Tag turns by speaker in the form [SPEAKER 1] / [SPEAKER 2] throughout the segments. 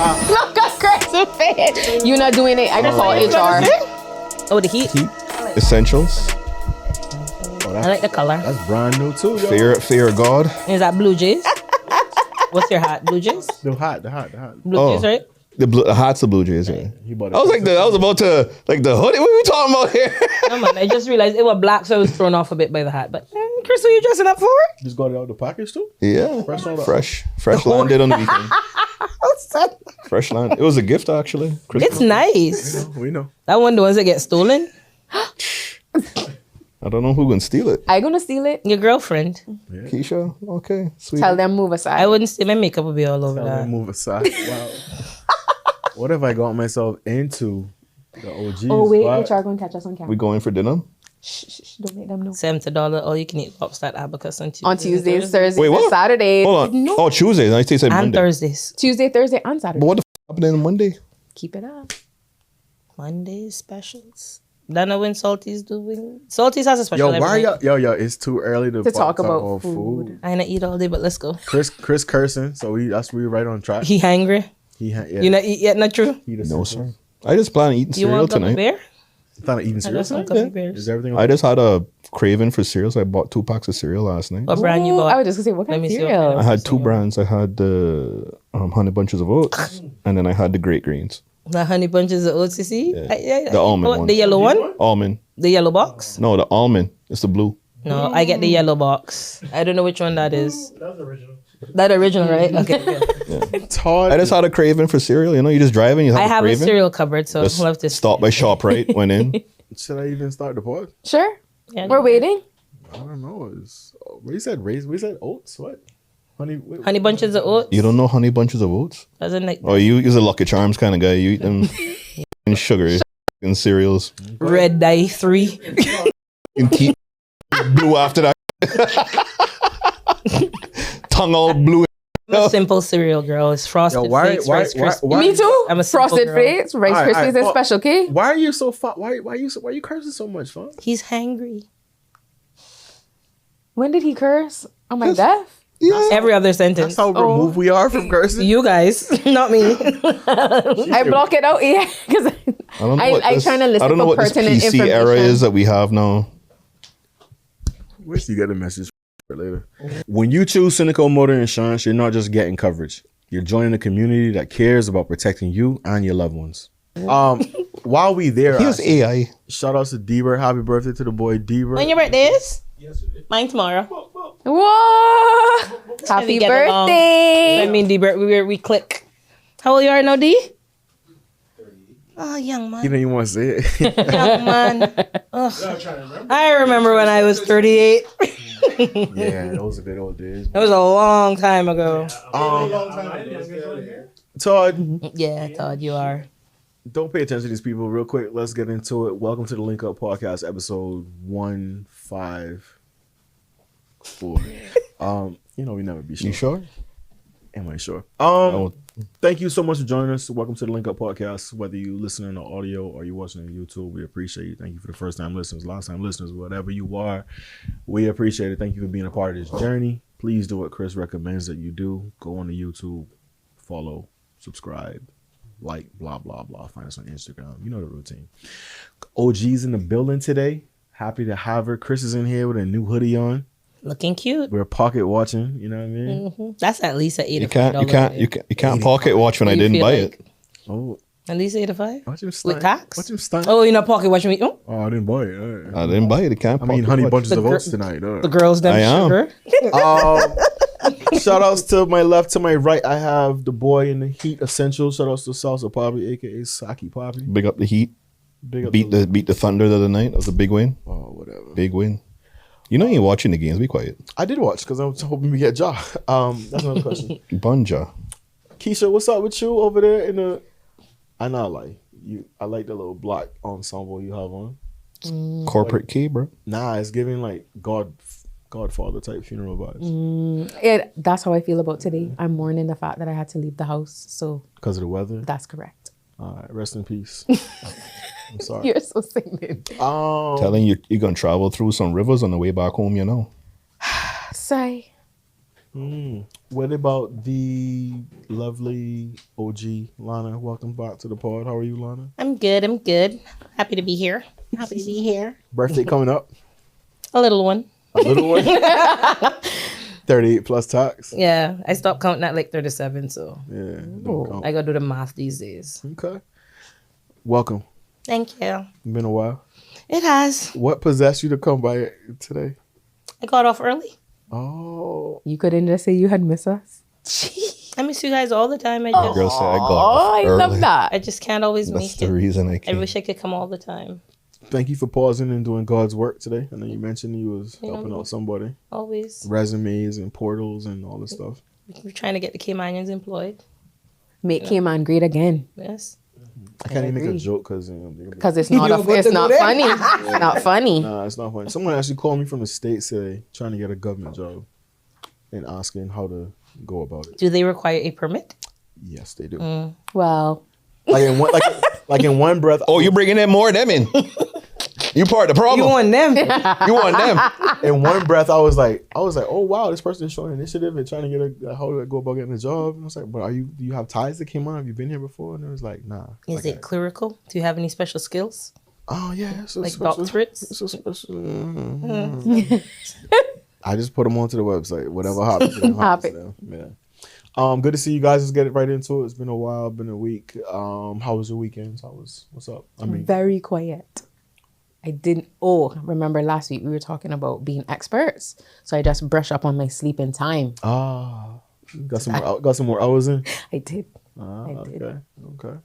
[SPEAKER 1] Look at Chris' face. You're not doing it. I can call HR.
[SPEAKER 2] Oh, the heat.
[SPEAKER 3] Essentials.
[SPEAKER 2] I like the color.
[SPEAKER 4] That's brand new too, yo.
[SPEAKER 3] Fear of God.
[SPEAKER 2] Is that Blue Jays? What's your hat? Blue Jays?
[SPEAKER 4] The hot.
[SPEAKER 2] Blue Jays, right?
[SPEAKER 3] The hat's the Blue Jays, yeah.
[SPEAKER 4] He bought it.
[SPEAKER 3] I was about to, like the hoodie. What are we talking about here?
[SPEAKER 2] No, man. I just realized it was black, so I was thrown off a bit by the hat. But, Chris, are you dressing up for it?
[SPEAKER 4] Just got it out the package too?
[SPEAKER 3] Yeah.
[SPEAKER 4] Fresh
[SPEAKER 3] Fresh landed on the weekend. Fresh land. It was a gift, actually.
[SPEAKER 2] It's nice.
[SPEAKER 4] We know.
[SPEAKER 2] That one, the ones that get stolen.
[SPEAKER 3] I don't know who can steal it.
[SPEAKER 1] I gonna steal it?
[SPEAKER 2] Your girlfriend.
[SPEAKER 4] Yeah.
[SPEAKER 3] Keisha? Okay, sweet.
[SPEAKER 1] Tell them move aside.
[SPEAKER 2] I wouldn't say my makeup would be all over
[SPEAKER 4] Tell
[SPEAKER 2] that.
[SPEAKER 4] me move aside. Wow. What have I got myself into? The OGs.
[SPEAKER 1] Oh, wait.
[SPEAKER 4] What?
[SPEAKER 1] HR gonna catch us on camera.
[SPEAKER 3] We going for dinner?
[SPEAKER 1] Shh. Don't make them know.
[SPEAKER 2] $70 all you can eat lobster at Abacus on Tuesdays.
[SPEAKER 1] On Tuesdays, Thursdays,
[SPEAKER 3] Wait, what?
[SPEAKER 1] and Saturdays.
[SPEAKER 3] Hold on.
[SPEAKER 1] No.
[SPEAKER 3] Oh, Tuesdays. I said
[SPEAKER 2] And
[SPEAKER 3] Monday.
[SPEAKER 2] Thursdays.
[SPEAKER 1] Tuesday, Thursday, and Saturday.
[SPEAKER 3] But what the happened on Monday?
[SPEAKER 1] Keep it up.
[SPEAKER 2] Monday specials. Don't know when Salty's doing. Salty's has a special.
[SPEAKER 4] Yo, why
[SPEAKER 2] every
[SPEAKER 4] y'all?
[SPEAKER 2] night.
[SPEAKER 4] Yo, it's too early to
[SPEAKER 1] talk about food.
[SPEAKER 2] I ain't eat all day, but let's go.
[SPEAKER 4] Chris cursing, so we right on track.
[SPEAKER 2] He hungry.
[SPEAKER 4] Yeah.
[SPEAKER 2] You not eat yet? Not true.
[SPEAKER 3] No, sir. I just plan on eating
[SPEAKER 2] You
[SPEAKER 3] cereal
[SPEAKER 2] want gummy
[SPEAKER 3] tonight.
[SPEAKER 2] bear?
[SPEAKER 4] Thought of eating
[SPEAKER 2] I
[SPEAKER 4] cereal.
[SPEAKER 2] just want
[SPEAKER 4] tonight?
[SPEAKER 2] gummy bears.
[SPEAKER 4] Is everything
[SPEAKER 3] I
[SPEAKER 4] okay?
[SPEAKER 3] just had a craving for cereal, so I bought 2 packs of cereal last night.
[SPEAKER 2] What brand you
[SPEAKER 1] Ooh,
[SPEAKER 2] bought?
[SPEAKER 1] I was just gonna say, what kind
[SPEAKER 2] Let
[SPEAKER 1] of
[SPEAKER 2] me see what
[SPEAKER 1] cereal?
[SPEAKER 3] I had 2 brands. I had the Honey Bunches of Oats, and then I had the Great Greens.
[SPEAKER 2] The honey bunches of oats, you see?
[SPEAKER 3] The almond
[SPEAKER 2] What,
[SPEAKER 3] one.
[SPEAKER 2] the yellow one?
[SPEAKER 3] Almond.
[SPEAKER 2] The yellow box?
[SPEAKER 3] No, the almond. It's the blue.
[SPEAKER 2] No, I get the yellow box. I don't know which one that is. That's original. That original, right? Okay, good.
[SPEAKER 4] Todd.
[SPEAKER 3] I just had a craving for cereal. You know, you just driving, you have
[SPEAKER 2] I
[SPEAKER 3] a
[SPEAKER 2] have a
[SPEAKER 3] craving.
[SPEAKER 2] cereal cupboard, so
[SPEAKER 3] Just
[SPEAKER 2] I'll have to
[SPEAKER 3] stop by ShopRite, went in.
[SPEAKER 4] Should I even start the pod?
[SPEAKER 1] Sure.
[SPEAKER 2] Yeah,
[SPEAKER 1] We're waiting.
[SPEAKER 4] I don't know. We said oats. What?
[SPEAKER 2] honey bunches of oats.
[SPEAKER 3] You don't know Honey Bunches of Oats?
[SPEAKER 2] Doesn't like
[SPEAKER 3] Oh, you're a Lucky Charms kind of guy. You eat them in sugar and cereals.
[SPEAKER 2] red dye 3.
[SPEAKER 3] And keep blue after that. Tongue all blue.
[SPEAKER 2] I'm a simple cereal girl. It's frosted flakes, Rice Krispies.
[SPEAKER 1] Me too.
[SPEAKER 2] I'm a simple
[SPEAKER 1] Frosted
[SPEAKER 2] girl.
[SPEAKER 1] Flakes, Rice
[SPEAKER 4] All right,
[SPEAKER 1] Krispies, and
[SPEAKER 4] well,
[SPEAKER 1] Special K.
[SPEAKER 4] Why are you so why you cursing so much, fam?
[SPEAKER 2] He's hangry.
[SPEAKER 1] When did he curse? On my death?
[SPEAKER 3] Yeah.
[SPEAKER 2] Every other sentence.
[SPEAKER 4] That's how removed we are from cursing.
[SPEAKER 2] You guys, not me.
[SPEAKER 1] I block it out, yeah, because
[SPEAKER 3] I don't know what
[SPEAKER 1] I
[SPEAKER 3] this,
[SPEAKER 1] trying to listen
[SPEAKER 3] I don't know
[SPEAKER 1] for
[SPEAKER 3] what this
[SPEAKER 1] pertinent
[SPEAKER 3] PC
[SPEAKER 1] information.
[SPEAKER 3] era is that we have now.
[SPEAKER 4] Wish you get a message for later. When you choose Cinco Motor Insurance, you're not just getting coverage. You're joining a community that cares about protecting you and your loved ones. While we there,
[SPEAKER 3] Here's AI.
[SPEAKER 4] shout out to D-Bird. Happy birthday to the boy D-Bird.
[SPEAKER 2] When your birthday is? Mine tomorrow.
[SPEAKER 1] Whoa! Happy
[SPEAKER 2] get along.
[SPEAKER 1] birthday!
[SPEAKER 2] I mean, D, we click. How old you are now, D? Oh, young
[SPEAKER 4] You
[SPEAKER 2] man.
[SPEAKER 4] don't even want to say it.
[SPEAKER 2] Young man. Ugh. I remember when I was 38.
[SPEAKER 4] Yeah, those are good old days.
[SPEAKER 2] That was a long time ago.
[SPEAKER 4] Todd,
[SPEAKER 2] Yeah, Todd, you are.
[SPEAKER 4] don't pay attention to these people real quick. Let's get into it. Welcome to the Link Up Podcast, episode 154. You know we never be sure.
[SPEAKER 3] You sure?
[SPEAKER 4] Am I sure?
[SPEAKER 3] Oh,
[SPEAKER 4] Thank you so much for joining us. Welcome to the Link Up Podcast. Whether you listening on audio or you watching on YouTube, we appreciate you. Thank you for the first time listeners, last time listeners, whatever you are. We appreciate it. Thank you for being a part of this journey. Please do what Chris recommends that you do. Go on to YouTube, follow, subscribe, like, blah, blah, blah. Find us on Instagram. You know the routine. OG's in the building today. Happy to have her. Chris is in here with a new hoodie on.
[SPEAKER 2] Looking cute.
[SPEAKER 4] We're pocket watching. You know what I mean?
[SPEAKER 2] That's at least at
[SPEAKER 3] you
[SPEAKER 2] $85.
[SPEAKER 3] can't pocket watch when I
[SPEAKER 2] You
[SPEAKER 3] didn't
[SPEAKER 2] feel
[SPEAKER 3] buy
[SPEAKER 2] like-
[SPEAKER 3] it.
[SPEAKER 4] Oh,
[SPEAKER 2] At least 85?
[SPEAKER 4] watch him stunt.
[SPEAKER 2] With tax?
[SPEAKER 4] Watch him stunt.
[SPEAKER 2] Oh, you're not pocket watching me? Oh,
[SPEAKER 4] Oh, I didn't buy it. All right.
[SPEAKER 3] I didn't buy it. It can't.
[SPEAKER 4] I mean,
[SPEAKER 3] pocket
[SPEAKER 4] honey
[SPEAKER 3] watch.
[SPEAKER 4] bunches of
[SPEAKER 2] The
[SPEAKER 4] oats tonight.
[SPEAKER 2] the girls them
[SPEAKER 3] I am.
[SPEAKER 2] sugar.
[SPEAKER 4] Shout outs to my left, to my right. I have the boy in the Heat Essentials. Shout outs to Salsa Poppy, aka Saki Poppy.
[SPEAKER 3] Big up the Heat.
[SPEAKER 4] Big up
[SPEAKER 3] Beat the Thunder the other night. That was a big win.
[SPEAKER 4] Oh, whatever.
[SPEAKER 3] Big win. You know you ain't watching the games. Be quiet.
[SPEAKER 4] I did watch because I was hoping we get Ja. That's another question.
[SPEAKER 3] Bunja.
[SPEAKER 4] Keisha, what's up with you over there in the? I not like you. I like the little black ensemble you have on.
[SPEAKER 3] Corporate key, bro.
[SPEAKER 4] Nah, it's giving like Godfather type funeral vibes
[SPEAKER 1] That's how I feel about today. I'm mourning the fact that I had to leave the house. So
[SPEAKER 4] because of the weather.
[SPEAKER 1] that's correct.
[SPEAKER 4] All right, rest in peace. I'm sorry.
[SPEAKER 1] You're so singing.
[SPEAKER 3] Telling you you're gonna travel through some rivers on the way back home. You know.
[SPEAKER 1] Sigh.
[SPEAKER 4] What about the lovely OG Lana? Welcome back to the pod. How are you, Lana?
[SPEAKER 2] I'm good. Happy to be here.
[SPEAKER 4] Birthday coming up.
[SPEAKER 2] A little one.
[SPEAKER 4] A little one. 38 plus tax.
[SPEAKER 2] Yeah, I stopped counting at like 37, so
[SPEAKER 4] Yeah. Don't count.
[SPEAKER 2] I gotta do the math these days.
[SPEAKER 4] Okay. Welcome.
[SPEAKER 2] Thank you.
[SPEAKER 4] Been a while.
[SPEAKER 2] It has.
[SPEAKER 4] What possessed you to come by today?
[SPEAKER 2] I got off early.
[SPEAKER 4] Oh.
[SPEAKER 1] You couldn't just say you had missed us.
[SPEAKER 2] I miss you guys all the time. I
[SPEAKER 3] Girl said I got
[SPEAKER 1] Oh,
[SPEAKER 3] off
[SPEAKER 1] I
[SPEAKER 3] early.
[SPEAKER 1] love that.
[SPEAKER 2] just can't always
[SPEAKER 3] That's
[SPEAKER 2] make
[SPEAKER 3] the
[SPEAKER 2] it.
[SPEAKER 3] reason I
[SPEAKER 2] I
[SPEAKER 3] came.
[SPEAKER 2] wish I could come all the time.
[SPEAKER 4] Thank you for pausing and doing God's work today. I know you mentioned you was helping out somebody.
[SPEAKER 2] Always.
[SPEAKER 4] Resumes and portals and all this stuff.
[SPEAKER 2] We're trying to get the Caymanians employed.
[SPEAKER 1] Make Cayman great again.
[SPEAKER 2] Yes.
[SPEAKER 4] I can't even make a
[SPEAKER 1] agree.
[SPEAKER 4] joke because
[SPEAKER 1] Because it's not it's not funny. It's not funny.
[SPEAKER 4] nah, it's not funny. Someone actually called me from the States today trying to get a government job and asking how to go about it.
[SPEAKER 2] Do they require a permit?
[SPEAKER 4] Yes, they do.
[SPEAKER 1] Well,
[SPEAKER 4] Like in one breath.
[SPEAKER 3] Oh, you bringing them more of them in? You part of the problem.
[SPEAKER 2] You want them?
[SPEAKER 3] You want them.
[SPEAKER 4] In one breath, I was like, oh wow, this person is showing initiative and trying to get how do I go about getting a job? And I was like, but do you have ties that came on? Have you been here before? And it was like, nah.
[SPEAKER 2] Is it clerical? Do you have any special skills?
[SPEAKER 4] Oh yeah, it's a
[SPEAKER 2] Like
[SPEAKER 4] special,
[SPEAKER 2] doctorates?
[SPEAKER 4] It's a special. I just put them onto the website. Whatever happens, to them, happens to them. Yeah. Good to see you guys. Let's get it right into it. It's been a while, been a week. How was your weekend? What's up? I mean,
[SPEAKER 1] very quiet. I didn't. Oh, remember last week we were talking about being experts, so I just brush up on my sleeping time.
[SPEAKER 4] got some more hours in.
[SPEAKER 1] I did. I did.
[SPEAKER 4] Okay.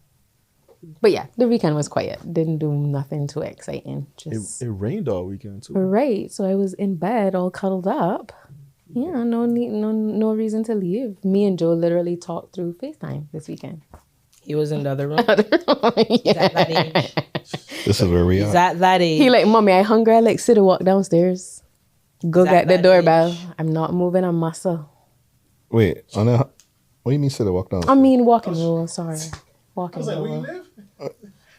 [SPEAKER 1] But yeah, the weekend was quiet. Didn't do nothing too exciting. Just
[SPEAKER 4] It rained all weekend too.
[SPEAKER 1] right. So I was in bed, all cuddled up. Yeah, no reason to leave. Me and Joe literally talked through FaceTime this weekend.
[SPEAKER 2] He was in the other room.
[SPEAKER 1] Yeah.
[SPEAKER 2] At that age.
[SPEAKER 3] This is where we
[SPEAKER 2] He's
[SPEAKER 3] are.
[SPEAKER 2] at that age.
[SPEAKER 1] He like, mommy, I hungry. I like sit and walk downstairs. Go
[SPEAKER 2] Is
[SPEAKER 1] get
[SPEAKER 2] that
[SPEAKER 1] the doorbell.
[SPEAKER 2] age?
[SPEAKER 1] I'm not moving a muscle.
[SPEAKER 3] Wait, what do you mean sit and walk down?
[SPEAKER 1] I mean walking rule. Sorry, walking rule.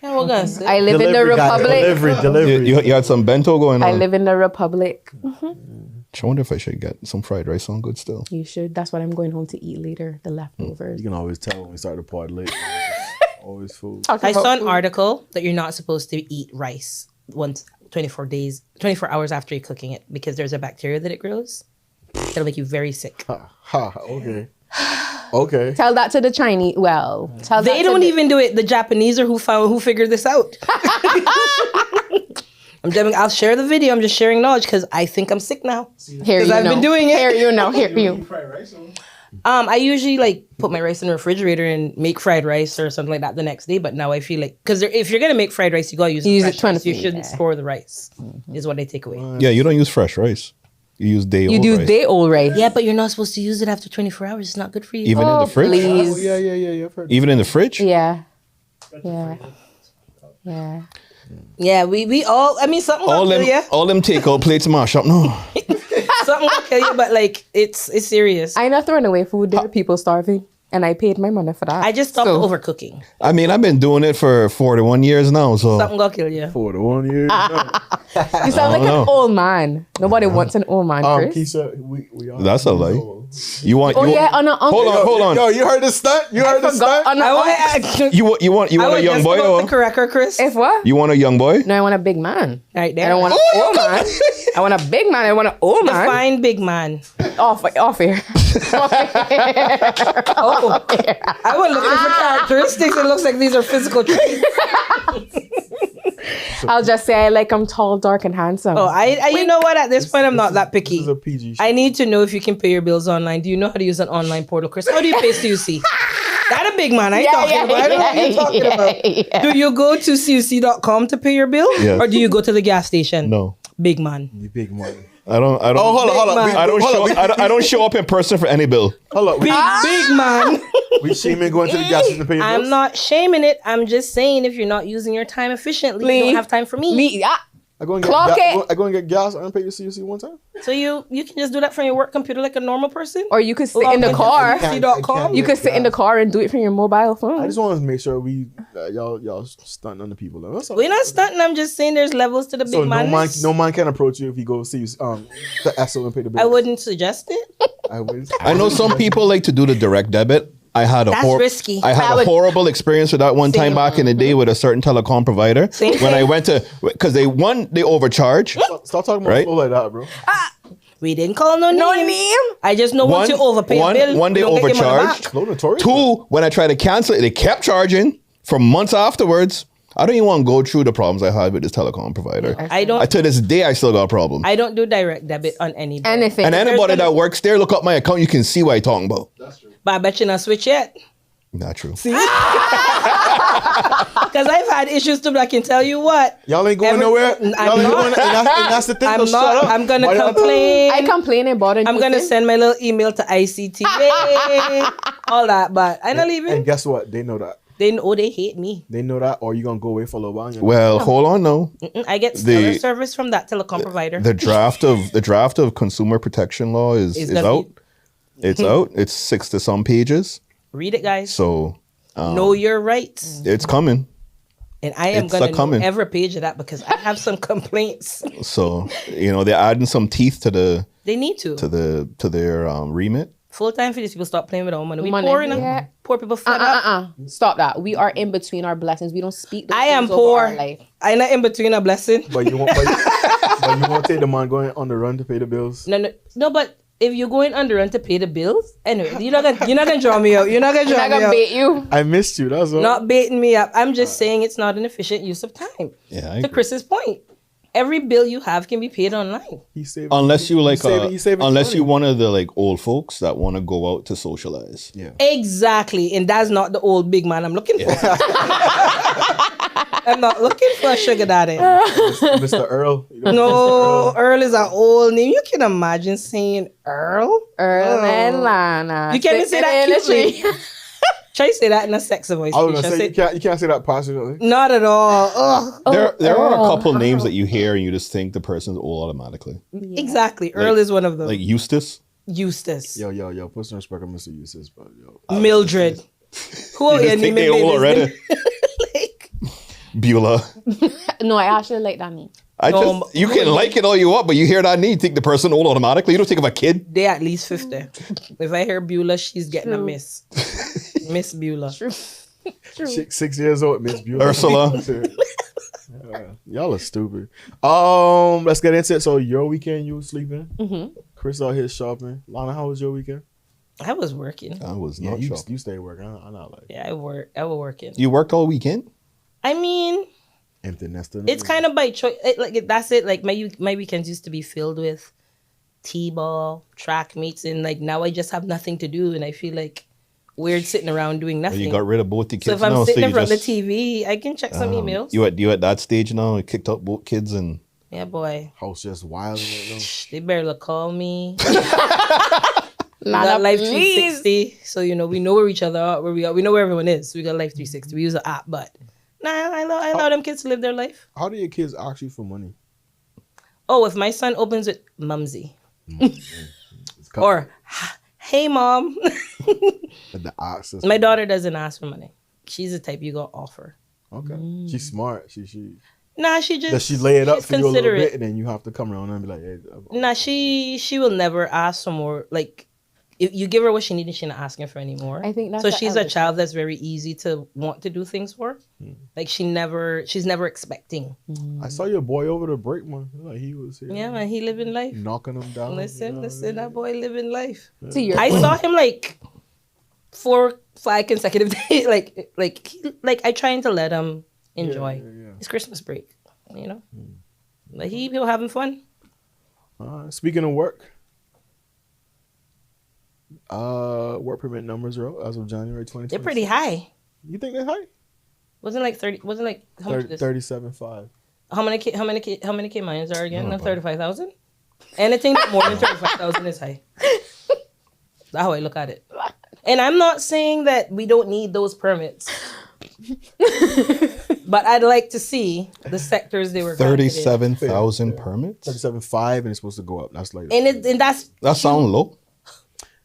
[SPEAKER 2] Yeah, we're gonna sit.
[SPEAKER 1] I live in the Republic.
[SPEAKER 4] Delivery.
[SPEAKER 3] You had some bento going on.
[SPEAKER 1] I live in the Republic.
[SPEAKER 3] I wonder if I should get some fried rice on good still.
[SPEAKER 1] You should. That's what I'm going home to eat later. The leftovers.
[SPEAKER 4] You can always tell when we start the pod late. Always food.
[SPEAKER 2] I saw an article that you're not supposed to eat rice once 24 hours after you're cooking it because there's a bacteria that it grows that'll make you very sick.
[SPEAKER 4] Okay. Okay.
[SPEAKER 1] Tell that to the Chinese. Well, tell that
[SPEAKER 2] They
[SPEAKER 1] to
[SPEAKER 2] don't
[SPEAKER 1] the-
[SPEAKER 2] even do it. The Japanese are who figured this out. I'll share the video. I'm just sharing knowledge because I think I'm sick now.
[SPEAKER 1] Here you
[SPEAKER 2] I've
[SPEAKER 1] know.
[SPEAKER 2] been doing it.
[SPEAKER 1] Here you know. Here you.
[SPEAKER 2] I usually like put my rice in the refrigerator and make fried rice or something like that the next day. But now I feel like because if you're gonna make fried rice, you gotta use
[SPEAKER 1] Use
[SPEAKER 2] it
[SPEAKER 1] it
[SPEAKER 2] fresh.
[SPEAKER 1] 20
[SPEAKER 2] So you shouldn't
[SPEAKER 1] yeah.
[SPEAKER 2] store the rice. Is what I take away.
[SPEAKER 3] Yeah, you don't use fresh rice. You use day
[SPEAKER 1] You
[SPEAKER 3] old
[SPEAKER 1] do
[SPEAKER 3] rice.
[SPEAKER 1] day old rice.
[SPEAKER 2] Yeah, but you're not supposed to use it after 24 hours. It's not good for you.
[SPEAKER 3] Even in the fridge?
[SPEAKER 1] Please.
[SPEAKER 4] Oh, yeah. I've heard.
[SPEAKER 3] Even in the fridge?
[SPEAKER 1] Yeah. Yeah. Yeah.
[SPEAKER 2] Yeah, we all. I mean, something
[SPEAKER 3] All
[SPEAKER 2] will
[SPEAKER 3] them,
[SPEAKER 2] kill you.
[SPEAKER 3] all them takeout plates mash up. No.
[SPEAKER 2] Something will kill you, but like it's serious.
[SPEAKER 1] I not throwing away food. There are people starving, and I paid my money for that.
[SPEAKER 2] I just stopped
[SPEAKER 1] So-
[SPEAKER 2] overcooking.
[SPEAKER 3] I mean, I've been doing it for 41 years now, so
[SPEAKER 2] Something gonna kill you.
[SPEAKER 4] For the 1 year.
[SPEAKER 1] You sound like
[SPEAKER 3] know.
[SPEAKER 1] an old man. Nobody wants an old man, Chris.
[SPEAKER 4] Keisha, we are.
[SPEAKER 3] that's a lie. You want?
[SPEAKER 1] Oh
[SPEAKER 3] you,
[SPEAKER 1] yeah, on a
[SPEAKER 3] Hold on.
[SPEAKER 4] Yo, you heard the stunt? You heard the stunt?
[SPEAKER 1] On a,
[SPEAKER 2] I want.
[SPEAKER 3] You want
[SPEAKER 2] I
[SPEAKER 3] a
[SPEAKER 2] was
[SPEAKER 3] young
[SPEAKER 2] just
[SPEAKER 3] boy
[SPEAKER 2] about to
[SPEAKER 3] or
[SPEAKER 2] correct her, Chris.
[SPEAKER 1] if what?
[SPEAKER 3] you want a young boy?
[SPEAKER 1] No, I want a big man.
[SPEAKER 2] Right there.
[SPEAKER 1] I don't want an old man. I want a big man. I want an old man.
[SPEAKER 2] Define big man.
[SPEAKER 1] Off here.
[SPEAKER 2] Oh, I was looking for characteristics. It looks like these are physical traits.
[SPEAKER 1] I'll just say I like him tall, dark, and handsome.
[SPEAKER 2] Oh, I you know what? At this point, I'm not that
[SPEAKER 4] This
[SPEAKER 2] picky.
[SPEAKER 4] is a PG show.
[SPEAKER 2] I need to know if you can pay your bills online. Do you know how to use an online portal, Chris? How do you pay CUC? That a big man. I ain't talking about. I don't know what you're talking about.
[SPEAKER 1] Yeah.
[SPEAKER 2] Do you go to CUC.com to pay your bill?
[SPEAKER 3] Yes.
[SPEAKER 2] Or do you go to the gas station?
[SPEAKER 3] No,
[SPEAKER 2] Big man.
[SPEAKER 4] You big money.
[SPEAKER 3] I don't.
[SPEAKER 4] Oh, hold on.
[SPEAKER 3] I don't show up in person for any bill.
[SPEAKER 4] Hold on.
[SPEAKER 2] Big man.
[SPEAKER 4] We shaming going to the gas station to pay your bills?
[SPEAKER 2] I'm not shaming it. I'm just saying if you're not using your time efficiently, you
[SPEAKER 1] Please.
[SPEAKER 2] don't have time for me.
[SPEAKER 1] Me, yeah.
[SPEAKER 4] I go and
[SPEAKER 1] Clock
[SPEAKER 4] get
[SPEAKER 1] it.
[SPEAKER 4] I go and get gas and pay your CUC one time.
[SPEAKER 2] So you can just do that from your work computer like a normal person?
[SPEAKER 1] Or you could sit
[SPEAKER 2] Log
[SPEAKER 1] in the
[SPEAKER 2] into
[SPEAKER 1] car.
[SPEAKER 2] CUC.com.
[SPEAKER 1] You could sit in the car and do it from your mobile phone.
[SPEAKER 4] I just want to make sure we y'all stunting on the people. That's all.
[SPEAKER 2] We're not stunting. I'm just saying there's levels to the big
[SPEAKER 4] So
[SPEAKER 2] man.
[SPEAKER 4] no man can approach you if he goes see you the ESO and pay the bill.
[SPEAKER 2] I wouldn't suggest it.
[SPEAKER 3] I know some people like to do the direct debit. I had a
[SPEAKER 2] That's risky.
[SPEAKER 3] I had a horrible experience with that one time back in the day with a certain telecom provider. When I went to, because they overcharge.
[SPEAKER 4] Stop talking about
[SPEAKER 3] Right?
[SPEAKER 4] flow like that, bro.
[SPEAKER 2] We didn't call no name. I just know once you overpay a bill,
[SPEAKER 3] one they
[SPEAKER 2] you don't get your money
[SPEAKER 3] overcharged.
[SPEAKER 2] back.
[SPEAKER 4] Flow notorious.
[SPEAKER 3] Two, when I tried to cancel it, they kept charging for months afterwards. I don't even want to go through the problems I had with this telecom provider. To this day, I still got a problem.
[SPEAKER 2] I don't do direct debit on any bill.
[SPEAKER 1] Anything.
[SPEAKER 3] And anybody that works there, look up my account, you can see what I'm talking about.
[SPEAKER 4] That's true.
[SPEAKER 2] But I bet you not switch yet.
[SPEAKER 3] Not true.
[SPEAKER 2] Because I've had issues too, but I can tell you what.
[SPEAKER 4] Y'all ain't going nowhere.
[SPEAKER 2] I'm
[SPEAKER 4] Y'all ain't
[SPEAKER 2] not.
[SPEAKER 4] going, and that's the thing.
[SPEAKER 2] I'm
[SPEAKER 4] though,
[SPEAKER 2] not.
[SPEAKER 4] shut up.
[SPEAKER 2] I'm going to
[SPEAKER 4] Why y'all
[SPEAKER 2] complain.
[SPEAKER 1] I complain about it.
[SPEAKER 2] I'm going to send my little email to ICT. All that, but I'm not leaving.
[SPEAKER 4] And guess what? They know that.
[SPEAKER 2] They know they hate me.
[SPEAKER 4] They know that, or you gonna go away for a little while.
[SPEAKER 3] Well, hold on now.
[SPEAKER 2] I get stellar service from that telecom provider.
[SPEAKER 3] The draft of consumer protection law is out. It's out. It's 6 to some pages.
[SPEAKER 2] Read it, guys.
[SPEAKER 3] So
[SPEAKER 2] know your rights.
[SPEAKER 3] it's coming.
[SPEAKER 2] And I am
[SPEAKER 3] It's
[SPEAKER 2] going to know
[SPEAKER 3] coming.
[SPEAKER 2] every page of that because I have some complaints.
[SPEAKER 3] So they're adding some teeth to
[SPEAKER 2] They need to.
[SPEAKER 3] their remit.
[SPEAKER 2] Full time for these people stop playing with our money. We
[SPEAKER 1] Money,
[SPEAKER 2] poor enough.
[SPEAKER 1] yeah.
[SPEAKER 2] Poor people fed up.
[SPEAKER 1] Stop that. We are in between our blessings. We don't speak. those
[SPEAKER 2] I am
[SPEAKER 1] things over
[SPEAKER 2] poor.
[SPEAKER 1] our life.
[SPEAKER 2] I'm not in between a blessing.
[SPEAKER 4] But you won't. But you won't take the money going on the run to pay the bills.
[SPEAKER 2] No. But if you're going under rent to pay the bills, anyway, you're not gonna draw me out. You're not gonna draw
[SPEAKER 1] I'm
[SPEAKER 2] me
[SPEAKER 1] not gonna
[SPEAKER 2] out.
[SPEAKER 1] bait you.
[SPEAKER 4] I missed you. That's all.
[SPEAKER 2] Not baiting me up. I'm just saying it's not an efficient use of time.
[SPEAKER 3] Yeah, I
[SPEAKER 2] To
[SPEAKER 3] agree.
[SPEAKER 2] Chris's point, every bill you have can be paid online.
[SPEAKER 4] He's saving.
[SPEAKER 3] Unless you like
[SPEAKER 4] he's saving
[SPEAKER 3] unless
[SPEAKER 4] money.
[SPEAKER 3] you one of the like old folks that want to go out to socialize.
[SPEAKER 4] Yeah.
[SPEAKER 2] Exactly, and that's not the old big man I'm looking for. I'm not looking for a sugar daddy.
[SPEAKER 4] Mr. Earl. You know,
[SPEAKER 2] No, Earl is an old name. You can imagine saying Earl?
[SPEAKER 1] Earl and Lana.
[SPEAKER 2] You can't even say that
[SPEAKER 1] Sitting in the
[SPEAKER 2] cutely. Try to say that in a sexy voice.
[SPEAKER 4] I was gonna
[SPEAKER 2] Keisha.
[SPEAKER 4] say you can't say that passionately.
[SPEAKER 2] Not at all. Ugh.
[SPEAKER 3] There are a
[SPEAKER 1] Earl.
[SPEAKER 3] couple names that you hear and you just think the person's old automatically.
[SPEAKER 2] Exactly. Earl is one of them.
[SPEAKER 3] Like Eustace.
[SPEAKER 2] Eustace.
[SPEAKER 4] Yo, put some respect on Mr. Eustace, but yo.
[SPEAKER 2] Mildred. Who are
[SPEAKER 3] You
[SPEAKER 2] you
[SPEAKER 3] just think
[SPEAKER 2] naming
[SPEAKER 3] they old
[SPEAKER 2] babies?
[SPEAKER 3] already.
[SPEAKER 2] Like,
[SPEAKER 3] Beulah.
[SPEAKER 1] No, I actually like that name.
[SPEAKER 3] You can like it all you want, but you hear that name, you think the person old automatically. You don't think of a kid.
[SPEAKER 2] they at least 50. If I hear Beulah, she's getting a miss. Miss Beulah.
[SPEAKER 4] 6 years old, Miss Beulah.
[SPEAKER 3] Ursula.
[SPEAKER 4] Yeah, y'all are stupid. Let's get into it. So your weekend, you was sleeping.
[SPEAKER 1] Mm-hmm.
[SPEAKER 4] Chris out here shopping. Lana, how was your weekend?
[SPEAKER 2] I was working.
[SPEAKER 3] I was
[SPEAKER 4] Yeah,
[SPEAKER 3] not
[SPEAKER 4] you
[SPEAKER 3] sure.
[SPEAKER 4] you stay working. I'm not like
[SPEAKER 2] Yeah, I was working.
[SPEAKER 3] You worked all weekend?
[SPEAKER 2] I mean,
[SPEAKER 4] empty nester.
[SPEAKER 2] it's kind of by choice. That's it. Like my weekends used to be filled with t-ball, track meets, and like now I just have nothing to do, and I feel like weird sitting around doing
[SPEAKER 3] Or
[SPEAKER 2] nothing.
[SPEAKER 3] you got rid of both the kids
[SPEAKER 2] so if I'm
[SPEAKER 3] now,
[SPEAKER 2] sitting
[SPEAKER 3] so
[SPEAKER 2] in
[SPEAKER 3] you
[SPEAKER 2] front
[SPEAKER 3] just,
[SPEAKER 2] of the TV, I can check some emails.
[SPEAKER 3] you at that stage now? You kicked out both kids and
[SPEAKER 2] Yeah, boy.
[SPEAKER 4] house just wild right now.
[SPEAKER 2] They barely call me. We
[SPEAKER 1] Lana,
[SPEAKER 2] got Life
[SPEAKER 1] please.
[SPEAKER 2] 360, so we know where each other are, where we are. We know where everyone is. We got Life 360. We use an app, but I allow them kids to live their life.
[SPEAKER 4] How do your kids ask you for money?
[SPEAKER 2] Oh, if my son opens with Mumsy
[SPEAKER 4] It's kind
[SPEAKER 2] or Hey Mom,
[SPEAKER 4] of the access.
[SPEAKER 2] my daughter doesn't ask for money. She's the type you gonna offer.
[SPEAKER 4] Okay, she's smart. She
[SPEAKER 2] Nah, she just
[SPEAKER 4] does she lay it up
[SPEAKER 2] she's
[SPEAKER 4] for you a little
[SPEAKER 2] considerate.
[SPEAKER 4] bit, and then you have to come around and be like, hey,
[SPEAKER 2] Nah, she will never ask for more. Like, if you give her what she needs, she's not asking for any more.
[SPEAKER 1] I think that's
[SPEAKER 2] so.
[SPEAKER 1] the
[SPEAKER 2] She's a
[SPEAKER 1] eldest.
[SPEAKER 2] child that's very easy to want to do things for. Like she's never expecting.
[SPEAKER 4] I saw your boy over the break, man. Like he was here,
[SPEAKER 2] Yeah, man, he living life.
[SPEAKER 4] knocking them down.
[SPEAKER 2] Listen, that boy living life.
[SPEAKER 1] To your
[SPEAKER 2] I saw him like 4-5 consecutive days. Like I trying to let him enjoy his Christmas break. You know, like he'll having fun.
[SPEAKER 4] Speaking of work, work permit numbers are out as of January 2020.
[SPEAKER 2] They're pretty high.
[SPEAKER 4] You think they're high?
[SPEAKER 2] Wasn't like 30. Wasn't like how much?
[SPEAKER 4] 37.5.
[SPEAKER 2] How many Caymanians are again? 35,000. Anything more than 35,000 is high. That's how I look at it. And I'm not saying that we don't need those permits, but I'd like to see the sectors they were granted in.
[SPEAKER 3] 37,000 permits?
[SPEAKER 4] 37.5, and it's supposed to go up. That's like
[SPEAKER 2] And that's
[SPEAKER 3] That sound low.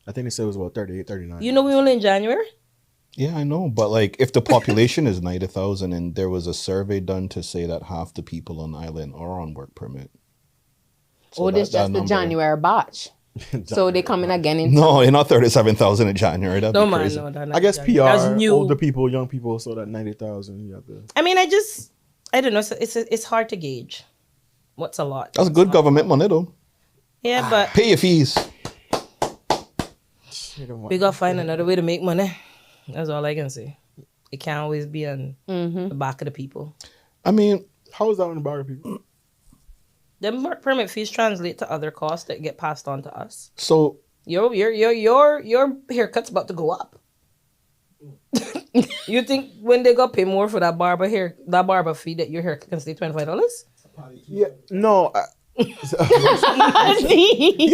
[SPEAKER 4] I think they said it was about 38, 39.
[SPEAKER 2] we only in January.
[SPEAKER 3] Yeah, I know, but like if the population is 90,000 and there was a survey done to say that half the people on the island are on work permit. So
[SPEAKER 1] this just the
[SPEAKER 3] number-
[SPEAKER 1] January batch. So they come in again in
[SPEAKER 3] No, you're not 37,000 in January. That'd
[SPEAKER 2] No
[SPEAKER 3] be
[SPEAKER 2] man,
[SPEAKER 3] crazy.
[SPEAKER 2] no, that
[SPEAKER 4] I guess
[SPEAKER 2] not-
[SPEAKER 4] PR,
[SPEAKER 2] That's new.
[SPEAKER 4] older people, young people, so that 90,000. You have to.
[SPEAKER 2] I mean, I don't know. It's hard to gauge. What's a lot?
[SPEAKER 3] That's good government money, though.
[SPEAKER 2] Yeah, but
[SPEAKER 3] Pay your fees.
[SPEAKER 2] we gotta find another way to make money. That's all I can say. It can't always be on the back of the people.
[SPEAKER 3] I mean,
[SPEAKER 4] How is that on the bar people?
[SPEAKER 2] The work permit fees translate to other costs that get passed on to us.
[SPEAKER 3] so
[SPEAKER 2] Your haircut's about to go up. You think when they got pay more for that barber fee that your haircut can stay $25?
[SPEAKER 4] Yeah, no. He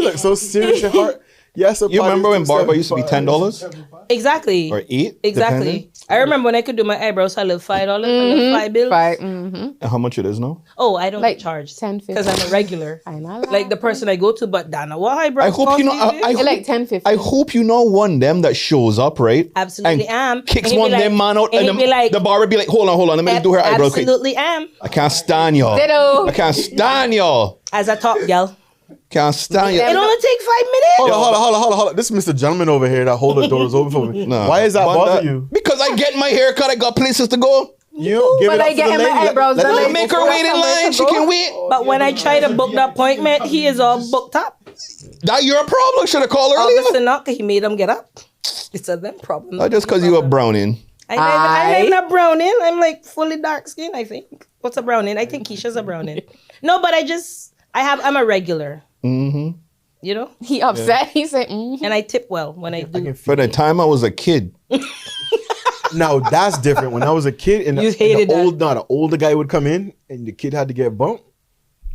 [SPEAKER 4] looks so serious at heart. Yes,
[SPEAKER 3] you remember when barber used to be $10
[SPEAKER 2] Exactly.
[SPEAKER 3] or $8?
[SPEAKER 2] Exactly.
[SPEAKER 3] depending?
[SPEAKER 2] I remember when I could do my eyebrows, I lived $5, I lived $5 bills.
[SPEAKER 3] And how much it is now?
[SPEAKER 2] Oh, I don't
[SPEAKER 1] Like
[SPEAKER 2] get charged
[SPEAKER 1] 10, 15.
[SPEAKER 2] because I'm a regular.
[SPEAKER 1] I know.
[SPEAKER 2] Like the person I go to, but Dana, what eyebrows?
[SPEAKER 3] I hope you know.
[SPEAKER 2] cost these days?
[SPEAKER 3] I
[SPEAKER 1] like 10, 15.
[SPEAKER 3] I hope you know one them that shows up, right?
[SPEAKER 2] Absolutely
[SPEAKER 3] and
[SPEAKER 2] am.
[SPEAKER 3] Kicks
[SPEAKER 2] And he
[SPEAKER 3] one
[SPEAKER 2] be
[SPEAKER 3] them
[SPEAKER 2] like-
[SPEAKER 3] man out,
[SPEAKER 2] and
[SPEAKER 3] and
[SPEAKER 2] he be like,
[SPEAKER 3] the barber be like, "Hold on, let me do her eyebrows quick."
[SPEAKER 2] absolutely am.
[SPEAKER 3] I can't stand y'all.
[SPEAKER 1] Ditto.
[SPEAKER 3] I can't stand y'all.
[SPEAKER 2] As a top girl.
[SPEAKER 3] Can't stand
[SPEAKER 2] It
[SPEAKER 3] y'all.
[SPEAKER 2] only take 5 minutes.
[SPEAKER 4] Hold on. This is Mr. Gentleman over here that hold the doors open for me.
[SPEAKER 3] Nah.
[SPEAKER 4] Why is that
[SPEAKER 3] But
[SPEAKER 4] bothering you?
[SPEAKER 3] Because I get my hair cut. I got places to go.
[SPEAKER 4] You give
[SPEAKER 1] But
[SPEAKER 4] it up
[SPEAKER 1] I
[SPEAKER 4] to
[SPEAKER 1] get
[SPEAKER 4] the
[SPEAKER 1] my
[SPEAKER 4] lady.
[SPEAKER 1] eyebrows
[SPEAKER 4] Let
[SPEAKER 1] done,
[SPEAKER 4] the
[SPEAKER 1] like,
[SPEAKER 4] lady
[SPEAKER 3] Make
[SPEAKER 4] go
[SPEAKER 3] her
[SPEAKER 1] before
[SPEAKER 3] wait in
[SPEAKER 1] somewhere
[SPEAKER 3] line.
[SPEAKER 1] to
[SPEAKER 3] She
[SPEAKER 1] go.
[SPEAKER 3] can wait.
[SPEAKER 2] But when I try to book the appointment, he is all booked up.
[SPEAKER 3] That your problem. Should have called earlier.
[SPEAKER 2] Obviously not, because he made them get up. It's a them problem.
[SPEAKER 3] Not just because you a browning.
[SPEAKER 2] I'm not browning. I'm like fully dark skin, I think. What's a browning? I think Keisha's a browning. No, but I'm a regular.
[SPEAKER 3] Mm-hmm.
[SPEAKER 2] You know?
[SPEAKER 1] He upset. He said,
[SPEAKER 2] And I tip well when I do.
[SPEAKER 3] For the time I was a kid,
[SPEAKER 4] Now that's different. When I was a kid and
[SPEAKER 2] You hated that.
[SPEAKER 4] the older guy would come in and the kid had to get bumped.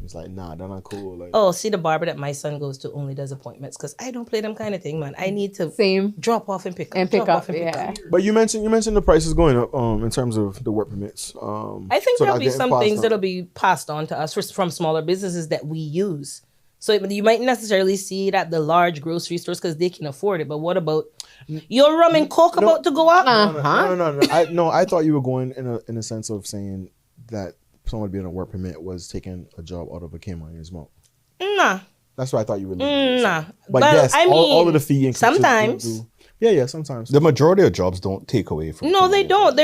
[SPEAKER 4] It's like, nah, that's not cool. Like,
[SPEAKER 2] Oh, see, the barber that my son goes to only does appointments because I don't play them kind of thing, man. I need to
[SPEAKER 1] same.
[SPEAKER 2] drop off and pick up.
[SPEAKER 1] And pick
[SPEAKER 2] drop
[SPEAKER 1] up,
[SPEAKER 2] off and pick
[SPEAKER 1] yeah.
[SPEAKER 2] up.
[SPEAKER 4] but you mentioned the prices going up in terms of the work permits.
[SPEAKER 2] I think
[SPEAKER 4] so
[SPEAKER 2] there'll
[SPEAKER 4] that's
[SPEAKER 2] be
[SPEAKER 4] getting
[SPEAKER 2] some
[SPEAKER 4] passed
[SPEAKER 2] things
[SPEAKER 4] on.
[SPEAKER 2] that'll be passed on to us from smaller businesses that we use. So you might necessarily see it at the large grocery stores because they can afford it. But what about your rum and coke about to go up?
[SPEAKER 4] No, I thought you were going in a sense of saying that someone being on a work permit was taking a job out of a Caymanian smoke.
[SPEAKER 2] Nah.
[SPEAKER 4] That's what I thought you were leaving.
[SPEAKER 2] Nah.
[SPEAKER 4] But yes,
[SPEAKER 2] I mean,
[SPEAKER 4] all of the fee increases
[SPEAKER 2] sometimes.
[SPEAKER 4] Yeah, sometimes.
[SPEAKER 3] the majority of jobs don't take away from.
[SPEAKER 2] No, they don't.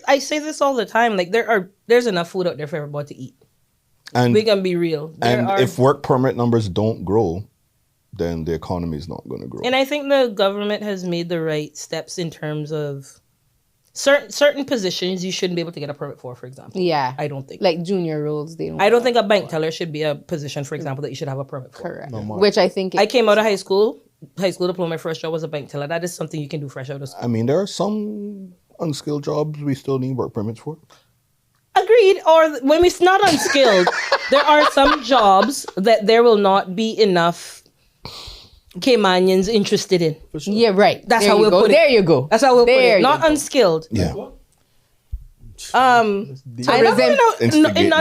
[SPEAKER 2] I say this all the time. Like there's enough food out there for everybody to eat.
[SPEAKER 3] And
[SPEAKER 2] We can be real.
[SPEAKER 3] if work permit numbers don't grow, then the economy is not going to grow.
[SPEAKER 2] And I think the government has made the right steps in terms of certain positions you shouldn't be able to get a permit for example.
[SPEAKER 1] Yeah.
[SPEAKER 2] I don't think.
[SPEAKER 1] Like junior roles, they don't.
[SPEAKER 2] I don't think a bank teller should be a position, for example, that you should have a permit for.
[SPEAKER 1] Correct.
[SPEAKER 4] No,
[SPEAKER 1] Which I think
[SPEAKER 2] I came out of high school diploma. My first job was a bank teller. That is something you can do fresh out of school.
[SPEAKER 3] I mean, there are some unskilled jobs we still need work permits for.
[SPEAKER 2] Agreed. Or when it's not unskilled, there are some jobs that there will not be enough Caymanians interested in.
[SPEAKER 1] Yeah, right.
[SPEAKER 2] That's
[SPEAKER 1] There
[SPEAKER 2] how
[SPEAKER 1] you
[SPEAKER 2] we'll
[SPEAKER 1] go.
[SPEAKER 2] put it.
[SPEAKER 1] There you go.
[SPEAKER 2] That's how we'll put
[SPEAKER 1] There
[SPEAKER 2] it.
[SPEAKER 1] you
[SPEAKER 2] Not
[SPEAKER 1] go.
[SPEAKER 2] unskilled.
[SPEAKER 3] Yeah.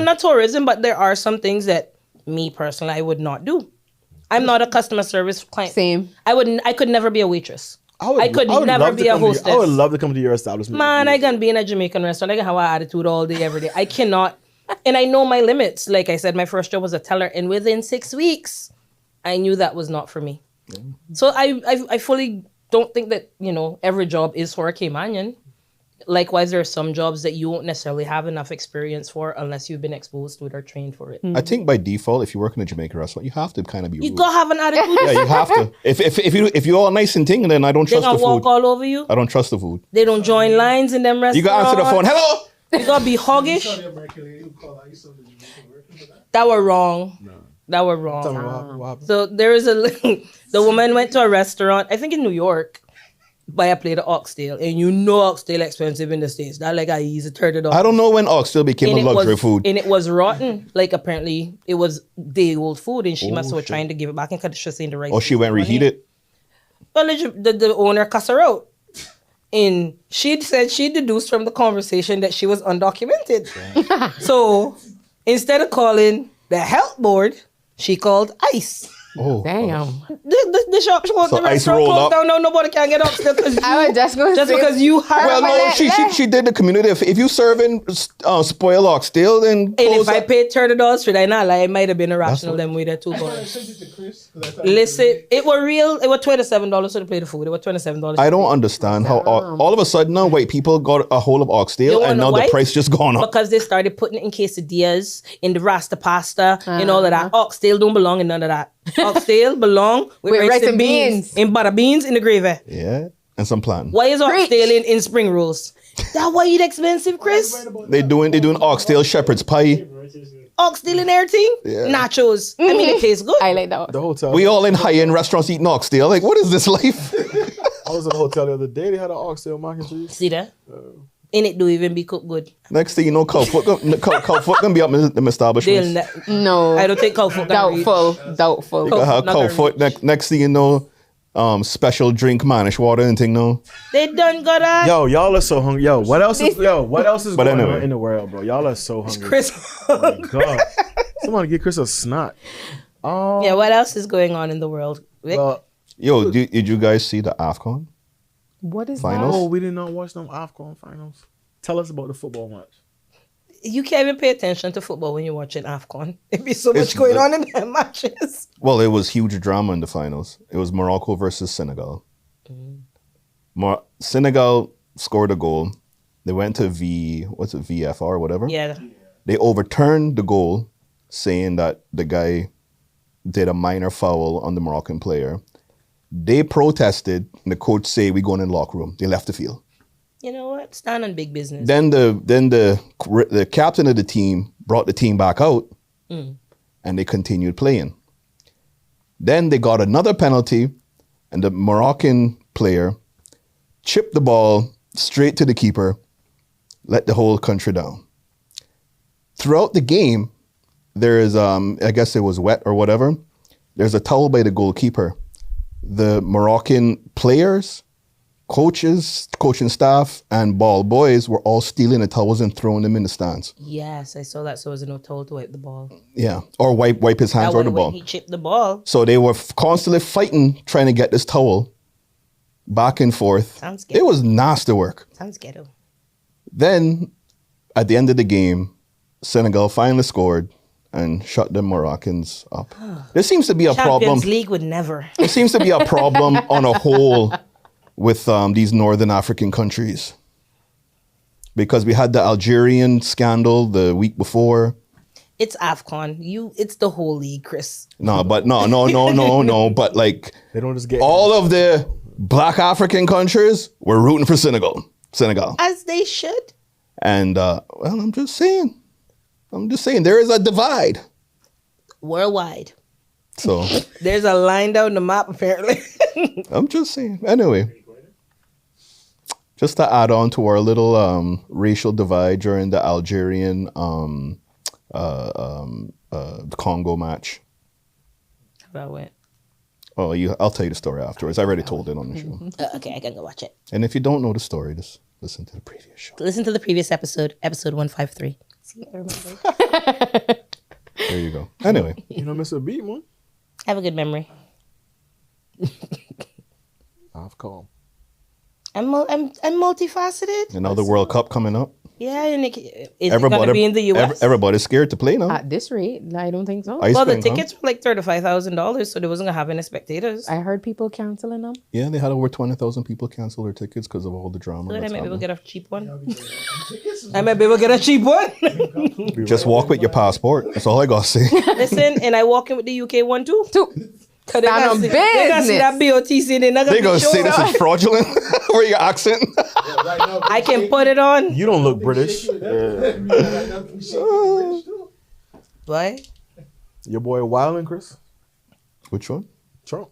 [SPEAKER 2] Not tourism, but there are some things that me personally I would not do. I'm not a customer service client.
[SPEAKER 1] Same.
[SPEAKER 2] I could never be a waitress. I could
[SPEAKER 4] would
[SPEAKER 2] never
[SPEAKER 4] love to
[SPEAKER 2] be a
[SPEAKER 4] come to your-
[SPEAKER 2] hostess.
[SPEAKER 4] I would love to come to your establishment.
[SPEAKER 2] Man, I can be in a Jamaican restaurant. I can have an attitude all day, every day. I cannot. And I know my limits. Like I said, my first job was a teller. And within 6 weeks, I knew that was not for me. So I fully don't think that, every job is for a Caymanian. Likewise, there are some jobs that you won't necessarily have enough experience for unless you've been exposed to it or trained for it.
[SPEAKER 3] I think by default, if you work in a Jamaican restaurant, you have to kind of be
[SPEAKER 2] You
[SPEAKER 3] rude.
[SPEAKER 2] gotta have an attitude.
[SPEAKER 3] Yeah, you have to. If you're all nice and ting, then I don't
[SPEAKER 2] They
[SPEAKER 3] trust the
[SPEAKER 2] gonna walk
[SPEAKER 3] food.
[SPEAKER 2] all over you.
[SPEAKER 3] I don't trust the food.
[SPEAKER 2] They don't join lines in them restaurants.
[SPEAKER 3] You gotta answer the phone. Hello.
[SPEAKER 2] You gotta be hoggish. That were wrong. That were wrong.
[SPEAKER 4] Tell me what happened.
[SPEAKER 2] So there is the woman went to a restaurant, I think in New York, buy a plate of oxtail, and oxtail expensive in the States. That like I easy $30.
[SPEAKER 3] I don't know when oxtail became a luxury food.
[SPEAKER 2] And it was rotten. Like apparently it was day old food, and she must have trying to give it back and cut she saying the right.
[SPEAKER 3] Or she went reheat it.
[SPEAKER 2] Well, the owner cussed her out. And she said she deduced from the conversation that she was undocumented. So instead of calling the health board, she called ICE.
[SPEAKER 3] Oh,
[SPEAKER 1] Damn.
[SPEAKER 2] The shop,
[SPEAKER 3] So
[SPEAKER 2] the
[SPEAKER 3] ice
[SPEAKER 2] restaurant
[SPEAKER 3] rolled
[SPEAKER 2] closed
[SPEAKER 3] up.
[SPEAKER 2] down. No, nobody can get up still because
[SPEAKER 1] I was just going to say.
[SPEAKER 2] because you have.
[SPEAKER 3] well, no, she did the community. If you serving spoil oxtail, then
[SPEAKER 2] And
[SPEAKER 3] close
[SPEAKER 2] if I
[SPEAKER 3] up.
[SPEAKER 2] paid $30 for that, not lie, it might have been irrational them with that too. Listen, it was real. It was $27 to plate of food. It was $27.
[SPEAKER 3] I don't understand how all of a sudden now white people got a hold of
[SPEAKER 2] You
[SPEAKER 3] oxtail
[SPEAKER 2] wanna
[SPEAKER 3] and
[SPEAKER 2] know
[SPEAKER 3] now
[SPEAKER 2] why?
[SPEAKER 3] the price just gone up.
[SPEAKER 2] Because they started putting it in quesadillas, in the rasta pasta, and all of that. Oxtail don't belong in none of that. Oxtail belong with rice and beans. And butter beans in the gravy.
[SPEAKER 3] Yeah, and some plantain.
[SPEAKER 2] Why is oxtail in spring rolls? That why it expensive, Chris?
[SPEAKER 3] They doing oxtail shepherd's pie.
[SPEAKER 2] Oxtail and everything?
[SPEAKER 3] Yeah.
[SPEAKER 2] Nachos. I mean, it tastes good.
[SPEAKER 1] I like that one.
[SPEAKER 4] The hotel.
[SPEAKER 3] We all in high-end restaurants eating oxtail. Like, what is this life?
[SPEAKER 4] I was at a hotel the other day. They had an oxtail mac and cheese.
[SPEAKER 2] See that? And it do even be cooked good.
[SPEAKER 3] Next thing you know, cow foot gonna be up in them establishments.
[SPEAKER 1] No.
[SPEAKER 2] I don't think cow foot can reach.
[SPEAKER 1] Doubtful.
[SPEAKER 3] You got her
[SPEAKER 2] Not
[SPEAKER 3] cow
[SPEAKER 2] gonna
[SPEAKER 3] foot. Next thing you know, special drink manish water and thing. No,
[SPEAKER 2] They done got that.
[SPEAKER 4] Yo, y'all are so hungry. Yo, what else is
[SPEAKER 3] But
[SPEAKER 4] going
[SPEAKER 3] anyway.
[SPEAKER 4] on in the world, bro? Y'all are so hungry.
[SPEAKER 2] Chris.
[SPEAKER 4] Oh my God. Somebody get Chris a snot.
[SPEAKER 2] Yeah, what else is going on in the world? Vic?
[SPEAKER 3] yo, did you guys see the AFCON?
[SPEAKER 1] What is
[SPEAKER 3] Finals?
[SPEAKER 4] Oh, we did not watch them AFCON finals. Tell us about the football match.
[SPEAKER 2] You can't even pay attention to football when you're watching AFCON. It'd be so much
[SPEAKER 3] It's
[SPEAKER 2] going
[SPEAKER 3] the-
[SPEAKER 2] on in their matches.
[SPEAKER 3] Well, it was huge drama in the finals. It was Morocco versus Senegal. Senegal scored a goal. They went to VFR or whatever.
[SPEAKER 2] Yeah.
[SPEAKER 3] They overturned the goal, saying that the guy did a minor foul on the Moroccan player. They protested, and the coach say, "We going in the locker room." They left the field.
[SPEAKER 2] You know what? Stand on big business.
[SPEAKER 3] Then the captain of the team brought the team back out, and they continued playing. Then they got another penalty, and the Moroccan player chipped the ball straight to the keeper, let the whole country down. Throughout the game, there is, I guess it was wet or whatever, there's a towel by the goalkeeper. The Moroccan players, coaches, coaching staff, and ball boys were all stealing the towels and throwing them in the stands.
[SPEAKER 2] Yes, I saw that. So it was no told to wipe the ball.
[SPEAKER 3] Yeah, or wipe his hands
[SPEAKER 2] That
[SPEAKER 3] or
[SPEAKER 2] way
[SPEAKER 3] the
[SPEAKER 2] when
[SPEAKER 3] ball.
[SPEAKER 2] he chipped the ball.
[SPEAKER 3] So they were constantly fighting, trying to get this towel back and forth.
[SPEAKER 2] Sounds good.
[SPEAKER 3] It was nasty work.
[SPEAKER 2] Sounds ghetto.
[SPEAKER 3] Then, at the end of the game, Senegal finally scored and shut the Moroccans up. There seems to be a problem.
[SPEAKER 2] Champions League would never.
[SPEAKER 3] There seems to be a problem on a whole with these northern African countries. Because we had the Algerian scandal the week before.
[SPEAKER 2] It's AFCON. It's the whole league, Chris.
[SPEAKER 3] No. But like
[SPEAKER 4] They don't just get
[SPEAKER 3] all of the black African countries were rooting for Senegal.
[SPEAKER 2] As they should.
[SPEAKER 3] And well, I'm just saying there is a divide.
[SPEAKER 2] Worldwide.
[SPEAKER 3] So
[SPEAKER 2] There's a line down the map, apparently.
[SPEAKER 3] I'm just saying. Anyway, just to add on to our little racial divide during the Algerian Congo match.
[SPEAKER 2] How that went.
[SPEAKER 3] Oh, I'll tell you the story afterwards. I already told it on the show.
[SPEAKER 2] Okay, I can go watch it.
[SPEAKER 3] And if you don't know the story, just listen to the previous show.
[SPEAKER 2] Listen to the previous episode 153. See, I remember.
[SPEAKER 3] There you go. Anyway,
[SPEAKER 4] You don't miss a beat, man.
[SPEAKER 2] Have a good memory.
[SPEAKER 4] AFCON.
[SPEAKER 2] I'm multifaceted.
[SPEAKER 3] and now the World Cup coming up.
[SPEAKER 2] Yeah, and is it going to be in the U.S.?
[SPEAKER 3] Everybody's scared to play now.
[SPEAKER 1] At this rate, I don't think so.
[SPEAKER 3] Ice
[SPEAKER 2] Well, the
[SPEAKER 3] cream, huh?
[SPEAKER 2] tickets were like $35,000, so they wasn't going to have any spectators.
[SPEAKER 1] I heard people canceling them.
[SPEAKER 3] Yeah, they had over 20,000 people cancel their tickets because of all the drama.
[SPEAKER 2] So I
[SPEAKER 3] that's
[SPEAKER 2] might be able to
[SPEAKER 3] happening.
[SPEAKER 2] get a cheap one. I might be able to get a cheap one.
[SPEAKER 3] Just walk with your passport. That's all I gotta say.
[SPEAKER 2] Listen, and I walk in with the UK one too. Cause
[SPEAKER 1] Stand on
[SPEAKER 2] they gotta see that BOTC and they're not
[SPEAKER 3] They
[SPEAKER 2] gonna
[SPEAKER 3] gonna
[SPEAKER 2] be sure.
[SPEAKER 3] say this is fraudulent. Where your accent?
[SPEAKER 2] I can put it on.
[SPEAKER 4] You don't look British.
[SPEAKER 2] What?
[SPEAKER 4] Your boy Wildin', Chris.
[SPEAKER 3] Which one?
[SPEAKER 4] Trump.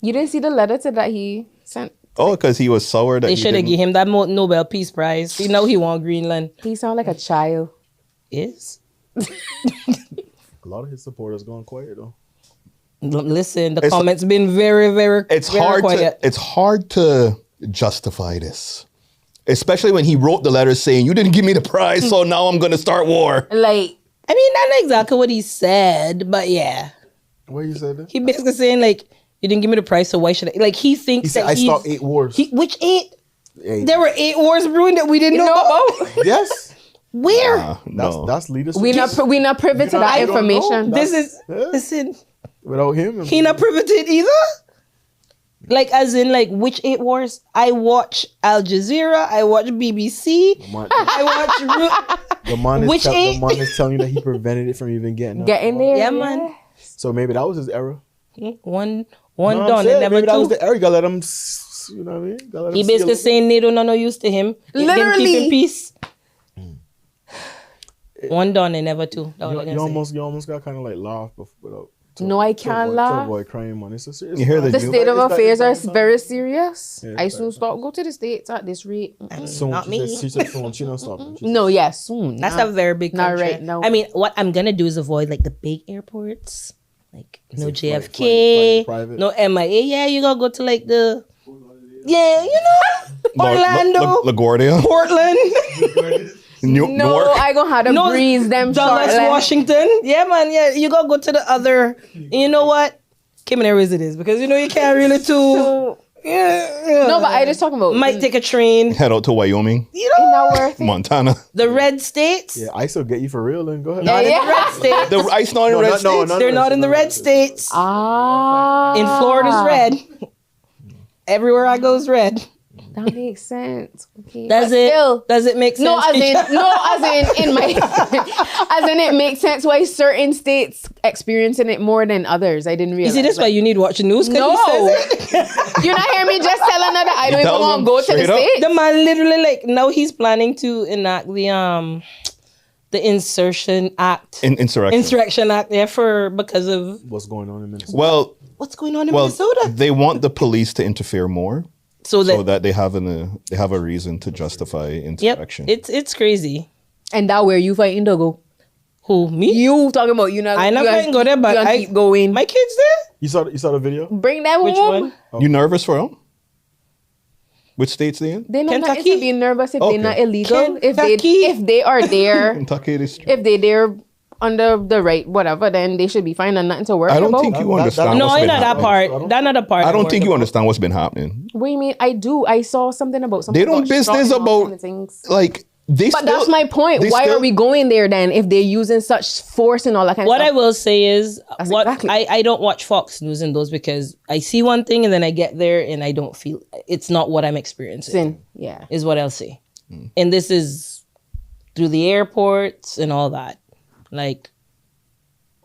[SPEAKER 1] You didn't see the letter to that he sent?
[SPEAKER 3] Oh, because he was sour that
[SPEAKER 2] They
[SPEAKER 3] he
[SPEAKER 2] should have
[SPEAKER 3] didn't-
[SPEAKER 2] given him that Nobel Peace Prize. You know he won Greenland.
[SPEAKER 1] He sounded like a child.
[SPEAKER 2] Is?
[SPEAKER 4] A lot of his supporters going quiet though.
[SPEAKER 2] Listen, the
[SPEAKER 3] It's-
[SPEAKER 2] comments been very, very,
[SPEAKER 3] It's
[SPEAKER 2] very
[SPEAKER 3] hard
[SPEAKER 2] quiet.
[SPEAKER 3] to justify this, especially when he wrote the letter saying you didn't give me the prize, so now I'm gonna start war.
[SPEAKER 1] Like,
[SPEAKER 2] I mean, not exactly what he said, but yeah.
[SPEAKER 4] What you said?
[SPEAKER 2] He basically saying like, you didn't give me the price, so why should I? Like he thinks
[SPEAKER 4] He said
[SPEAKER 2] that
[SPEAKER 4] I stopped 8 wars.
[SPEAKER 2] Which 8?
[SPEAKER 4] 8.
[SPEAKER 2] There were 8 wars brewing that we didn't know about.
[SPEAKER 4] Yes.
[SPEAKER 2] Where?
[SPEAKER 3] No.
[SPEAKER 4] That's leadership.
[SPEAKER 1] We not privy to that
[SPEAKER 4] I don't know.
[SPEAKER 1] information.
[SPEAKER 2] This is
[SPEAKER 4] Yeah.
[SPEAKER 2] listen.
[SPEAKER 4] Without him,
[SPEAKER 2] He not privy to it either. Like as in like which 8 wars? I watch Al Jazeera. I watch BBC. I watch.
[SPEAKER 4] the man
[SPEAKER 2] Which
[SPEAKER 4] the
[SPEAKER 2] 8?
[SPEAKER 4] man is telling you that he prevented it from even getting up.
[SPEAKER 1] Getting there.
[SPEAKER 2] Yeah, man.
[SPEAKER 4] So maybe that was his error.
[SPEAKER 2] One
[SPEAKER 4] No, I'm
[SPEAKER 2] done
[SPEAKER 4] saying,
[SPEAKER 2] and never
[SPEAKER 4] maybe that was
[SPEAKER 2] two.
[SPEAKER 4] the error. You gotta let him. You know what I mean? Gotta let
[SPEAKER 2] He
[SPEAKER 4] him
[SPEAKER 2] basically
[SPEAKER 4] seal
[SPEAKER 2] saying NATO no use to him. Let them keep
[SPEAKER 1] Literally.
[SPEAKER 2] in peace. One done and never two. That's all I
[SPEAKER 4] it.
[SPEAKER 2] can
[SPEAKER 4] You
[SPEAKER 2] say.
[SPEAKER 4] almost got kind of like laugh without.
[SPEAKER 1] No, I can't laugh.
[SPEAKER 4] Boy crying, man. It's a serious.
[SPEAKER 3] You hear
[SPEAKER 4] man.
[SPEAKER 3] the
[SPEAKER 1] The state of
[SPEAKER 4] It's
[SPEAKER 1] affairs are
[SPEAKER 4] it's
[SPEAKER 1] very serious.
[SPEAKER 4] Yeah,
[SPEAKER 1] I
[SPEAKER 4] it's
[SPEAKER 1] soon stop go to the States at this rate.
[SPEAKER 4] Soon,
[SPEAKER 2] Not
[SPEAKER 4] she
[SPEAKER 2] me.
[SPEAKER 4] Said, she said soon. She don't stop.
[SPEAKER 1] No, yeah, soon.
[SPEAKER 2] That's
[SPEAKER 1] Not-
[SPEAKER 2] a very big
[SPEAKER 1] not
[SPEAKER 2] country.
[SPEAKER 1] right now.
[SPEAKER 2] I mean, what I'm gonna do is avoid like the big airports, like no
[SPEAKER 4] it flight-
[SPEAKER 2] JFK,
[SPEAKER 4] private?
[SPEAKER 2] no MIA. Yeah, you gotta go to like the Orlando,
[SPEAKER 3] LaGuardia.
[SPEAKER 2] Portland,
[SPEAKER 3] New
[SPEAKER 1] No,
[SPEAKER 3] York.
[SPEAKER 1] I gonna have to
[SPEAKER 2] No,
[SPEAKER 1] breeze them
[SPEAKER 2] Dallas,
[SPEAKER 1] short.
[SPEAKER 2] Washington. Yeah, man. Yeah, you gotta go to the other. You know what? Cayman Airways it is because you know you can't really too.
[SPEAKER 1] So,
[SPEAKER 2] Yeah.
[SPEAKER 1] no, but I just talking about
[SPEAKER 2] Might take a train.
[SPEAKER 3] Head out to Wyoming,
[SPEAKER 2] You know
[SPEAKER 1] not worth it.
[SPEAKER 3] Montana.
[SPEAKER 2] the red states.
[SPEAKER 4] Yeah, I still get you for real. Then go ahead.
[SPEAKER 2] Not in
[SPEAKER 1] Yeah.
[SPEAKER 2] the red states.
[SPEAKER 3] The ice not in red states.
[SPEAKER 2] They're not in the red states.
[SPEAKER 1] Ah,
[SPEAKER 2] In Florida's red. Everywhere I go is red.
[SPEAKER 1] That makes sense. Okay.
[SPEAKER 2] Does
[SPEAKER 1] But
[SPEAKER 2] it?
[SPEAKER 1] still,
[SPEAKER 2] Does it make sense?
[SPEAKER 1] no, as in
[SPEAKER 2] Keisha?
[SPEAKER 1] in my as in it makes sense why certain states experiencing it more than others. I didn't
[SPEAKER 2] You
[SPEAKER 1] realize.
[SPEAKER 2] see, this why you need to watch the news. 'Cause
[SPEAKER 1] No.
[SPEAKER 2] he says it.
[SPEAKER 1] You not hear me just telling her that I don't even
[SPEAKER 3] tells
[SPEAKER 1] want
[SPEAKER 3] them
[SPEAKER 1] to go to the
[SPEAKER 3] straight up.
[SPEAKER 1] States.
[SPEAKER 2] The man literally like now he's planning to enact the Insertion Act, Insurrection Act. Yeah, because of
[SPEAKER 4] What's going on in Minnesota?
[SPEAKER 3] Well,
[SPEAKER 2] what's going on in Minnesota.
[SPEAKER 3] they want the police to interfere more,
[SPEAKER 2] So
[SPEAKER 3] so that they have a reason to justify
[SPEAKER 2] yep,
[SPEAKER 3] insurrection.
[SPEAKER 2] it's crazy.
[SPEAKER 1] And that where you fighting to go?
[SPEAKER 2] Who me?
[SPEAKER 1] You talking about you not?
[SPEAKER 2] I not
[SPEAKER 1] you
[SPEAKER 2] fighting go there, but
[SPEAKER 1] you
[SPEAKER 2] I
[SPEAKER 1] keep going.
[SPEAKER 2] My kids there.
[SPEAKER 4] You saw the video?
[SPEAKER 1] Bring that
[SPEAKER 2] Which
[SPEAKER 1] home.
[SPEAKER 2] one?
[SPEAKER 3] You nervous for them? Which states they in?
[SPEAKER 1] They're not
[SPEAKER 2] Kentucky?
[SPEAKER 1] to be nervous if
[SPEAKER 3] Okay.
[SPEAKER 1] they're not illegal.
[SPEAKER 2] Kentucky?
[SPEAKER 1] If they are there,
[SPEAKER 3] Kentucky is.
[SPEAKER 1] if they there under the right whatever, then they should be fine and nothing to worry
[SPEAKER 3] I don't
[SPEAKER 1] about.
[SPEAKER 3] think you
[SPEAKER 4] That-
[SPEAKER 3] understand.
[SPEAKER 2] No,
[SPEAKER 3] what's
[SPEAKER 2] I
[SPEAKER 3] been
[SPEAKER 2] know that
[SPEAKER 3] happening.
[SPEAKER 2] part. That not the part.
[SPEAKER 3] I don't
[SPEAKER 2] I'm
[SPEAKER 3] think you
[SPEAKER 2] worried
[SPEAKER 3] understand what's been happening.
[SPEAKER 1] What do you mean? I do. I saw something about something.
[SPEAKER 3] They don't
[SPEAKER 1] about
[SPEAKER 3] business
[SPEAKER 1] shot and all
[SPEAKER 3] about
[SPEAKER 1] kind of things.
[SPEAKER 3] like they.
[SPEAKER 1] But that's my point. Why are we going there then if they're using such force and all that kind
[SPEAKER 2] What
[SPEAKER 1] of
[SPEAKER 2] I
[SPEAKER 1] stuff?
[SPEAKER 2] will say is,
[SPEAKER 1] That's
[SPEAKER 2] what
[SPEAKER 1] exactly-
[SPEAKER 2] I don't watch Fox News and those because I see one thing and then I get there and I don't feel it's not what I'm experiencing.
[SPEAKER 1] Sin. Yeah.
[SPEAKER 2] Is what I'll say, and this is through the airports and all that. Like,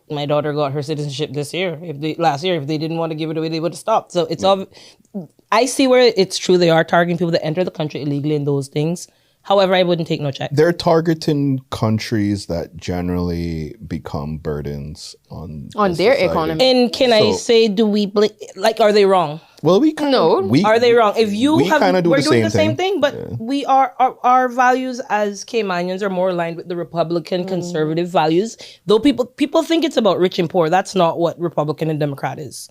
[SPEAKER 2] my daughter got her citizenship last year. If they didn't want to give it away, they would have stopped. So it's all. I see where it's true. They are targeting people that enter the country illegally and those things. However, I wouldn't take no check.
[SPEAKER 3] They're targeting countries that generally become burdens on
[SPEAKER 1] On
[SPEAKER 3] the
[SPEAKER 1] their
[SPEAKER 3] society.
[SPEAKER 1] economy.
[SPEAKER 2] And can I
[SPEAKER 3] So-
[SPEAKER 2] say, do we are they wrong?
[SPEAKER 3] Well, we kind
[SPEAKER 1] No.
[SPEAKER 3] of
[SPEAKER 2] Are they wrong? If you
[SPEAKER 3] we
[SPEAKER 2] have,
[SPEAKER 3] kinda do
[SPEAKER 2] we're
[SPEAKER 3] the
[SPEAKER 2] doing
[SPEAKER 3] same
[SPEAKER 2] the same
[SPEAKER 3] thing.
[SPEAKER 2] thing, but we are our values as Caymanians are more aligned with the Republican conservative values. Though people think it's about rich and poor. That's not what Republican and Democrat is.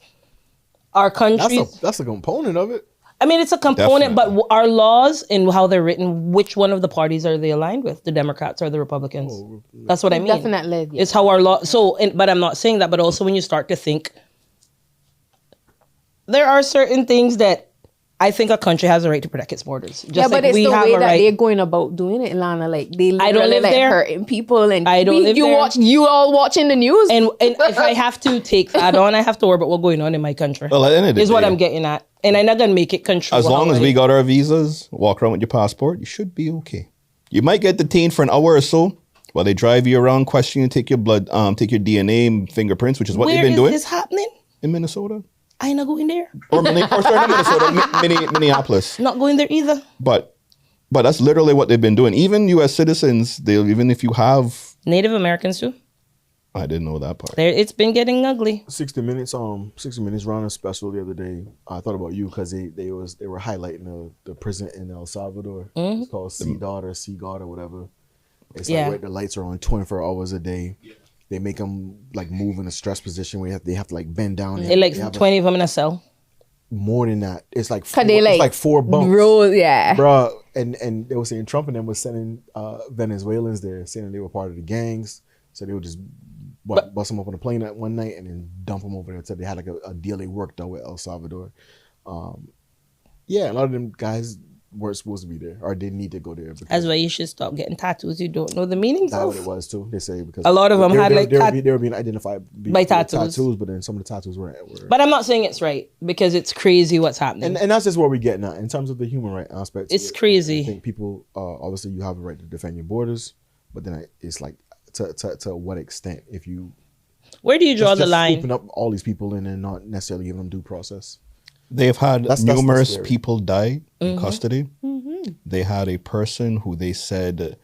[SPEAKER 2] Our country.
[SPEAKER 4] That's a component of it.
[SPEAKER 2] I mean, it's a component,
[SPEAKER 3] Definitely.
[SPEAKER 2] but our laws and how they're written, which one of the parties are they aligned with? The Democrats or the Republicans? That's what I mean.
[SPEAKER 1] Definitely, yeah.
[SPEAKER 2] It's how our law. But I'm not saying that. But also, when you start to think, there are certain things that I think a country has a right to protect its borders. Just
[SPEAKER 1] Yeah,
[SPEAKER 2] like
[SPEAKER 1] but it's
[SPEAKER 2] we
[SPEAKER 1] the
[SPEAKER 2] have
[SPEAKER 1] way
[SPEAKER 2] a
[SPEAKER 1] that
[SPEAKER 2] right.
[SPEAKER 1] they're going about doing it, Lana. Like they literally
[SPEAKER 2] I don't live
[SPEAKER 1] like
[SPEAKER 2] there.
[SPEAKER 1] hurting people, and
[SPEAKER 2] I don't live
[SPEAKER 1] you
[SPEAKER 2] there.
[SPEAKER 1] You all watching the news,
[SPEAKER 2] And if I have to take that on, I have to worry about what's going on in my country.
[SPEAKER 3] Well, at the end of the
[SPEAKER 2] is what
[SPEAKER 3] day,
[SPEAKER 2] I'm getting at. And I'm not going to make it control.
[SPEAKER 3] as long as we got our visas, walk around with your passport, you should be okay. You might get detained for an hour or so while they drive you around, question you, take your blood, take your DNA and fingerprints, which is what
[SPEAKER 2] Where
[SPEAKER 3] they've been
[SPEAKER 2] is
[SPEAKER 3] doing
[SPEAKER 2] this happening?
[SPEAKER 3] in Minnesota.
[SPEAKER 2] I ain't not going there.
[SPEAKER 3] Or not Minnesota, Minneapolis.
[SPEAKER 2] Not going there either.
[SPEAKER 3] But that's literally what they've been doing. Even U.S. citizens, even if you have,
[SPEAKER 2] Native Americans too.
[SPEAKER 3] I didn't know that part.
[SPEAKER 2] It's been getting ugly.
[SPEAKER 4] 60 Minutes ran a special the other day. I thought about you because they were highlighting the prison in El Salvador. It's called Sea God or whatever. It's
[SPEAKER 2] Yeah.
[SPEAKER 4] like where the lights are on 24 hours a day. They make them like move in a stress position where they have to like bend down.
[SPEAKER 2] They like
[SPEAKER 4] They have
[SPEAKER 2] 20 of them in a cell.
[SPEAKER 4] more than that. It's like
[SPEAKER 1] they
[SPEAKER 4] it's like 4 bumps.
[SPEAKER 1] Roll, yeah.
[SPEAKER 4] Bruh, and they were saying Trump and them was sending Venezuelans there, saying they were part of the gangs, so they would just bust them up on a plane that one night and then dump them over there. So they had like a deal they worked out with El Salvador. Yeah, a lot of them guys weren't supposed to be there or didn't need to go there.
[SPEAKER 2] That's why you should stop getting tattoos you don't know the meanings
[SPEAKER 4] That's
[SPEAKER 2] of.
[SPEAKER 4] what it was too. They say because
[SPEAKER 2] A lot of them had like
[SPEAKER 4] they were being identified
[SPEAKER 2] by tattoos,
[SPEAKER 4] but then some of the tattoos were.
[SPEAKER 2] But I'm not saying it's right because it's crazy what's happening.
[SPEAKER 4] And that's just where we're getting at in terms of the human right aspect.
[SPEAKER 2] It's crazy.
[SPEAKER 4] I think people obviously you have a right to defend your borders, but then it's like to what extent if you.
[SPEAKER 2] Where do you draw the
[SPEAKER 4] just
[SPEAKER 2] line?
[SPEAKER 4] Scooping up all these people and then not necessarily giving them due process.
[SPEAKER 3] They've had numerous
[SPEAKER 4] scary.
[SPEAKER 3] people die in custody. They had a person who they said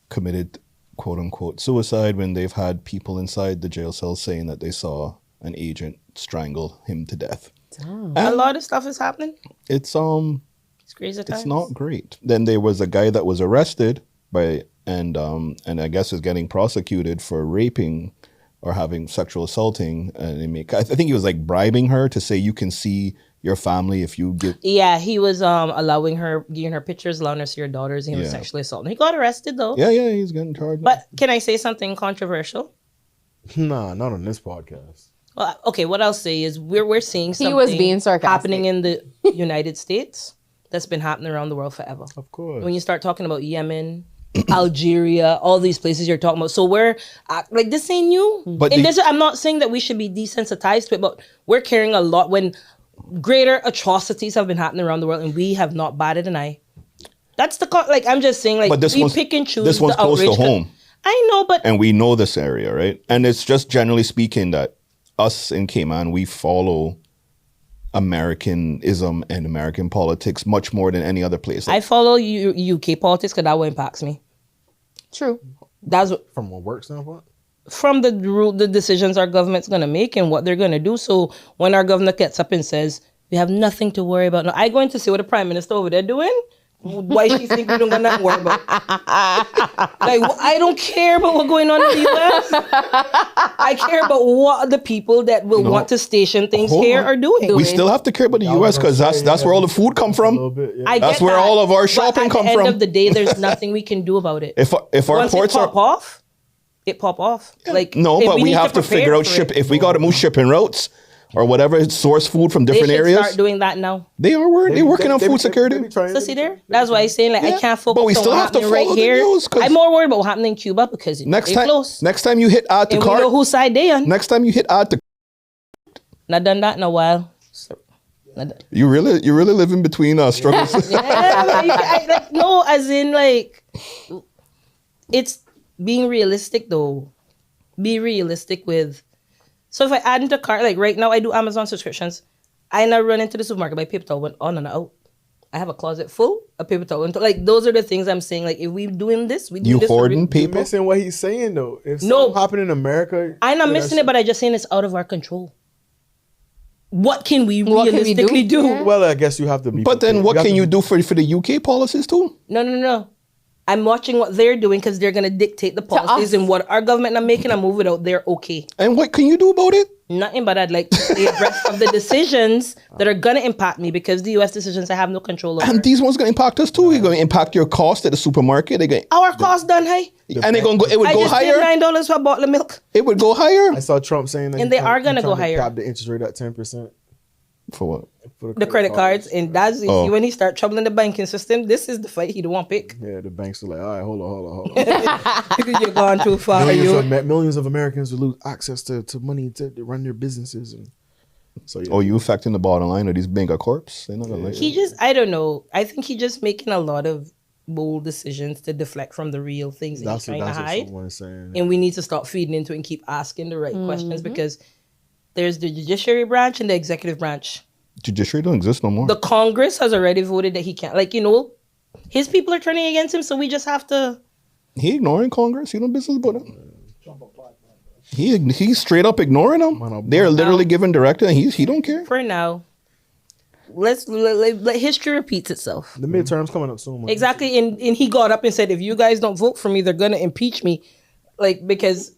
[SPEAKER 3] committed quote unquote suicide when they've had people inside the jail cell saying that they saw an agent strangle him to death.
[SPEAKER 2] A lot of stuff is happening.
[SPEAKER 3] It's
[SPEAKER 2] crazy times.
[SPEAKER 3] it's not great. Then there was a guy that was arrested and I guess is getting prosecuted for raping or having sexual assaulting, and I think he was like bribing her to say you can see your family if you give.
[SPEAKER 2] Yeah, he was giving her pictures, allowing her to see her daughters, and he was sexually assaulting. He got arrested though.
[SPEAKER 3] Yeah, he's getting charged.
[SPEAKER 2] But can I say something controversial?
[SPEAKER 4] Nah, not on this podcast.
[SPEAKER 2] Well, okay, what I'll say is we're seeing something
[SPEAKER 1] was being sarcastic.
[SPEAKER 2] happening in the United States that's been happening around the world forever.
[SPEAKER 4] Of course.
[SPEAKER 2] When you start talking about Yemen, Algeria, all these places you're talking about. So we're like, this ain't new.
[SPEAKER 3] But
[SPEAKER 2] I'm not saying that we should be desensitized to it, but we're caring a lot when greater atrocities have been happening around the world and we have not batted an eye. That's I'm just saying, like, we pick and choose.
[SPEAKER 3] This one's close to home.
[SPEAKER 2] I know, but
[SPEAKER 3] and we know this area, right? And it's just generally speaking that us in Cayman, we follow Americanism and American politics much more than any other place.
[SPEAKER 2] I follow UK politics because that what impacts me.
[SPEAKER 1] True.
[SPEAKER 2] That's what,
[SPEAKER 4] from a work standpoint.
[SPEAKER 2] From the decisions our government's gonna make and what they're gonna do. So when our governor gets up and says we have nothing to worry about, now I going to see what the prime minister over there doing. Why she think we don't got nothing to worry about? Like, I don't care about what's going on in the US. I care about what the people that will want to station things here are doing.
[SPEAKER 3] We still have to care about the US because that's where all the food come from. That's where all of our shopping come from.
[SPEAKER 2] At the end of the day, there's nothing we can do about it.
[SPEAKER 3] If our
[SPEAKER 2] Once
[SPEAKER 3] ports
[SPEAKER 2] it pop off. Like,
[SPEAKER 3] no, but we have to figure out if we got to move shipping routes or whatever, source food from different areas.
[SPEAKER 2] Start doing that now.
[SPEAKER 3] They're working on food security.
[SPEAKER 2] So see there? That's why I'm saying, like, I can't focus
[SPEAKER 3] but we still
[SPEAKER 2] on
[SPEAKER 3] have to
[SPEAKER 2] happening right
[SPEAKER 3] follow the
[SPEAKER 2] here.
[SPEAKER 3] news, 'cause
[SPEAKER 2] I'm more worried about what happened in Cuba because it's close.
[SPEAKER 3] Next time you hit add to
[SPEAKER 2] and
[SPEAKER 3] cart.
[SPEAKER 2] we know whose side they on.
[SPEAKER 3] Next time you hit add to.
[SPEAKER 2] Not done that in a while.
[SPEAKER 3] You really living between struggles.
[SPEAKER 2] No, as in, like, it's being realistic though. Be realistic with. So if I add into cart, like right now I do Amazon subscriptions, I now run into the supermarket, buy paper towel, went on and out. I have a closet full of paper towel. Like, those are the things I'm saying. Like, if we doing this, we do
[SPEAKER 3] you
[SPEAKER 2] this.
[SPEAKER 3] hoarding paper?
[SPEAKER 4] You're missing what he's saying though. If something happened in America,
[SPEAKER 2] I'm not missing it, but I'm just saying it's out of our control. What can we realistically do?
[SPEAKER 1] Yeah.
[SPEAKER 4] Well, I guess you have to be.
[SPEAKER 3] But then what can you do for the UK policies too?
[SPEAKER 2] No. I'm watching what they're doing because they're going to dictate the policies and what our government are making and move it out there, okay.
[SPEAKER 3] And what can you do about it?
[SPEAKER 2] Nothing, but I'd like to stay abreast of the decisions that are going to impact me because the U.S. decisions I have no control over.
[SPEAKER 3] And these ones going to impact us too. They're going to impact your cost at the supermarket.
[SPEAKER 2] Our cost done high.
[SPEAKER 3] And it would go higher.
[SPEAKER 2] I just paid $9 for a bottle of milk.
[SPEAKER 3] It would go higher.
[SPEAKER 4] I saw Trump saying that.
[SPEAKER 2] And they are going to go higher.
[SPEAKER 4] Cap the interest rate at 10%.
[SPEAKER 3] For what?
[SPEAKER 4] For
[SPEAKER 2] the credit cards. And that's see, when he start troubling the banking system, this is the fight he don't want to pick.
[SPEAKER 4] Yeah, the banks are like, all right, hold on.
[SPEAKER 2] Because you're going too far.
[SPEAKER 4] Millions of Americans will lose access to money to run their businesses. And so, yeah.
[SPEAKER 3] You affecting the bottom line of these mega corps? They're not gonna like it.
[SPEAKER 2] I don't know. I think he just making a lot of bold decisions to deflect from the real things that he's trying to hide.
[SPEAKER 4] Someone's saying.
[SPEAKER 2] And we need to start feeding into it and keep asking the right questions because there's the judiciary branch and the executive branch.
[SPEAKER 3] Judiciary don't exist no more.
[SPEAKER 2] The Congress has already voted that he can't. Like, his people are turning against him, so we just have to.
[SPEAKER 3] He ignoring Congress. He don't business about it. He's straight up ignoring them. They're literally giving directive, and he don't care.
[SPEAKER 2] For now, let history repeats itself.
[SPEAKER 4] The midterms coming up soon. Man.
[SPEAKER 2] Exactly, and he got up and said, if you guys don't vote for me, they're gonna impeach me, like, because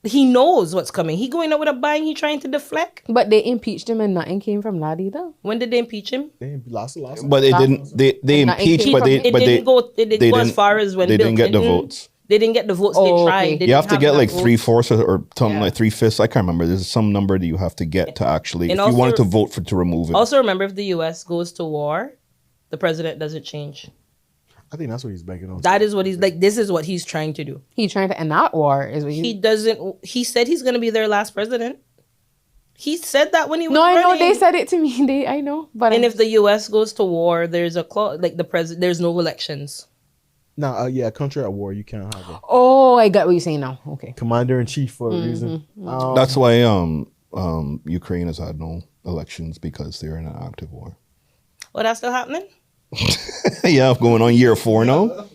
[SPEAKER 2] he knows what's coming. He going out with a bang. He trying to deflect.
[SPEAKER 1] But they impeached him and nothing came from that either.
[SPEAKER 2] When did they impeach him?
[SPEAKER 4] They lost.
[SPEAKER 3] But they didn't. They impeached, but they
[SPEAKER 2] didn't go as far as when
[SPEAKER 3] they
[SPEAKER 2] Bill
[SPEAKER 3] didn't get the
[SPEAKER 2] Clinton
[SPEAKER 3] votes.
[SPEAKER 2] They didn't get the votes
[SPEAKER 1] Oh,
[SPEAKER 2] they
[SPEAKER 1] okay.
[SPEAKER 2] tried. They
[SPEAKER 3] You have
[SPEAKER 2] didn't
[SPEAKER 3] to get
[SPEAKER 2] enough
[SPEAKER 3] like
[SPEAKER 2] votes.
[SPEAKER 3] 3/4 or something
[SPEAKER 2] Yeah.
[SPEAKER 3] like 3/5. I can't remember. There's some number that you have to get to actually,
[SPEAKER 2] And
[SPEAKER 3] if you wanted
[SPEAKER 2] also-
[SPEAKER 3] to vote to remove it.
[SPEAKER 2] Also, remember, if the U.S. goes to war, the president doesn't change.
[SPEAKER 4] I think that's what he's banking on.
[SPEAKER 2] That is what he's like. This is what he's trying to do.
[SPEAKER 1] He trying to end that war is what
[SPEAKER 2] He doesn't. He said he's going to be their last president. He said that when he was
[SPEAKER 1] No, I know
[SPEAKER 2] running.
[SPEAKER 1] they said it to me. I know, but
[SPEAKER 2] And if the U.S. goes to war, there's a clause like the president. There's no elections.
[SPEAKER 4] Nah, yeah, country at war, you can't have a
[SPEAKER 1] oh, I got what you're saying now. Okay.
[SPEAKER 4] commander in chief for a reason.
[SPEAKER 3] That's why Ukraine has had no elections, because they're in an active war.
[SPEAKER 2] Well, that's still happening.
[SPEAKER 3] Yeah, going on year 4 now.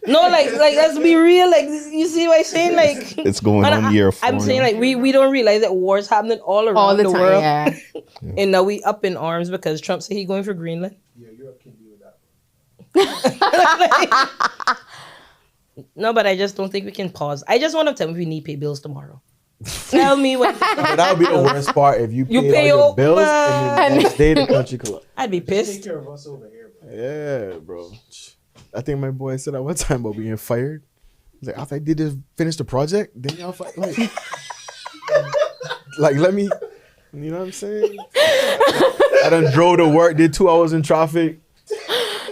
[SPEAKER 2] No, like let's be real. Like, you see what I'm saying? Like,
[SPEAKER 3] It's going
[SPEAKER 2] and
[SPEAKER 3] on year 4
[SPEAKER 2] I'm saying,
[SPEAKER 3] now.
[SPEAKER 2] like, we don't realize that war's happening all around
[SPEAKER 1] All the
[SPEAKER 2] the
[SPEAKER 1] time,
[SPEAKER 2] world,
[SPEAKER 1] yeah.
[SPEAKER 2] and now we up in arms because Trump said he's going for Greenland.
[SPEAKER 5] Yeah, Europe can deal with that.
[SPEAKER 2] No, but I just don't think we can pause. I just want to tell me if we need to pay bills tomorrow. Tell me when.
[SPEAKER 4] But that would be the worst part if you
[SPEAKER 2] You
[SPEAKER 4] paid
[SPEAKER 2] pay
[SPEAKER 4] all your
[SPEAKER 2] your-
[SPEAKER 4] bills and then the next day the country collapsed.
[SPEAKER 2] I'd be
[SPEAKER 5] Take
[SPEAKER 2] pissed.
[SPEAKER 5] care of us over here, bro.
[SPEAKER 4] Yeah, bro. I think my boy said that one time about being fired. He's like, after I did this, finish the project, then y'all fight. Like, let me, you know what I'm saying? I done drove to work, did 2 hours in traffic.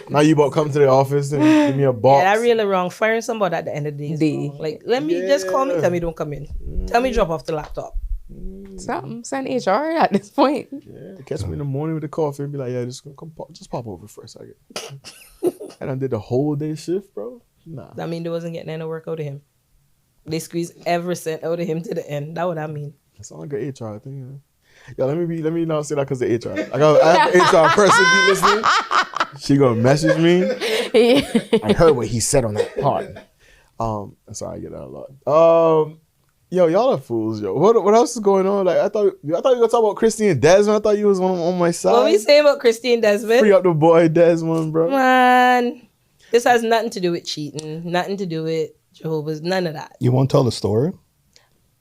[SPEAKER 4] Now you about come to the office and give me a box.
[SPEAKER 2] Yeah, that really wrong. Firing somebody at the end of the day. Like, let me just call me. Tell me don't come in. Tell me drop off the laptop.
[SPEAKER 1] Something. Send HR at this point.
[SPEAKER 4] Yeah, catch me in the morning with the coffee and be like, yeah, just pop over for a second. And I did the whole day shift, bro. Nah.
[SPEAKER 2] That mean they wasn't getting any work out of him. They squeezed every cent out of him to the end. That what I mean.
[SPEAKER 4] That sounds like an HR thing, yeah. Let me not say that because of HR. I have an HR person be listening. She gonna message me. I heard what he said on that part. Sorry, I get that a lot. Yo, y'all are fools, yo. What else is going on? Like, I thought you were gonna talk about Kristy and Desmond. I thought you was on my side.
[SPEAKER 2] What we say about Kristy and Desmond?
[SPEAKER 4] Free up the boy Desmond, bro.
[SPEAKER 2] Man, this has nothing to do with cheating. Nothing to do with Jehovah's. None of that.
[SPEAKER 3] You want to tell the story?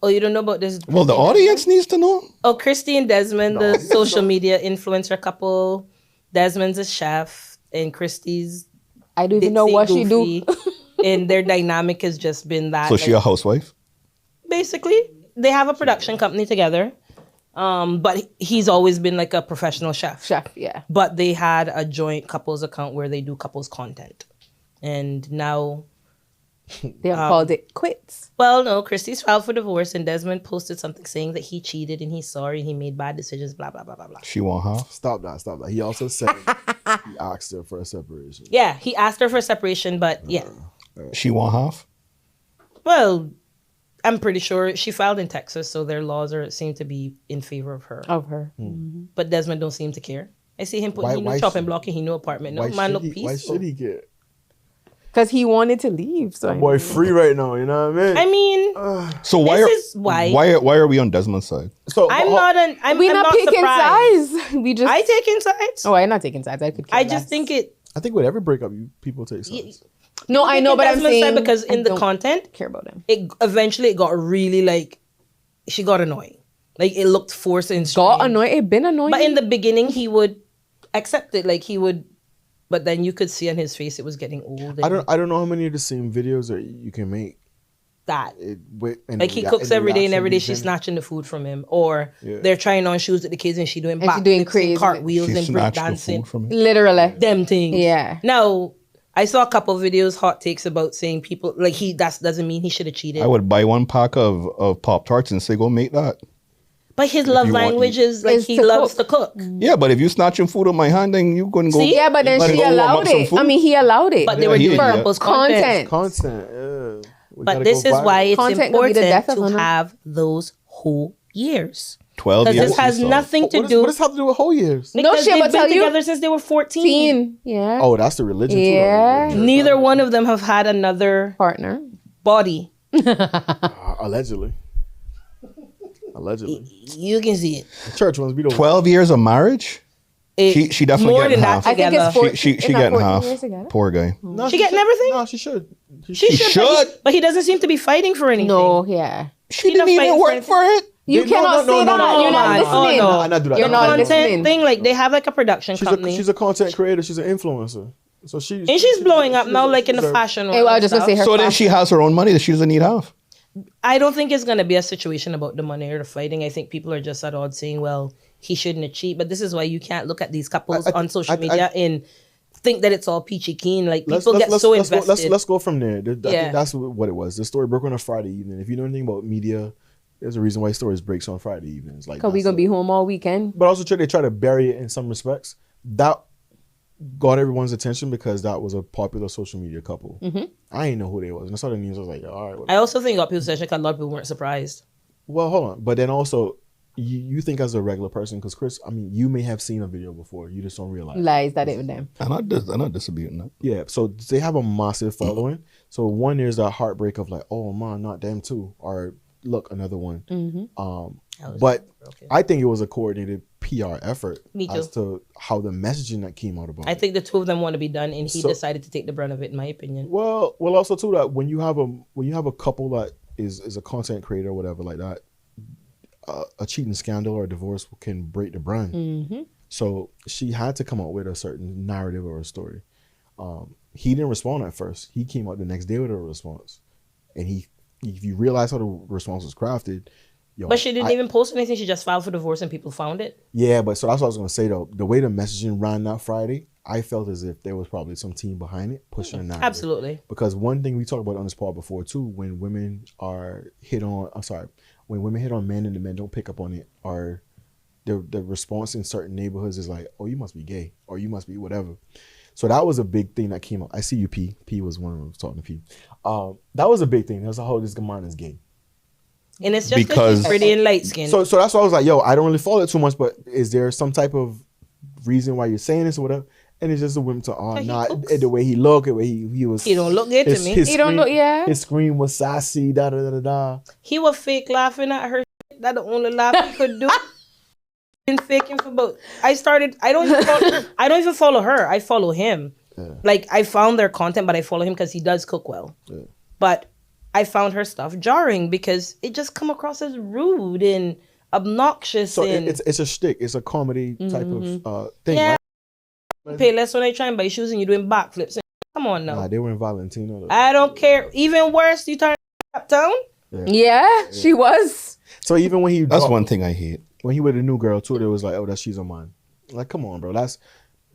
[SPEAKER 2] Oh, you don't know about this?
[SPEAKER 3] Well, the audience needs to know.
[SPEAKER 2] Oh, Kristy and Desmond, the social media influencer couple. Desmond's a chef, and Kristy's
[SPEAKER 1] I don't even know what she do.
[SPEAKER 2] And their dynamic has just been that.
[SPEAKER 3] So she a housewife?
[SPEAKER 2] Basically, they have a production company together. But he's always been like a professional chef.
[SPEAKER 1] Chef, yeah.
[SPEAKER 2] But they had a joint couples account where they do couples content. And now,
[SPEAKER 1] They have called it quits.
[SPEAKER 2] well, no, Kristy's filed for divorce and Desmond posted something saying that he cheated and he's sorry and he made bad decisions, blah, blah, blah, blah, blah.
[SPEAKER 3] She want half?
[SPEAKER 4] Stop that. He also said he asked her for a separation.
[SPEAKER 2] Yeah, he asked her for separation, but yeah.
[SPEAKER 3] She want half?
[SPEAKER 2] Well, I'm pretty sure she filed in Texas, so their laws seem to be in favor of her.
[SPEAKER 1] Of her.
[SPEAKER 2] But Desmond don't seem to care. I see him putting
[SPEAKER 4] Why
[SPEAKER 2] chopping
[SPEAKER 4] should-
[SPEAKER 2] block in his new apartment. No
[SPEAKER 4] Why
[SPEAKER 2] man
[SPEAKER 4] should
[SPEAKER 2] look
[SPEAKER 4] he?
[SPEAKER 2] peaceful.
[SPEAKER 4] Why should he get?
[SPEAKER 1] Because he wanted to leave. So
[SPEAKER 4] Boy, free right now. You know what I mean?
[SPEAKER 2] I mean,
[SPEAKER 3] So
[SPEAKER 2] This is why-
[SPEAKER 3] why are we on Desmond's side?
[SPEAKER 4] So
[SPEAKER 2] I'm
[SPEAKER 1] we're
[SPEAKER 2] not
[SPEAKER 1] not picking
[SPEAKER 2] surprised.
[SPEAKER 1] sides. We just.
[SPEAKER 2] I taking sides.
[SPEAKER 1] Oh, I'm not taking sides. I could. Care
[SPEAKER 2] I just
[SPEAKER 1] less.
[SPEAKER 2] think it.
[SPEAKER 4] I think with every breakup, people take sides.
[SPEAKER 1] No, I know, but I'm
[SPEAKER 2] Desmond's side
[SPEAKER 1] saying
[SPEAKER 2] because
[SPEAKER 1] I
[SPEAKER 2] in the
[SPEAKER 1] don't
[SPEAKER 2] content,
[SPEAKER 1] care about him.
[SPEAKER 2] it eventually it got really like she got annoying. Like it looked forced and
[SPEAKER 1] Got
[SPEAKER 2] strained.
[SPEAKER 1] annoyed. It been annoying.
[SPEAKER 2] But in the beginning, he would accept it. Like he would, but then you could see on his face it was getting old. And
[SPEAKER 4] I don't know how many of the same videos that you can make.
[SPEAKER 2] that.
[SPEAKER 4] And
[SPEAKER 2] Like he cooks every day, and every day she's snatching the food from him, or they're trying on shoes with the kids, and she doing
[SPEAKER 1] And she doing
[SPEAKER 2] backflips
[SPEAKER 1] crazy.
[SPEAKER 2] and cartwheels
[SPEAKER 3] She
[SPEAKER 2] and break
[SPEAKER 3] snatched the
[SPEAKER 2] dancing.
[SPEAKER 3] food from him.
[SPEAKER 1] Literally.
[SPEAKER 2] Them things.
[SPEAKER 1] Yeah.
[SPEAKER 2] Now, I saw a couple videos, hot takes about saying people like that doesn't mean he should have cheated.
[SPEAKER 3] I would buy one pack of Pop-Tarts and say, go make that.
[SPEAKER 2] But his love
[SPEAKER 3] you want-
[SPEAKER 2] language is like
[SPEAKER 1] Is
[SPEAKER 2] he
[SPEAKER 1] to
[SPEAKER 2] loves to
[SPEAKER 1] cook.
[SPEAKER 2] cook.
[SPEAKER 3] Yeah, but if you snatching food on my hand, then you gonna go.
[SPEAKER 2] See?
[SPEAKER 1] Yeah, but then
[SPEAKER 3] But
[SPEAKER 1] she
[SPEAKER 3] go warm up
[SPEAKER 1] allowed
[SPEAKER 3] some
[SPEAKER 1] it.
[SPEAKER 3] food.
[SPEAKER 1] I mean, he allowed it.
[SPEAKER 2] But they were
[SPEAKER 3] he
[SPEAKER 2] doing
[SPEAKER 3] did, yeah.
[SPEAKER 2] couples content.
[SPEAKER 1] Content.
[SPEAKER 4] Yeah. We
[SPEAKER 2] But
[SPEAKER 4] gotta
[SPEAKER 2] this
[SPEAKER 4] go
[SPEAKER 2] is
[SPEAKER 4] viral.
[SPEAKER 2] why it's
[SPEAKER 1] Content could be the death
[SPEAKER 2] important
[SPEAKER 1] of
[SPEAKER 2] to
[SPEAKER 1] him.
[SPEAKER 2] have those whole years.
[SPEAKER 3] 12
[SPEAKER 2] Because
[SPEAKER 3] years.
[SPEAKER 2] this has
[SPEAKER 3] so-
[SPEAKER 2] nothing to
[SPEAKER 4] What
[SPEAKER 2] do.
[SPEAKER 4] does this have to do with whole years?
[SPEAKER 1] No
[SPEAKER 2] Because
[SPEAKER 1] shit,
[SPEAKER 2] they've
[SPEAKER 1] but
[SPEAKER 2] been
[SPEAKER 1] tell you-
[SPEAKER 2] together since they were 14.
[SPEAKER 1] Teen. Yeah.
[SPEAKER 4] Oh, that's the religion.
[SPEAKER 1] Yeah.
[SPEAKER 4] Too,
[SPEAKER 2] Neither one of them have had another
[SPEAKER 1] Partner.
[SPEAKER 2] body.
[SPEAKER 4] allegedly. Allegedly.
[SPEAKER 2] You can see it.
[SPEAKER 4] The church ones, we don't.
[SPEAKER 3] 12 years of marriage?
[SPEAKER 2] It-
[SPEAKER 3] She definitely
[SPEAKER 2] more
[SPEAKER 3] getting
[SPEAKER 2] than
[SPEAKER 3] half.
[SPEAKER 2] that
[SPEAKER 1] I think
[SPEAKER 2] together.
[SPEAKER 1] it's 14.
[SPEAKER 3] She
[SPEAKER 1] Isn't that
[SPEAKER 3] getting
[SPEAKER 1] 14
[SPEAKER 3] half.
[SPEAKER 1] years together?
[SPEAKER 3] Poor guy.
[SPEAKER 4] No,
[SPEAKER 2] She getting everything?
[SPEAKER 4] No, she should.
[SPEAKER 2] She
[SPEAKER 3] She
[SPEAKER 2] should,
[SPEAKER 3] should.
[SPEAKER 2] but he doesn't seem to be fighting for anything.
[SPEAKER 1] No, yeah.
[SPEAKER 3] She
[SPEAKER 2] She not
[SPEAKER 3] didn't even
[SPEAKER 2] fighting
[SPEAKER 3] work for it.
[SPEAKER 1] You
[SPEAKER 4] No,
[SPEAKER 1] cannot
[SPEAKER 4] no,
[SPEAKER 1] say
[SPEAKER 4] no,
[SPEAKER 1] that.
[SPEAKER 4] no,
[SPEAKER 1] You're
[SPEAKER 2] no,
[SPEAKER 1] not
[SPEAKER 2] no,
[SPEAKER 1] listening.
[SPEAKER 2] no.
[SPEAKER 4] I not do that.
[SPEAKER 1] You're
[SPEAKER 4] No,
[SPEAKER 1] not
[SPEAKER 4] no, no,
[SPEAKER 2] Content
[SPEAKER 1] listening.
[SPEAKER 2] thing, like they have like a production
[SPEAKER 4] She's
[SPEAKER 2] company.
[SPEAKER 4] a content creator. She's an influencer. So
[SPEAKER 2] And she's blowing up now, like in the fashion world.
[SPEAKER 1] Hey, well, I was just gonna say her.
[SPEAKER 3] So then she has her own money that she doesn't need half.
[SPEAKER 2] I don't think it's gonna be a situation about the money or the fighting. I think people are just at odds saying, well, he shouldn't have cheated. But this is why you can't look at these couples on social media and think that it's all peachy keen. Like people get so invested.
[SPEAKER 4] Let's go from there. I think that's what it was. The story broke on a Friday evening. If you know anything about media, there's a reason why stories breaks on Friday evenings. Like,
[SPEAKER 1] Cause we gonna be home all weekend.
[SPEAKER 4] But also they try to bury it in some respects. That got everyone's attention because that was a popular social media couple. I didn't know who they was. And I saw the news. I was like, all right. Whatever.
[SPEAKER 2] I also think got people's attention because a lot of people weren't surprised.
[SPEAKER 4] Well, hold on. But then also, you think as a regular person, because Chris, I mean, you may have seen a video before. You just don't realize.
[SPEAKER 1] Lies that ain't them.
[SPEAKER 3] I'm not disputing that.
[SPEAKER 4] Yeah. So they have a massive following. So one, there's that heartbreak of like, oh man, not them too. Or look, another one. But I think it was a coordinated PR effort as to how the messaging that came out about
[SPEAKER 2] I think the two of them want to be done, and he decided to take the brunt of it, in my opinion.
[SPEAKER 4] Well, also too that when you have a couple that is a content creator or whatever like that, a cheating scandal or a divorce can break the brand. So she had to come up with a certain narrative or a story. He didn't respond at first. He came out the next day with a response, and if you realize how the response was crafted.
[SPEAKER 2] But she didn't even post anything. She just filed for divorce and people found it.
[SPEAKER 4] Yeah, but so that's what I was going to say, though. The way the messaging ran that Friday, I felt as if there was probably some team behind it pushing a narrative.
[SPEAKER 2] Absolutely.
[SPEAKER 4] Because one thing we talked about on this part before, too, when women hit on men and the men don't pick up on it, or the response in certain neighborhoods is like, oh, you must be gay, or you must be whatever. So that was a big thing that came up. I see you, P. P was one of them talking to P. That was a big thing. That was a whole, this man is gay.
[SPEAKER 2] And it's just because he's pretty and light skinned.
[SPEAKER 4] So that's why I was like, yo, I don't really follow it too much, but is there some type of reason why you're saying this or whatever? And it's just a whim to the way he looked, the way he was.
[SPEAKER 2] He don't look good to me.
[SPEAKER 1] He don't look, yeah.
[SPEAKER 4] His scream was sassy, da da da da da.
[SPEAKER 2] He was fake laughing at her. That the only laugh he could do. Been faking for both. I don't even follow her. I follow him. Yeah. Like I found their content, but I follow him because he does cook well. Yeah. But I found her stuff jarring because it just come across as rude and obnoxious.
[SPEAKER 4] So it's a shtick. It's a comedy type of thing.
[SPEAKER 2] Yeah.
[SPEAKER 4] Right?
[SPEAKER 2] Pay less when I try and buy shoes and you're doing backflips. Come on now.
[SPEAKER 4] Nah, they were in Valentino. Though.
[SPEAKER 2] I don't care. Even worse, you turn uptown.
[SPEAKER 1] Yeah, she was.
[SPEAKER 4] So even when he
[SPEAKER 3] that's one thing I hate.
[SPEAKER 4] When he with a new girl too, they was like, oh, she's on mine. Like, come on, bro.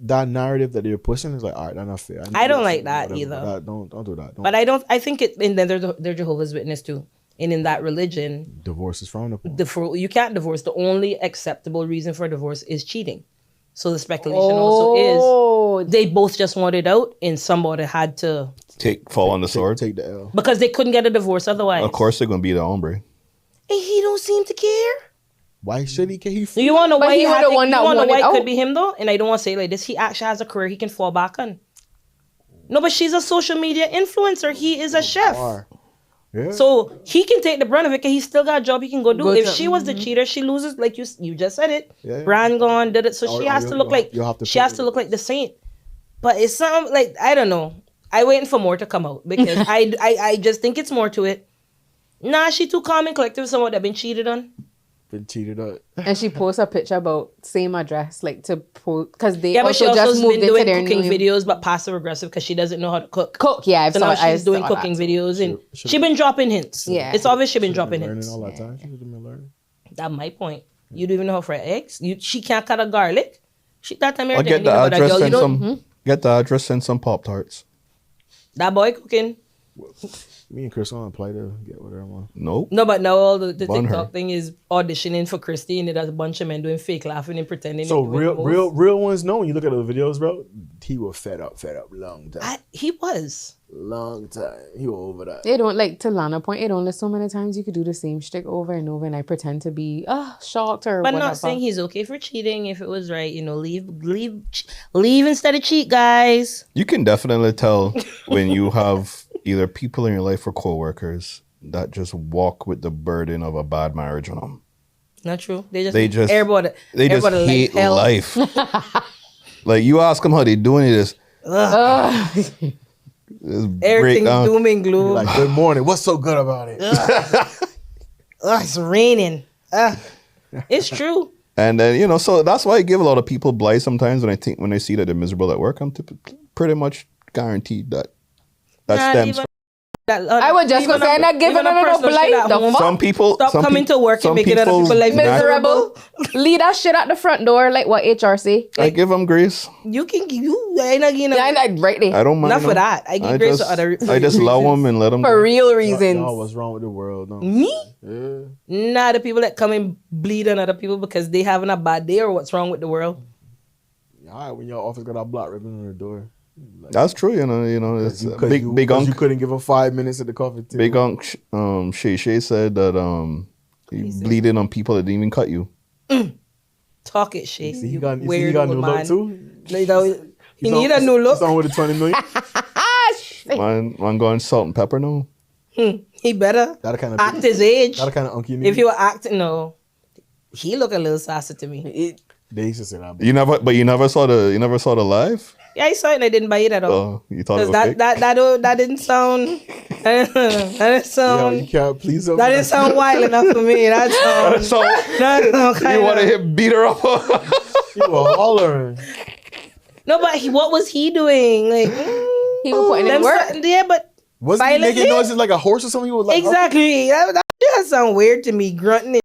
[SPEAKER 4] That narrative that they're pushing is like, all right, that's not fair.
[SPEAKER 2] I don't like that either.
[SPEAKER 4] Don't do that.
[SPEAKER 2] But I think it, and then they're Jehovah's Witness too. And in that religion,
[SPEAKER 4] divorce is frowned upon.
[SPEAKER 2] You can't divorce. The only acceptable reason for divorce is cheating. So the speculation also is they both just wanted out and somebody had to
[SPEAKER 3] fall on the sword.
[SPEAKER 4] Take the L.
[SPEAKER 2] Because they couldn't get a divorce otherwise.
[SPEAKER 3] Of course they're going to be the hombre.
[SPEAKER 2] And he don't seem to care.
[SPEAKER 4] Why should he care?
[SPEAKER 2] You want to know why
[SPEAKER 1] he would the one that wanted
[SPEAKER 2] it
[SPEAKER 1] out.
[SPEAKER 2] Could be him though? And I don't want to say like this. He actually has a career he can fall back on. No, but she's a social media influencer. He is a chef.
[SPEAKER 4] Yeah.
[SPEAKER 2] So he can take the brunt of it because he's still got a job he can go do. If she was the cheater, she loses, like you just said it. Yeah. Brand gone, did it. So she has to look like the saint. But it's something like, I don't know. I waiting for more to come out because I just think it's more to it. Nah, she too calm and collective with someone that been cheated on.
[SPEAKER 1] And she posts a picture about same address, like to post because they
[SPEAKER 2] but she also
[SPEAKER 1] just moved
[SPEAKER 2] been
[SPEAKER 1] into
[SPEAKER 2] doing
[SPEAKER 1] their
[SPEAKER 2] cooking
[SPEAKER 1] new
[SPEAKER 2] videos, but passive aggressive because she doesn't know how to cook.
[SPEAKER 1] Yeah,
[SPEAKER 2] so now she's doing cooking videos and she been dropping hints. Yeah, it's obvious she been dropping hints.
[SPEAKER 4] All that time. She been learning.
[SPEAKER 2] That's my point. You don't even know how to fry eggs. She can't cut a garlic. That time
[SPEAKER 3] I'll get the address and some. Get the address and some Pop-Tarts.
[SPEAKER 2] That boy cooking.
[SPEAKER 4] Me and Chris on play to get whatever I want.
[SPEAKER 3] Nope.
[SPEAKER 2] No, but now all the TikTok thing is auditioning for Kristy, and there's a bunch of men doing fake laughing and pretending.
[SPEAKER 4] So real ones know when you look at the videos, bro. He was fed up long time.
[SPEAKER 2] He was
[SPEAKER 4] long time. He was over that.
[SPEAKER 1] They don't like to Lana point. It only so many times you could do the same shtick over and over, and I pretend to be shocked or.
[SPEAKER 2] But
[SPEAKER 1] whatever.
[SPEAKER 2] Not saying he's okay for cheating if it was right. Leave instead of cheat, guys.
[SPEAKER 3] You can definitely tell when you have either people in your life or coworkers that just walk with the burden of a bad marriage on them.
[SPEAKER 2] Not true. They just
[SPEAKER 3] hate life. Like you ask them how they doing it,
[SPEAKER 2] everything doom and gloom.
[SPEAKER 4] Like, good morning. What's so good about it?
[SPEAKER 2] It's raining. It's true.
[SPEAKER 3] And then so that's why I give a lot of people blight sometimes when I see that they're miserable at work. I'm pretty much guaranteed that stems from.
[SPEAKER 1] I was just gonna say, I'm not giving them no blight. The fuck?
[SPEAKER 3] Some people
[SPEAKER 2] Stop coming to work and
[SPEAKER 3] some
[SPEAKER 2] making other
[SPEAKER 3] people
[SPEAKER 2] people's life
[SPEAKER 1] Miserable. Leave that shit at the front door, like what HR say.
[SPEAKER 3] I give them grace.
[SPEAKER 2] I ain't not getting
[SPEAKER 1] Yeah, I right there.
[SPEAKER 3] I don't mind.
[SPEAKER 2] Not for that. I give grace to other
[SPEAKER 3] I just love them and let them
[SPEAKER 1] For real reasons.
[SPEAKER 4] Y'all, what's wrong with the world? No.
[SPEAKER 2] Me?
[SPEAKER 4] Yeah.
[SPEAKER 2] Nah, the people that come and bleed on other people because they having a bad day or what's wrong with the world.
[SPEAKER 4] All right, when your office got a block ribbon on the door. Like,
[SPEAKER 3] That's true, you know. It's big
[SPEAKER 4] you
[SPEAKER 3] unk.
[SPEAKER 4] couldn't give him 5 minutes at the coffee table.
[SPEAKER 3] Big unk. Shay said that he bleeding on people that didn't even cut you.
[SPEAKER 2] Talk it, shit.
[SPEAKER 4] See, he
[SPEAKER 2] You
[SPEAKER 4] got a
[SPEAKER 2] weird
[SPEAKER 4] new
[SPEAKER 2] old
[SPEAKER 4] look
[SPEAKER 2] man.
[SPEAKER 4] too.
[SPEAKER 2] He need a new look.
[SPEAKER 4] He's on with the 20 million.
[SPEAKER 3] Man going salt and pepper now.
[SPEAKER 2] He better
[SPEAKER 4] That kind of
[SPEAKER 2] act his age.
[SPEAKER 4] That kind of unky nigga.
[SPEAKER 2] If you were acting, no. He look a little sassy to me.
[SPEAKER 4] They used to say that.
[SPEAKER 3] You never saw the live.
[SPEAKER 2] Yeah, I saw it and I didn't buy it at all.
[SPEAKER 3] Oh, you thought it was
[SPEAKER 2] Because
[SPEAKER 3] fake?
[SPEAKER 2] that didn't sound. That didn't sound.
[SPEAKER 4] Yo, you can't please him.
[SPEAKER 2] That didn't sound wild enough for me. That sound.
[SPEAKER 3] So
[SPEAKER 2] That sound
[SPEAKER 3] you
[SPEAKER 2] kind
[SPEAKER 3] want to
[SPEAKER 2] of.
[SPEAKER 3] hit beat her up?
[SPEAKER 4] You were hollering.
[SPEAKER 2] No, but what was he doing? Like
[SPEAKER 1] He was putting in
[SPEAKER 2] them
[SPEAKER 1] work.
[SPEAKER 2] yeah, but
[SPEAKER 4] Wasn't he
[SPEAKER 2] Violently?
[SPEAKER 4] making noises like a horse or something? You was like,
[SPEAKER 2] exactly. That just sound weird to me. Grunting.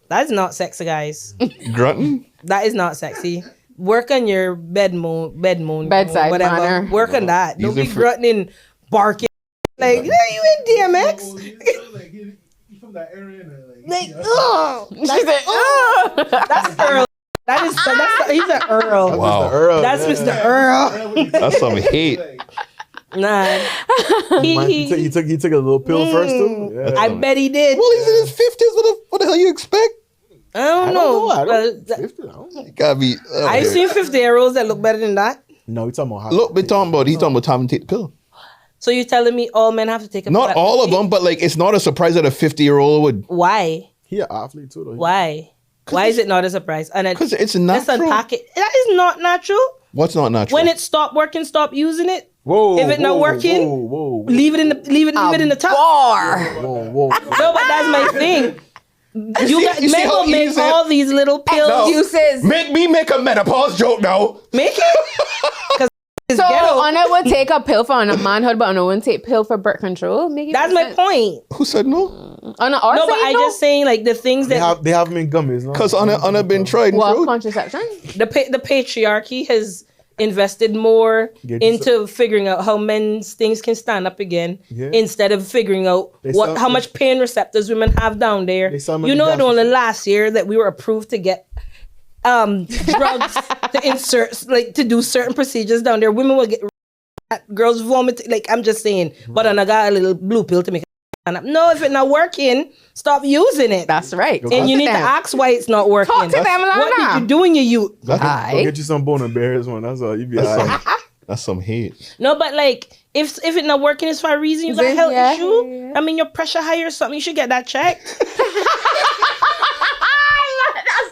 [SPEAKER 2] That's not sexy, guys.
[SPEAKER 3] Grunting?
[SPEAKER 2] That is not sexy. Work on your bedside
[SPEAKER 1] Whatever.
[SPEAKER 2] manner. Work on that. Don't
[SPEAKER 3] These
[SPEAKER 2] be
[SPEAKER 3] are
[SPEAKER 2] grunting, barking. Like, yeah, you in DMX?
[SPEAKER 5] Like, he from that area.
[SPEAKER 2] Like, ugh.
[SPEAKER 1] She said, "Ugh."
[SPEAKER 2] That's Earl. He's an Earl.
[SPEAKER 3] Wow.
[SPEAKER 4] Earl.
[SPEAKER 2] That's Mr. Earl.
[SPEAKER 3] That's some hate.
[SPEAKER 2] Nah.
[SPEAKER 4] He took a little pill first too. Yeah.
[SPEAKER 2] I bet he did.
[SPEAKER 3] Well, he's in his 50s. What the hell you expect?
[SPEAKER 2] I don't know.
[SPEAKER 4] I don't
[SPEAKER 2] But
[SPEAKER 4] 50, I don't know.
[SPEAKER 3] You gotta be.
[SPEAKER 2] I've seen 50-year-olds that look better than that.
[SPEAKER 4] No, we talking about
[SPEAKER 3] Look, he's talking about time to take the pill.
[SPEAKER 2] So you're telling me all men have to take a
[SPEAKER 3] Not
[SPEAKER 2] pill?
[SPEAKER 3] all of them, but like it's not a surprise that a 50-year-old would.
[SPEAKER 2] Why?
[SPEAKER 4] He an athlete too though.
[SPEAKER 2] Why? Why is it not a surprise? And
[SPEAKER 3] Because it's
[SPEAKER 2] let's
[SPEAKER 3] natural.
[SPEAKER 2] unpack it. That is not natural.
[SPEAKER 3] What's not natural?
[SPEAKER 2] When it stopped working, stop using it.
[SPEAKER 4] Whoa.
[SPEAKER 2] If it not working,
[SPEAKER 4] whoa.
[SPEAKER 2] leave it in the top.
[SPEAKER 1] Bar.
[SPEAKER 4] Whoa.
[SPEAKER 2] No, but that's my thing.
[SPEAKER 3] you see
[SPEAKER 2] Men
[SPEAKER 3] how
[SPEAKER 2] will make
[SPEAKER 3] easy-
[SPEAKER 2] all these little pills.
[SPEAKER 1] Excuses.
[SPEAKER 3] Make me make a menopause joke now.
[SPEAKER 2] Make it. Because it's
[SPEAKER 1] So
[SPEAKER 2] ghetto.
[SPEAKER 1] Anna would take a pill for a manhood, but Anna wouldn't take pill for birth control. Make it
[SPEAKER 2] That's
[SPEAKER 1] make
[SPEAKER 2] my
[SPEAKER 1] sense.
[SPEAKER 2] point.
[SPEAKER 3] Who said no?
[SPEAKER 1] Anna, or
[SPEAKER 2] No, but
[SPEAKER 1] saying
[SPEAKER 2] I just saying like the things that
[SPEAKER 4] They have them in gummies, no?
[SPEAKER 3] Because on a been tried and
[SPEAKER 1] what
[SPEAKER 3] true.
[SPEAKER 1] contraception?
[SPEAKER 2] the patriarchy has invested more
[SPEAKER 4] Get
[SPEAKER 2] into figuring out how men's things can stand up again
[SPEAKER 4] Yeah.
[SPEAKER 2] instead of figuring out
[SPEAKER 4] sell-
[SPEAKER 2] how much pain receptors women have down there.
[SPEAKER 4] They sell
[SPEAKER 2] You know, it
[SPEAKER 4] medications.
[SPEAKER 2] only last year that we were approved to get drugs to insert, like to do certain procedures down there. Women will get girls vomit. Like I'm just saying, but I got a little blue pill to make. No, if it's not working, stop using it.
[SPEAKER 1] That's right.
[SPEAKER 2] And you need to ask why it's not working.
[SPEAKER 1] Talk to them,
[SPEAKER 2] What
[SPEAKER 1] Lana.
[SPEAKER 2] did you do in your youth?
[SPEAKER 4] Go get you some bone and bears one. That's all. You be all right.
[SPEAKER 3] That's some hate.
[SPEAKER 2] No, but like if it's not working, it's for a reason. You got a health
[SPEAKER 1] Yeah.
[SPEAKER 2] issue. I mean, your pressure high or something. You should get that checked.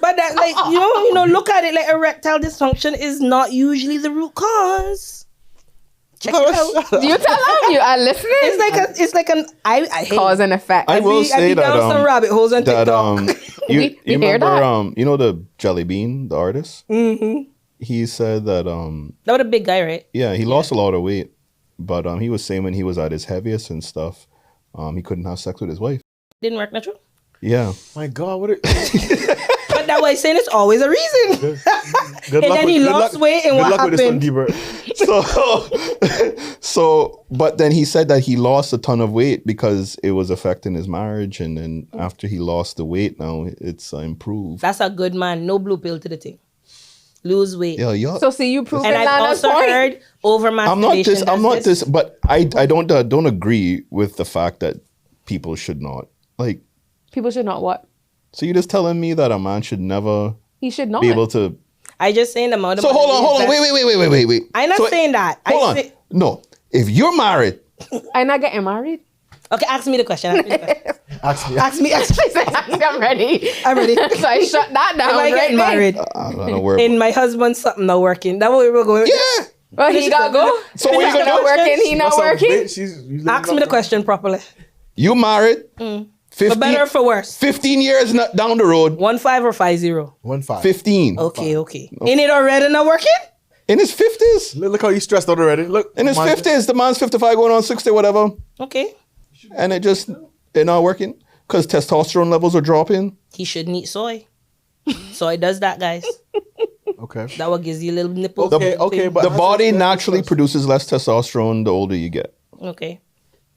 [SPEAKER 2] But that, like you know, look at it. Like erectile dysfunction is not usually the root cause. Check it out.
[SPEAKER 1] Do you tell them you are listening?
[SPEAKER 2] It's like an I hate
[SPEAKER 1] Cause and effect.
[SPEAKER 3] I will say
[SPEAKER 2] be down some
[SPEAKER 3] that
[SPEAKER 2] rabbit holes on
[SPEAKER 3] that
[SPEAKER 2] TikTok.
[SPEAKER 3] you
[SPEAKER 1] We hear
[SPEAKER 3] remember
[SPEAKER 1] that?
[SPEAKER 3] you know the Jelly Bean, the artist?
[SPEAKER 2] Mm-hmm.
[SPEAKER 3] He said that
[SPEAKER 2] That was a big guy, right?
[SPEAKER 3] yeah, he lost a lot of weight, but he was saying when he was at his heaviest and stuff, he couldn't have sex with his wife.
[SPEAKER 2] Didn't work natural.
[SPEAKER 3] Yeah.
[SPEAKER 4] My God, what?
[SPEAKER 2] But that way saying it's always a reason.
[SPEAKER 4] Good
[SPEAKER 2] And then he lost weight, and
[SPEAKER 4] good
[SPEAKER 2] what
[SPEAKER 4] luck with this one,
[SPEAKER 2] happened?
[SPEAKER 4] D-Bird.
[SPEAKER 3] So but then he said that he lost a ton of weight because it was affecting his marriage, and then after he lost the weight, now it's improved.
[SPEAKER 2] That's a good man. No blue pill to the thing. Lose weight.
[SPEAKER 3] Yeah.
[SPEAKER 1] So see, you proved
[SPEAKER 2] And I've
[SPEAKER 1] Lana's
[SPEAKER 2] also
[SPEAKER 1] point.
[SPEAKER 2] heard over
[SPEAKER 3] I'm not
[SPEAKER 2] masturbation.
[SPEAKER 3] this, but I don't agree with the fact that people should not like.
[SPEAKER 1] People should not what?
[SPEAKER 3] So you're just telling me that a man should never
[SPEAKER 1] He should not.
[SPEAKER 3] be able to.
[SPEAKER 2] I just saying the amount of.
[SPEAKER 3] So hold on, wait.
[SPEAKER 2] I'm not
[SPEAKER 3] So-
[SPEAKER 2] saying that.
[SPEAKER 3] Hold on. No, if you're married,
[SPEAKER 1] I'm not getting married.
[SPEAKER 2] Okay, ask me the question.
[SPEAKER 4] Ask me.
[SPEAKER 2] Ask me.
[SPEAKER 1] I'm ready.
[SPEAKER 2] I'm ready.
[SPEAKER 1] So I shut that down.
[SPEAKER 2] Am I
[SPEAKER 1] right
[SPEAKER 2] getting
[SPEAKER 1] there.
[SPEAKER 2] married?
[SPEAKER 3] I don't worry.
[SPEAKER 2] And my husband's something not working. That way we're going.
[SPEAKER 3] Yeah.
[SPEAKER 1] Well, he got go.
[SPEAKER 3] So what you
[SPEAKER 1] He's
[SPEAKER 3] gonna
[SPEAKER 1] not
[SPEAKER 3] do?
[SPEAKER 1] working. He not working.
[SPEAKER 2] Ask me the question properly.
[SPEAKER 3] You married.
[SPEAKER 2] For better or for worse.
[SPEAKER 3] 15 years down the road.
[SPEAKER 2] 15 or 50?
[SPEAKER 4] 1-5.
[SPEAKER 3] 15.
[SPEAKER 2] Okay. Ain't it already not working?
[SPEAKER 3] In his 50s.
[SPEAKER 4] Look how you stressed out already. Look.
[SPEAKER 3] In his 50s. The man's 55 going on 60, whatever.
[SPEAKER 2] Okay.
[SPEAKER 3] And it not working. Because testosterone levels are dropping.
[SPEAKER 2] He shouldn't eat soy. Soy does that, guys.
[SPEAKER 4] Okay.
[SPEAKER 2] That what gives you little nipples.
[SPEAKER 4] Okay, but
[SPEAKER 3] The body naturally produces less testosterone the older you get.
[SPEAKER 2] Okay.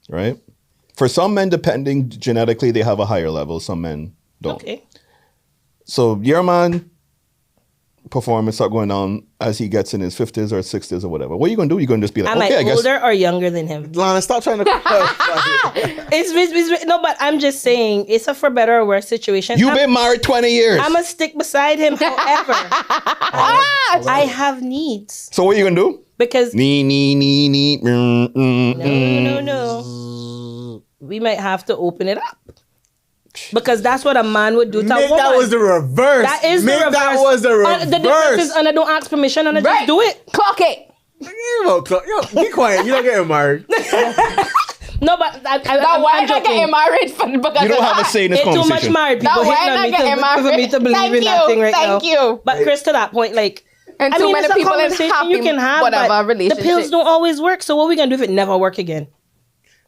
[SPEAKER 3] Right? For some men, depending genetically, they have a higher level. Some men don't.
[SPEAKER 2] Okay.
[SPEAKER 3] So your man performance start going down as he gets in his 50s or 60s or whatever. What are you going to do? You're going to just be like,
[SPEAKER 2] Am
[SPEAKER 3] okay,
[SPEAKER 2] I
[SPEAKER 3] I guess.
[SPEAKER 2] older or younger than him?
[SPEAKER 4] Lana, stop trying to.
[SPEAKER 2] No, but I'm just saying it's a for better or worse situation.
[SPEAKER 3] You've been married 20 years.
[SPEAKER 2] I'm gonna stick beside him. However, I have needs
[SPEAKER 3] So what are you going to do?
[SPEAKER 2] because
[SPEAKER 3] Nee.
[SPEAKER 2] no. We might have to open it up because that's what a man would do to a
[SPEAKER 4] Mick,
[SPEAKER 2] woman.
[SPEAKER 4] that was the reverse.
[SPEAKER 2] That is
[SPEAKER 4] Mick,
[SPEAKER 2] the reverse.
[SPEAKER 4] That was the reverse.
[SPEAKER 2] The difference is, and I don't ask permission, and I just do it.
[SPEAKER 1] Clock it.
[SPEAKER 4] Yo, be quiet. You're not getting married.
[SPEAKER 2] No, but
[SPEAKER 1] Now, why
[SPEAKER 2] I'm
[SPEAKER 1] am I getting
[SPEAKER 2] joking.
[SPEAKER 1] married because
[SPEAKER 3] You don't
[SPEAKER 1] of
[SPEAKER 3] have a
[SPEAKER 1] that?
[SPEAKER 3] say in this
[SPEAKER 2] It's too much
[SPEAKER 3] conversation.
[SPEAKER 2] married
[SPEAKER 1] Now,
[SPEAKER 2] people
[SPEAKER 1] why
[SPEAKER 2] hitting
[SPEAKER 1] am
[SPEAKER 2] on
[SPEAKER 1] I
[SPEAKER 2] me
[SPEAKER 1] getting married?
[SPEAKER 2] for me to believe
[SPEAKER 1] Thank
[SPEAKER 2] in that
[SPEAKER 1] you,
[SPEAKER 2] thing right now.
[SPEAKER 1] thank you.
[SPEAKER 2] But Chris, to that point, like,
[SPEAKER 1] And
[SPEAKER 2] I
[SPEAKER 1] too
[SPEAKER 2] mean,
[SPEAKER 1] many
[SPEAKER 2] it's a
[SPEAKER 1] people in
[SPEAKER 2] conversation
[SPEAKER 1] happy,
[SPEAKER 2] you can have,
[SPEAKER 1] whatever
[SPEAKER 2] but the
[SPEAKER 1] relationship.
[SPEAKER 2] pills don't always work. So what are we gonna do if it never work again?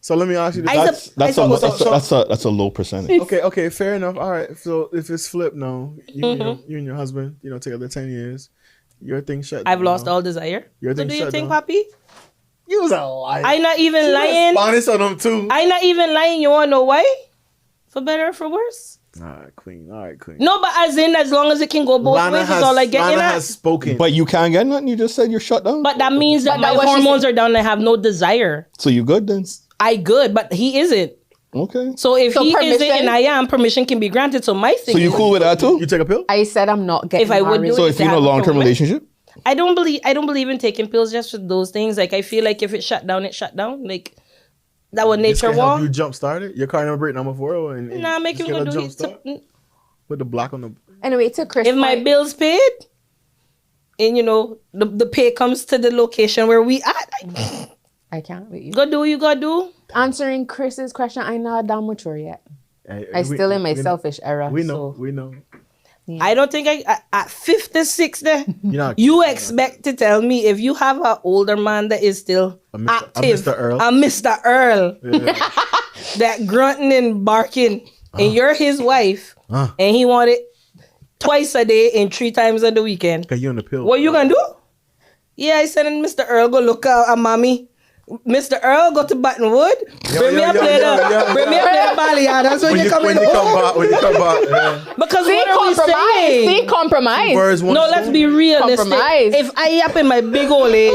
[SPEAKER 4] So let me ask you this.
[SPEAKER 3] That's a low percentage.
[SPEAKER 4] Okay, fair enough. All right. So if it's flipped now, you and your husband, together 10 years, your thing shut down.
[SPEAKER 2] I've lost all desire.
[SPEAKER 4] Your
[SPEAKER 2] So
[SPEAKER 4] thing
[SPEAKER 2] do you
[SPEAKER 4] shut
[SPEAKER 2] think,
[SPEAKER 4] down.
[SPEAKER 2] Papi?
[SPEAKER 4] You was a liar.
[SPEAKER 2] I not even lying.
[SPEAKER 4] Honest on them too.
[SPEAKER 2] I not even lying. You wanna know why? For better or for worse?
[SPEAKER 4] All right, queen.
[SPEAKER 2] No, but as long as it can go both ways, is all I get in
[SPEAKER 4] Lana
[SPEAKER 2] at.
[SPEAKER 4] has spoken.
[SPEAKER 3] But you can't get nothing. You just said you're shut down.
[SPEAKER 2] But that means that my
[SPEAKER 1] what she
[SPEAKER 2] hormones are down and I have no desire.
[SPEAKER 3] So you good then?
[SPEAKER 2] I good, but he isn't.
[SPEAKER 3] Okay.
[SPEAKER 2] So if
[SPEAKER 1] So
[SPEAKER 2] he isn't
[SPEAKER 1] permission-
[SPEAKER 2] and I am, permission can be granted. So my thing
[SPEAKER 3] So you
[SPEAKER 2] is,
[SPEAKER 3] cool with that too?
[SPEAKER 4] You take a pill?
[SPEAKER 1] I said I'm not getting
[SPEAKER 2] If I would
[SPEAKER 1] married.
[SPEAKER 2] do
[SPEAKER 3] So
[SPEAKER 2] it,
[SPEAKER 3] if you're in a long-term relationship?
[SPEAKER 2] I don't believe in taking pills just for those things. Like I feel like if it shut down, it shut down. Like that what
[SPEAKER 4] This
[SPEAKER 2] nature
[SPEAKER 4] can help
[SPEAKER 2] want.
[SPEAKER 4] you jump started. Your car number break number 4 and
[SPEAKER 2] Nah, make
[SPEAKER 4] this
[SPEAKER 2] him
[SPEAKER 4] can
[SPEAKER 2] go
[SPEAKER 4] help
[SPEAKER 2] do
[SPEAKER 4] jump start.
[SPEAKER 2] it.
[SPEAKER 4] Put the block on the.
[SPEAKER 1] Anyway, to Chris.
[SPEAKER 2] If my
[SPEAKER 1] point,
[SPEAKER 2] bills paid, and the pay comes to the location where we at,
[SPEAKER 1] I can't with you.
[SPEAKER 2] go do what you gotta do.
[SPEAKER 1] Answering Chris's question, I'm not that mature yet.
[SPEAKER 4] Hey,
[SPEAKER 1] I still in my
[SPEAKER 4] we know-
[SPEAKER 1] selfish era.
[SPEAKER 4] We know.
[SPEAKER 1] So.
[SPEAKER 4] We know.
[SPEAKER 2] I don't think at 56 there,
[SPEAKER 4] You're not.
[SPEAKER 2] you expect to tell me if you have an older man that is still
[SPEAKER 4] A Mr.
[SPEAKER 2] active,
[SPEAKER 4] Mr. Earl.
[SPEAKER 2] a Mr. Earl, that grunting and barking, and you're his wife, and he want it twice a day and 3 times on the weekend.
[SPEAKER 4] Cause you on the pill.
[SPEAKER 2] What you gonna do? Yeah, I said, Mr. Earl, go look at mommy. Mr. Earl, go to Buttonwood. Bring me a plate of Baleada. That's when you come in.
[SPEAKER 4] When you come back. Yeah.
[SPEAKER 2] Because
[SPEAKER 1] See,
[SPEAKER 2] what are we
[SPEAKER 1] compromise.
[SPEAKER 2] saying?
[SPEAKER 1] See, compromise.
[SPEAKER 4] Birds, one
[SPEAKER 2] No,
[SPEAKER 4] stone.
[SPEAKER 2] let's be realistic.
[SPEAKER 1] Compromise.
[SPEAKER 2] If I up in my big old age,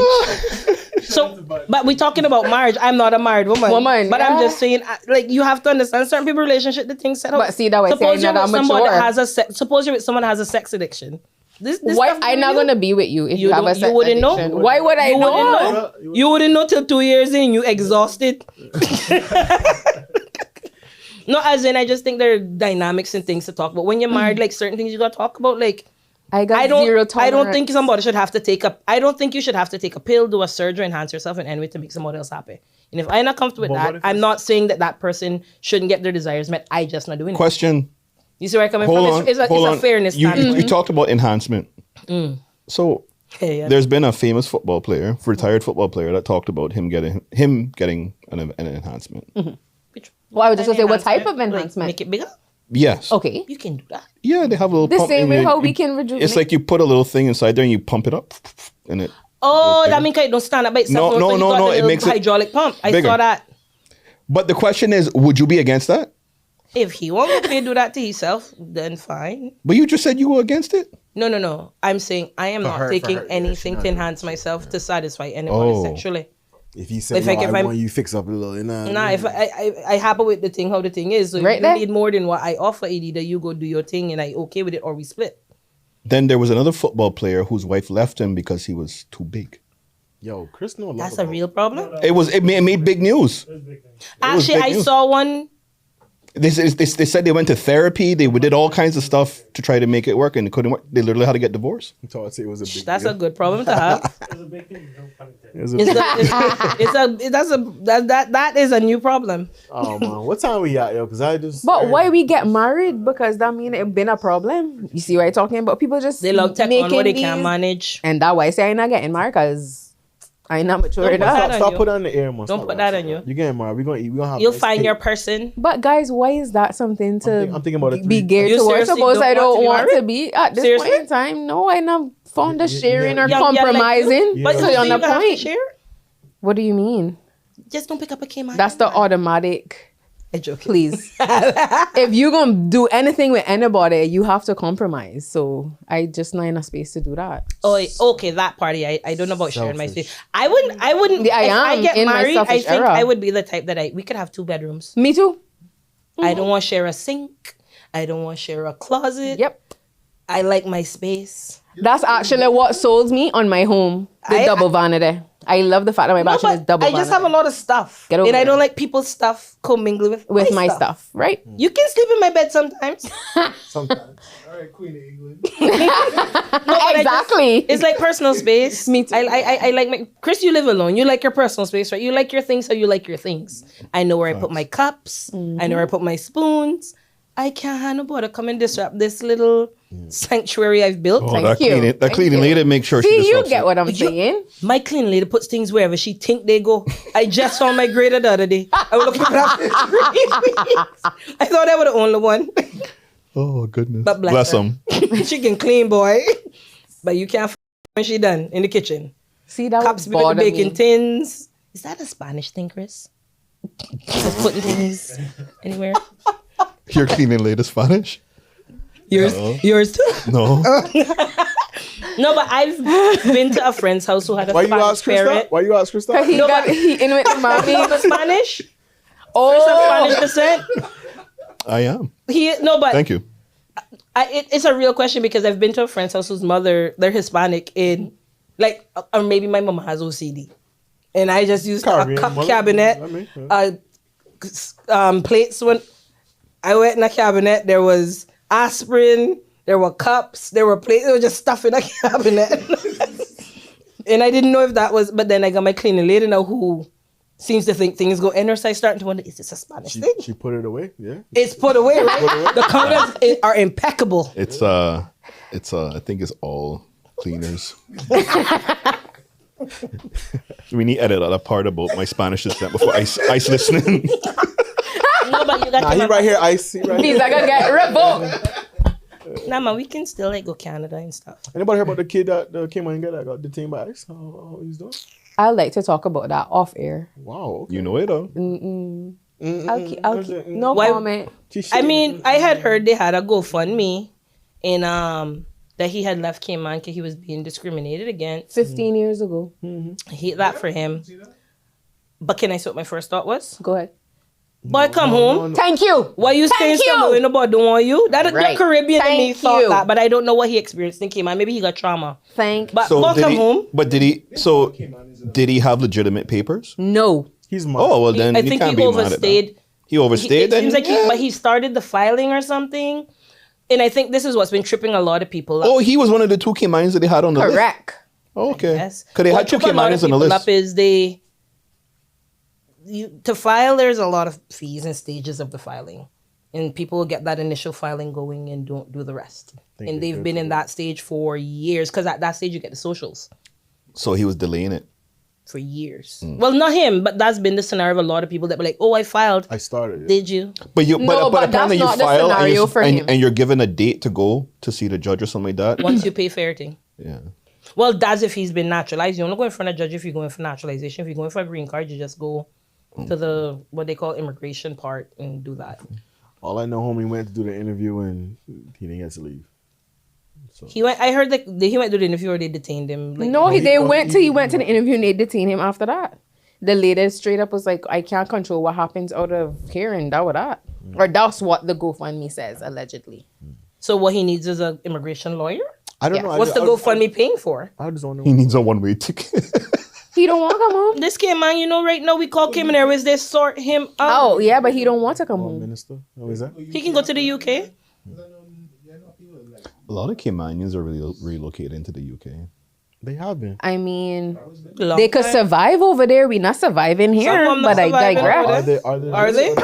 [SPEAKER 2] but we talking about marriage. I'm not a married woman. But I'm
[SPEAKER 1] yeah.
[SPEAKER 2] just saying, like, you have to understand certain people relationship, the things set up.
[SPEAKER 1] But see, that way
[SPEAKER 2] suppose
[SPEAKER 1] saying
[SPEAKER 2] you're
[SPEAKER 1] that
[SPEAKER 2] with
[SPEAKER 1] I'm
[SPEAKER 2] someone
[SPEAKER 1] mature.
[SPEAKER 2] that has suppose you're with someone that has a sex addiction. This
[SPEAKER 1] Why
[SPEAKER 2] stuff
[SPEAKER 1] I'm not
[SPEAKER 2] you-
[SPEAKER 1] gonna be with you if you,
[SPEAKER 2] You
[SPEAKER 1] have a
[SPEAKER 2] don't-
[SPEAKER 1] sex
[SPEAKER 2] you wouldn't know.
[SPEAKER 1] addiction? Why would I
[SPEAKER 2] You wouldn't
[SPEAKER 1] know?
[SPEAKER 2] know. You wouldn't know till 2 years in. You exhausted. No, as in, I just think there are dynamics and things to talk about. When you're married, like certain things you gotta talk about. Like
[SPEAKER 1] I got
[SPEAKER 2] I don't,
[SPEAKER 1] zero
[SPEAKER 2] I
[SPEAKER 1] tolerance.
[SPEAKER 2] don't think somebody should have to take a. I don't think you should have to take a pill, do a surgery, enhance yourself in any way to make somebody else happy. And if I'm not comfortable with
[SPEAKER 4] But what
[SPEAKER 2] that,
[SPEAKER 4] if
[SPEAKER 2] I'm
[SPEAKER 4] it's-
[SPEAKER 2] not saying that person shouldn't get their desires met. I just not doing it.
[SPEAKER 3] Question.
[SPEAKER 2] You see where I'm coming
[SPEAKER 3] Hold
[SPEAKER 2] from?
[SPEAKER 3] on.
[SPEAKER 2] It's
[SPEAKER 3] hold
[SPEAKER 2] a
[SPEAKER 3] on.
[SPEAKER 2] fairness
[SPEAKER 3] You
[SPEAKER 2] standpoint.
[SPEAKER 3] talked about enhancement. So
[SPEAKER 2] Yeah.
[SPEAKER 3] there's been a famous football player, retired football player, that talked about him getting an enhancement.
[SPEAKER 1] Well, I was just gonna say, what type of
[SPEAKER 2] Like,
[SPEAKER 1] enhancement?
[SPEAKER 2] make it bigger.
[SPEAKER 3] Yes.
[SPEAKER 1] Okay.
[SPEAKER 2] You can do that.
[SPEAKER 3] Yeah, they have a little
[SPEAKER 1] The
[SPEAKER 3] pump.
[SPEAKER 1] same
[SPEAKER 3] and
[SPEAKER 1] way
[SPEAKER 3] you-
[SPEAKER 1] how we can rejuvenate.
[SPEAKER 3] It's like you put a little thing inside there and you pump it up, and it.
[SPEAKER 2] Oh,
[SPEAKER 3] goes
[SPEAKER 2] that
[SPEAKER 3] bigger.
[SPEAKER 2] means it don't stand up by itself.
[SPEAKER 3] No,
[SPEAKER 2] So you got the
[SPEAKER 3] it
[SPEAKER 2] little
[SPEAKER 3] makes it
[SPEAKER 2] hydraulic pump. I
[SPEAKER 3] bigger.
[SPEAKER 2] saw that.
[SPEAKER 3] But the question is, would you be against that?
[SPEAKER 2] If he won't pay do that to himself, then fine.
[SPEAKER 3] But you just said you were against it.
[SPEAKER 2] No. I'm saying I am not
[SPEAKER 4] her-
[SPEAKER 2] taking
[SPEAKER 4] for her, yeah,
[SPEAKER 2] anything
[SPEAKER 4] she
[SPEAKER 2] to
[SPEAKER 4] not
[SPEAKER 2] enhance myself to satisfy anybody
[SPEAKER 3] Oh.
[SPEAKER 2] sexually.
[SPEAKER 4] If you say
[SPEAKER 2] If
[SPEAKER 4] no,
[SPEAKER 2] I- if
[SPEAKER 4] I
[SPEAKER 2] I'm-
[SPEAKER 4] want you fix up a little.
[SPEAKER 2] Nah, if I happy with the thing, how the thing is. So
[SPEAKER 1] Right
[SPEAKER 2] if
[SPEAKER 1] there.
[SPEAKER 2] you need more than what I offer, either you go do your thing and I okay with it, or we split.
[SPEAKER 3] Then there was another football player whose wife left him because he was too big.
[SPEAKER 4] Yo, Chris know a lot
[SPEAKER 2] That's a
[SPEAKER 4] about-
[SPEAKER 2] real problem.
[SPEAKER 3] It made big news.
[SPEAKER 2] Actually,
[SPEAKER 3] big
[SPEAKER 2] I
[SPEAKER 3] news.
[SPEAKER 2] saw one.
[SPEAKER 3] They said they went to therapy. They did all kinds of stuff to try to make it work, and it couldn't work. They literally had to get divorced.
[SPEAKER 4] So I'd say it was a big
[SPEAKER 2] That's
[SPEAKER 4] deal.
[SPEAKER 2] a good problem to have.
[SPEAKER 5] It was a big thing. No pun intended.
[SPEAKER 4] It was a
[SPEAKER 2] That is a new problem.
[SPEAKER 4] Oh man, what time we at, yo? Because I just.
[SPEAKER 1] But why we get married? Because that mean it been a problem. You see what I'm talking about? People just
[SPEAKER 2] They love tech on
[SPEAKER 1] making
[SPEAKER 2] what they
[SPEAKER 1] these,
[SPEAKER 2] can manage.
[SPEAKER 1] and that's why I say I'm not getting married because I'm not mature
[SPEAKER 2] Don't put that
[SPEAKER 1] enough.
[SPEAKER 2] on
[SPEAKER 4] Stop
[SPEAKER 2] you.
[SPEAKER 4] putting that in the air, man.
[SPEAKER 2] Don't
[SPEAKER 4] Stop
[SPEAKER 2] put
[SPEAKER 4] that.
[SPEAKER 2] that on you.
[SPEAKER 4] You getting married? We gonna eat. We gonna have.
[SPEAKER 2] You'll
[SPEAKER 4] nice
[SPEAKER 2] find
[SPEAKER 4] cake.
[SPEAKER 2] your person.
[SPEAKER 1] But guys, why is that something to
[SPEAKER 4] I'm thinking about it.
[SPEAKER 1] be geared
[SPEAKER 2] You
[SPEAKER 1] towards?
[SPEAKER 2] seriously
[SPEAKER 1] Suppose I
[SPEAKER 2] don't
[SPEAKER 1] don't
[SPEAKER 2] want
[SPEAKER 1] want
[SPEAKER 2] to be
[SPEAKER 1] to be at this
[SPEAKER 2] Seriously?
[SPEAKER 1] point in time. No, I'm not fond of sharing or
[SPEAKER 2] Yeah,
[SPEAKER 1] compromising.
[SPEAKER 4] Yeah.
[SPEAKER 2] But
[SPEAKER 1] So
[SPEAKER 2] you
[SPEAKER 1] you're on
[SPEAKER 2] still
[SPEAKER 1] the
[SPEAKER 2] have to
[SPEAKER 1] point.
[SPEAKER 2] share.
[SPEAKER 1] What do you mean?
[SPEAKER 2] Just don't pick up a Cayman.
[SPEAKER 1] That's the automatic.
[SPEAKER 2] I'm joking.
[SPEAKER 1] Please. If you're going to do anything with anybody, you have to compromise. So I just not in a space to do that.
[SPEAKER 2] Oh, okay, that party. I don't know about sharing my
[SPEAKER 4] Selfish.
[SPEAKER 2] space. I wouldn't.
[SPEAKER 1] Yeah, I
[SPEAKER 2] if I
[SPEAKER 1] am
[SPEAKER 2] get
[SPEAKER 1] in my
[SPEAKER 2] married, I
[SPEAKER 1] selfish
[SPEAKER 2] think
[SPEAKER 1] era.
[SPEAKER 2] I would be the type that we could have 2 bedrooms.
[SPEAKER 1] Me too.
[SPEAKER 2] I don't want to share a sink. I don't want to share a closet.
[SPEAKER 1] Yep.
[SPEAKER 2] I like my space.
[SPEAKER 1] That's actually what sold me on my home. The double vanity. I love the fact that my
[SPEAKER 2] No,
[SPEAKER 1] bathroom is
[SPEAKER 2] but
[SPEAKER 1] double
[SPEAKER 2] I just
[SPEAKER 1] vanity.
[SPEAKER 2] have a lot of stuff.
[SPEAKER 1] Get over
[SPEAKER 2] And I
[SPEAKER 1] it.
[SPEAKER 2] don't like people's stuff commingling with
[SPEAKER 1] my stuff, right?
[SPEAKER 2] You can sleep in my bed sometimes.
[SPEAKER 4] Sometimes.
[SPEAKER 5] All right, Queen of England.
[SPEAKER 1] Exactly.
[SPEAKER 2] It's like personal space.
[SPEAKER 1] Me too.
[SPEAKER 2] I like my Chris, you live alone. You like your personal space, right? You like your things, so you like your things. I know where I put my cups. I know where I put my spoons. I can't have nobody come and disrupt this little sanctuary I've built.
[SPEAKER 3] Oh,
[SPEAKER 1] Thank
[SPEAKER 3] that
[SPEAKER 1] you.
[SPEAKER 3] cleaning,
[SPEAKER 1] Thank
[SPEAKER 3] cleaning
[SPEAKER 1] you.
[SPEAKER 3] lady make sure she
[SPEAKER 1] See, you
[SPEAKER 3] disrupts
[SPEAKER 1] get
[SPEAKER 3] it.
[SPEAKER 1] what I'm saying.
[SPEAKER 2] My cleaning lady puts things wherever she think they go. I just found my grader the other day. I was looking for that for 3 weeks. I thought I was the only one.
[SPEAKER 3] Oh goodness.
[SPEAKER 2] But
[SPEAKER 3] Bless
[SPEAKER 2] her.
[SPEAKER 3] them.
[SPEAKER 2] She can clean, boy. But you can't when she done in the kitchen.
[SPEAKER 1] See, that
[SPEAKER 2] Cups
[SPEAKER 1] would
[SPEAKER 2] with the
[SPEAKER 1] bother
[SPEAKER 2] baking
[SPEAKER 1] me.
[SPEAKER 2] tins. Is that a Spanish thing, Chris? Just putting things anywhere.
[SPEAKER 3] Your cleaning lady Spanish?
[SPEAKER 2] Yours too.
[SPEAKER 3] No.
[SPEAKER 2] No, but I've been to a friend's house who had a
[SPEAKER 4] Why you
[SPEAKER 2] Spanish
[SPEAKER 4] ask Krista?
[SPEAKER 2] parent.
[SPEAKER 4] Why you ask Krista?
[SPEAKER 1] He got he in with the mommy.
[SPEAKER 2] He's a Spanish.
[SPEAKER 1] Oh,
[SPEAKER 2] Spanish descent.
[SPEAKER 3] I am.
[SPEAKER 2] But
[SPEAKER 3] Thank you.
[SPEAKER 2] It's a real question because I've been to a friend's house whose mother, they're Hispanic or maybe my mom has OCD. And I just used
[SPEAKER 4] Caribbean
[SPEAKER 2] a cup
[SPEAKER 4] mother.
[SPEAKER 2] cabinet,
[SPEAKER 4] I mean,
[SPEAKER 2] plates. When I went in a cabinet, there was aspirin, there were cups, there were plates. There was just stuff in a cabinet. And I didn't know if that was, but then I got my cleaning lady now who seems to think things go in her, so I starting to wonder, is this a Spanish thing?
[SPEAKER 4] She put it away. Yeah.
[SPEAKER 2] It's put away, right? The colors are impeccable.
[SPEAKER 3] It's I think it's all cleaners. We need to edit out a part about my Spanish descent before ice listening.
[SPEAKER 2] No, but you got
[SPEAKER 4] Nah,
[SPEAKER 2] to
[SPEAKER 4] he right here. I see right
[SPEAKER 1] he's
[SPEAKER 4] here.
[SPEAKER 1] like gonna get revoked.
[SPEAKER 2] Nah, man, we can still go Canada and stuff.
[SPEAKER 4] Anybody hear about the kid the Cayman guy that got detained by ICE? How he's doing?
[SPEAKER 1] I'd like to talk about that off air.
[SPEAKER 4] Wow. Okay.
[SPEAKER 3] You know it though.
[SPEAKER 1] I'll keep no
[SPEAKER 2] Why-
[SPEAKER 1] comment.
[SPEAKER 2] I mean, I had heard they had a GoFundMe and that he had left Cayman because he was being discriminated against.
[SPEAKER 1] 15 years ago.
[SPEAKER 2] That for him. But can I say what my first thought was?
[SPEAKER 1] Go ahead.
[SPEAKER 2] Boy, come home.
[SPEAKER 1] Thank you.
[SPEAKER 2] Why you staying
[SPEAKER 1] Thank you.
[SPEAKER 2] somewhere nobody don't want you? That
[SPEAKER 1] Right.
[SPEAKER 2] the Caribbean in me
[SPEAKER 1] Thank
[SPEAKER 2] thought
[SPEAKER 1] you.
[SPEAKER 2] that, but I don't know what he experienced in Cayman. Maybe he got trauma.
[SPEAKER 1] Thank.
[SPEAKER 2] But
[SPEAKER 3] So
[SPEAKER 2] boy,
[SPEAKER 3] did
[SPEAKER 2] come
[SPEAKER 3] he?
[SPEAKER 2] home.
[SPEAKER 3] But did he? So did he have legitimate papers?
[SPEAKER 1] No.
[SPEAKER 4] He's my.
[SPEAKER 3] Oh well, then
[SPEAKER 2] I
[SPEAKER 3] you
[SPEAKER 2] think
[SPEAKER 3] can't
[SPEAKER 2] he
[SPEAKER 3] be mad at that.
[SPEAKER 2] overstayed.
[SPEAKER 3] He overstayed.
[SPEAKER 2] It
[SPEAKER 3] Then
[SPEAKER 2] seems like
[SPEAKER 3] yeah.
[SPEAKER 2] but he started the filing or something. And I think this is what's been tripping a lot of people up.
[SPEAKER 3] Oh, he was one of the 2 Caymanians that they had on the list.
[SPEAKER 1] Correct.
[SPEAKER 3] Oh, okay.
[SPEAKER 2] Yes.
[SPEAKER 3] Because they
[SPEAKER 2] What
[SPEAKER 3] had 2
[SPEAKER 2] tripped a lot of
[SPEAKER 3] Caymanians on the
[SPEAKER 2] people
[SPEAKER 3] list.
[SPEAKER 2] up is to file, there's a lot of fees and stages of the filing. And people will get that initial filing going and don't do the rest. And they've been in that stage for years. Because at that stage, you get the socials
[SPEAKER 3] So he was delaying it.
[SPEAKER 2] for years. Well, not him, but that's been the scenario of a lot of people that be like, oh, I filed.
[SPEAKER 4] I started it.
[SPEAKER 2] Did you?
[SPEAKER 3] But you,
[SPEAKER 1] No, but
[SPEAKER 3] apparently
[SPEAKER 1] that's
[SPEAKER 3] you
[SPEAKER 1] not the
[SPEAKER 3] file and,
[SPEAKER 1] scenario
[SPEAKER 3] you,
[SPEAKER 1] for
[SPEAKER 3] and,
[SPEAKER 1] him.
[SPEAKER 3] and you're given a date to go to see the judge or something like that.
[SPEAKER 2] Once you pay fair thing.
[SPEAKER 3] Yeah.
[SPEAKER 2] Well, that's if he's been naturalized. You only go in front of a judge if you're going for naturalization. If you're going for a green card, you just go to the, what they call immigration part and do that.
[SPEAKER 4] All I know, homie went to do the interview and he didn't get to leave.
[SPEAKER 2] I heard that he went to the interview or they detained him. Like,
[SPEAKER 1] No, he went to the interview and they detained him after that. The lady straight up was like, I can't control what happens out of here and that with that. Or that's what the GoFundMe says, allegedly.
[SPEAKER 2] So what he needs is an immigration lawyer?
[SPEAKER 4] I don't
[SPEAKER 1] Yeah.
[SPEAKER 4] know.
[SPEAKER 2] What's the GoFundMe paying for?
[SPEAKER 4] I just wonder.
[SPEAKER 3] He needs a one-way ticket.
[SPEAKER 1] He don't want to come home.
[SPEAKER 2] This Cayman, you know, right now we call Cayman Airways. They sort him out.
[SPEAKER 1] Oh, yeah, but he don't want to come home.
[SPEAKER 4] Minister? What is that?
[SPEAKER 2] He can go to the UK.
[SPEAKER 3] A lot of Caymanians are relocating to the UK.
[SPEAKER 4] They have been.
[SPEAKER 1] I mean,
[SPEAKER 2] Long
[SPEAKER 1] they could
[SPEAKER 2] time.
[SPEAKER 1] survive over there. We not surviving here,
[SPEAKER 2] Some of them
[SPEAKER 1] but
[SPEAKER 2] not
[SPEAKER 1] I
[SPEAKER 2] surviving
[SPEAKER 1] digress.
[SPEAKER 2] over there.
[SPEAKER 4] Are they?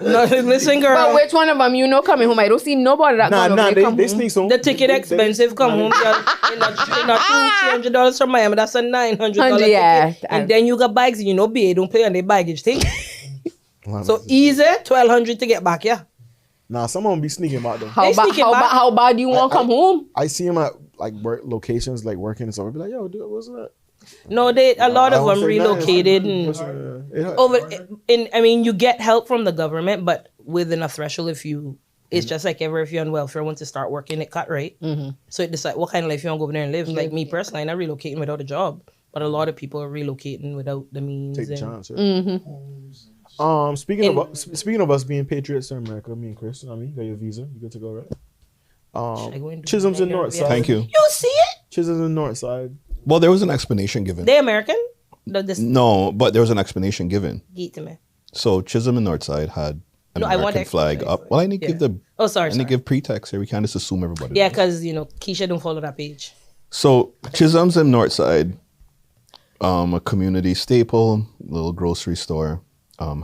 [SPEAKER 2] No, listen, girl.
[SPEAKER 1] But which one of them you know coming home? I don't see nobody that
[SPEAKER 4] Nah,
[SPEAKER 1] going
[SPEAKER 4] nah,
[SPEAKER 1] over there come
[SPEAKER 4] they
[SPEAKER 1] home.
[SPEAKER 4] sneak some.
[SPEAKER 2] The ticket expensive. Come home, girl. In a $200 from Miami. That's a $900
[SPEAKER 1] Yeah.
[SPEAKER 2] ticket. And then you got bags. You know, BA don't pay on their baggage thing. So easy, $1,200 to get back. Yeah.
[SPEAKER 4] Nah, some of them be sneaking out though.
[SPEAKER 1] How,
[SPEAKER 2] They sneaking back.
[SPEAKER 1] how bad you want to come home?
[SPEAKER 4] I see them at like work locations, like working and stuff. I be like, yo, dude, what's that?
[SPEAKER 2] No, a lot
[SPEAKER 4] I
[SPEAKER 2] of
[SPEAKER 4] don't
[SPEAKER 2] them
[SPEAKER 4] say nothing.
[SPEAKER 2] relocated and
[SPEAKER 4] Over.
[SPEAKER 2] I mean, you get help from the government, but within a threshold. It's just like if you're on welfare, want to start working, it cut right. So it decide what kind of life you want to go over there and live. Like me personally, I'm not relocating without a job, but a lot of people are relocating without the means.
[SPEAKER 4] Take the
[SPEAKER 2] and-
[SPEAKER 4] chance. Yeah. Speaking of us being patriots in America, me and Chris, you got your visa. You good to go, right?
[SPEAKER 2] I go into
[SPEAKER 4] Chisholm's in
[SPEAKER 2] Nigeria.
[SPEAKER 4] North Side.
[SPEAKER 3] Thank you.
[SPEAKER 2] You see it?
[SPEAKER 4] Chisholm's in North Side.
[SPEAKER 3] Well, there was an explanation given.
[SPEAKER 2] They American? This
[SPEAKER 3] No, but there was an explanation given.
[SPEAKER 2] geek to me.
[SPEAKER 3] So Chisholm and Northside had an
[SPEAKER 2] No, I want
[SPEAKER 3] American flag
[SPEAKER 2] explanation.
[SPEAKER 3] up. Well, I need to give the.
[SPEAKER 2] Oh, sorry.
[SPEAKER 3] I need to give pretext here. We can't just assume everybody.
[SPEAKER 2] Yeah,
[SPEAKER 3] knows.
[SPEAKER 2] because Keisha don't follow that page.
[SPEAKER 3] So Chisholm's and Northside, a community staple, little grocery store,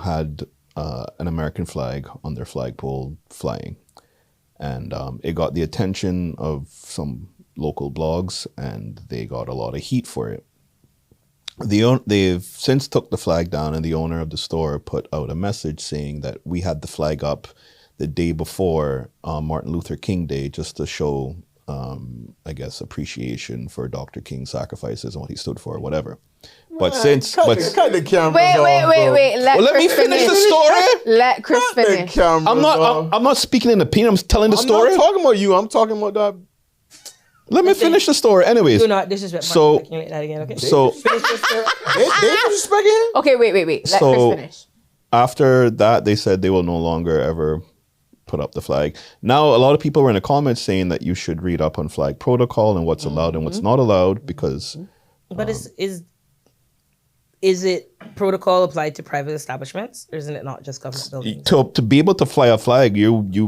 [SPEAKER 3] had an American flag on their flagpole flying, and it got the attention of some local blogs, and they got a lot of heat for it. They've since took the flag down, and the owner of the store put out a message saying that we had the flag up the day before Martin Luther King Day, just to show, I guess, appreciation for Dr. King's sacrifices and what he stood for, whatever. But
[SPEAKER 4] Cut the cameras
[SPEAKER 1] Wait.
[SPEAKER 3] let me finish the story.
[SPEAKER 1] Let Chris finish.
[SPEAKER 3] I'm not speaking in opinion. I'm telling the
[SPEAKER 4] I'm
[SPEAKER 3] story.
[SPEAKER 4] not talking about you. I'm talking about that.
[SPEAKER 3] Let me finish the story. Anyways,
[SPEAKER 2] Do not disrespect
[SPEAKER 3] So-
[SPEAKER 2] Martin Luther King like that again, okay?
[SPEAKER 3] so
[SPEAKER 4] They disrespect him?
[SPEAKER 1] Okay, wait. Let
[SPEAKER 3] So-
[SPEAKER 1] Chris finish.
[SPEAKER 3] after that, they said they will no longer ever put up the flag. Now, a lot of people were in the comments saying that you should read up on flag protocol and what's allowed and what's not allowed, because
[SPEAKER 2] But is it protocol applied to private establishments, or isn't it not just government buildings?
[SPEAKER 3] to be able to fly a flag,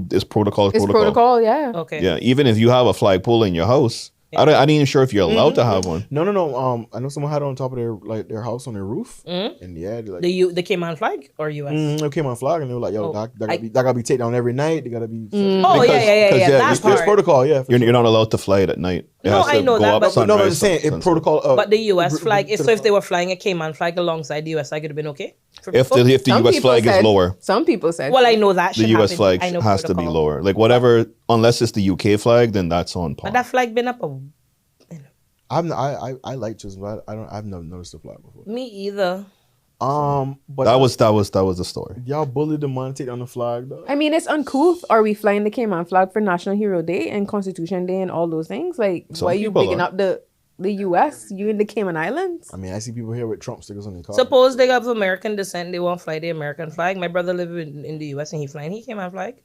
[SPEAKER 3] this protocol is
[SPEAKER 1] It's protocol, yeah.
[SPEAKER 2] Okay.
[SPEAKER 3] Yeah, even if you have a flagpole in your house, I ain't even sure if you're allowed to have one.
[SPEAKER 4] No. I know someone had it on top of their house on their roof, and yeah, they're like,
[SPEAKER 2] The Cayman flag or US?
[SPEAKER 4] they came on flag and they were like, yo,
[SPEAKER 2] Oh,
[SPEAKER 4] that gotta be taken down every night. They gotta be.
[SPEAKER 2] Oh
[SPEAKER 3] Because-
[SPEAKER 2] yeah.
[SPEAKER 3] because, yeah,
[SPEAKER 2] That
[SPEAKER 3] there's
[SPEAKER 2] part.
[SPEAKER 4] There's protocol, yeah. for
[SPEAKER 3] You're
[SPEAKER 4] sure.
[SPEAKER 3] not allowed to fly it at night. It
[SPEAKER 2] No,
[SPEAKER 3] has to
[SPEAKER 2] I know
[SPEAKER 3] go
[SPEAKER 2] that,
[SPEAKER 3] up
[SPEAKER 2] but-
[SPEAKER 4] But no, I'm
[SPEAKER 3] sunrise,
[SPEAKER 4] just saying,
[SPEAKER 3] sunset.
[SPEAKER 4] protocol.
[SPEAKER 2] But the US flag,
[SPEAKER 4] to
[SPEAKER 2] so
[SPEAKER 4] the
[SPEAKER 2] if they were flying a Cayman flag alongside the US flag, it'd have been okay. For
[SPEAKER 3] If
[SPEAKER 2] people?
[SPEAKER 3] the
[SPEAKER 1] Some
[SPEAKER 3] US
[SPEAKER 1] people
[SPEAKER 3] flag is
[SPEAKER 1] said-
[SPEAKER 3] lower,
[SPEAKER 1] Some people said.
[SPEAKER 2] Well, I know that
[SPEAKER 3] the
[SPEAKER 2] should
[SPEAKER 3] US
[SPEAKER 2] happen.
[SPEAKER 3] flag
[SPEAKER 2] I know
[SPEAKER 3] has to be
[SPEAKER 2] protocol.
[SPEAKER 3] lower. Like whatever, unless it's the UK flag, then that's on par.
[SPEAKER 2] But that flag been up
[SPEAKER 4] I like Chisholm, but I've never noticed the flag before.
[SPEAKER 2] me either.
[SPEAKER 4] But
[SPEAKER 3] That was the story.
[SPEAKER 4] y'all bullied the man to take down the flag though.
[SPEAKER 1] I mean, it's uncouth. Are we flying the Cayman flag for National Hero Day and Constitution Day and all those things? Like,
[SPEAKER 3] Some
[SPEAKER 1] why are you
[SPEAKER 3] people
[SPEAKER 1] bigging
[SPEAKER 3] are.
[SPEAKER 1] up the US? You in the Cayman Islands?
[SPEAKER 4] I mean, I see people here with Trump stickers on their car.
[SPEAKER 2] Suppose they have American descent, they won't fly the American flag. My brother live in the US and he Cayman flag.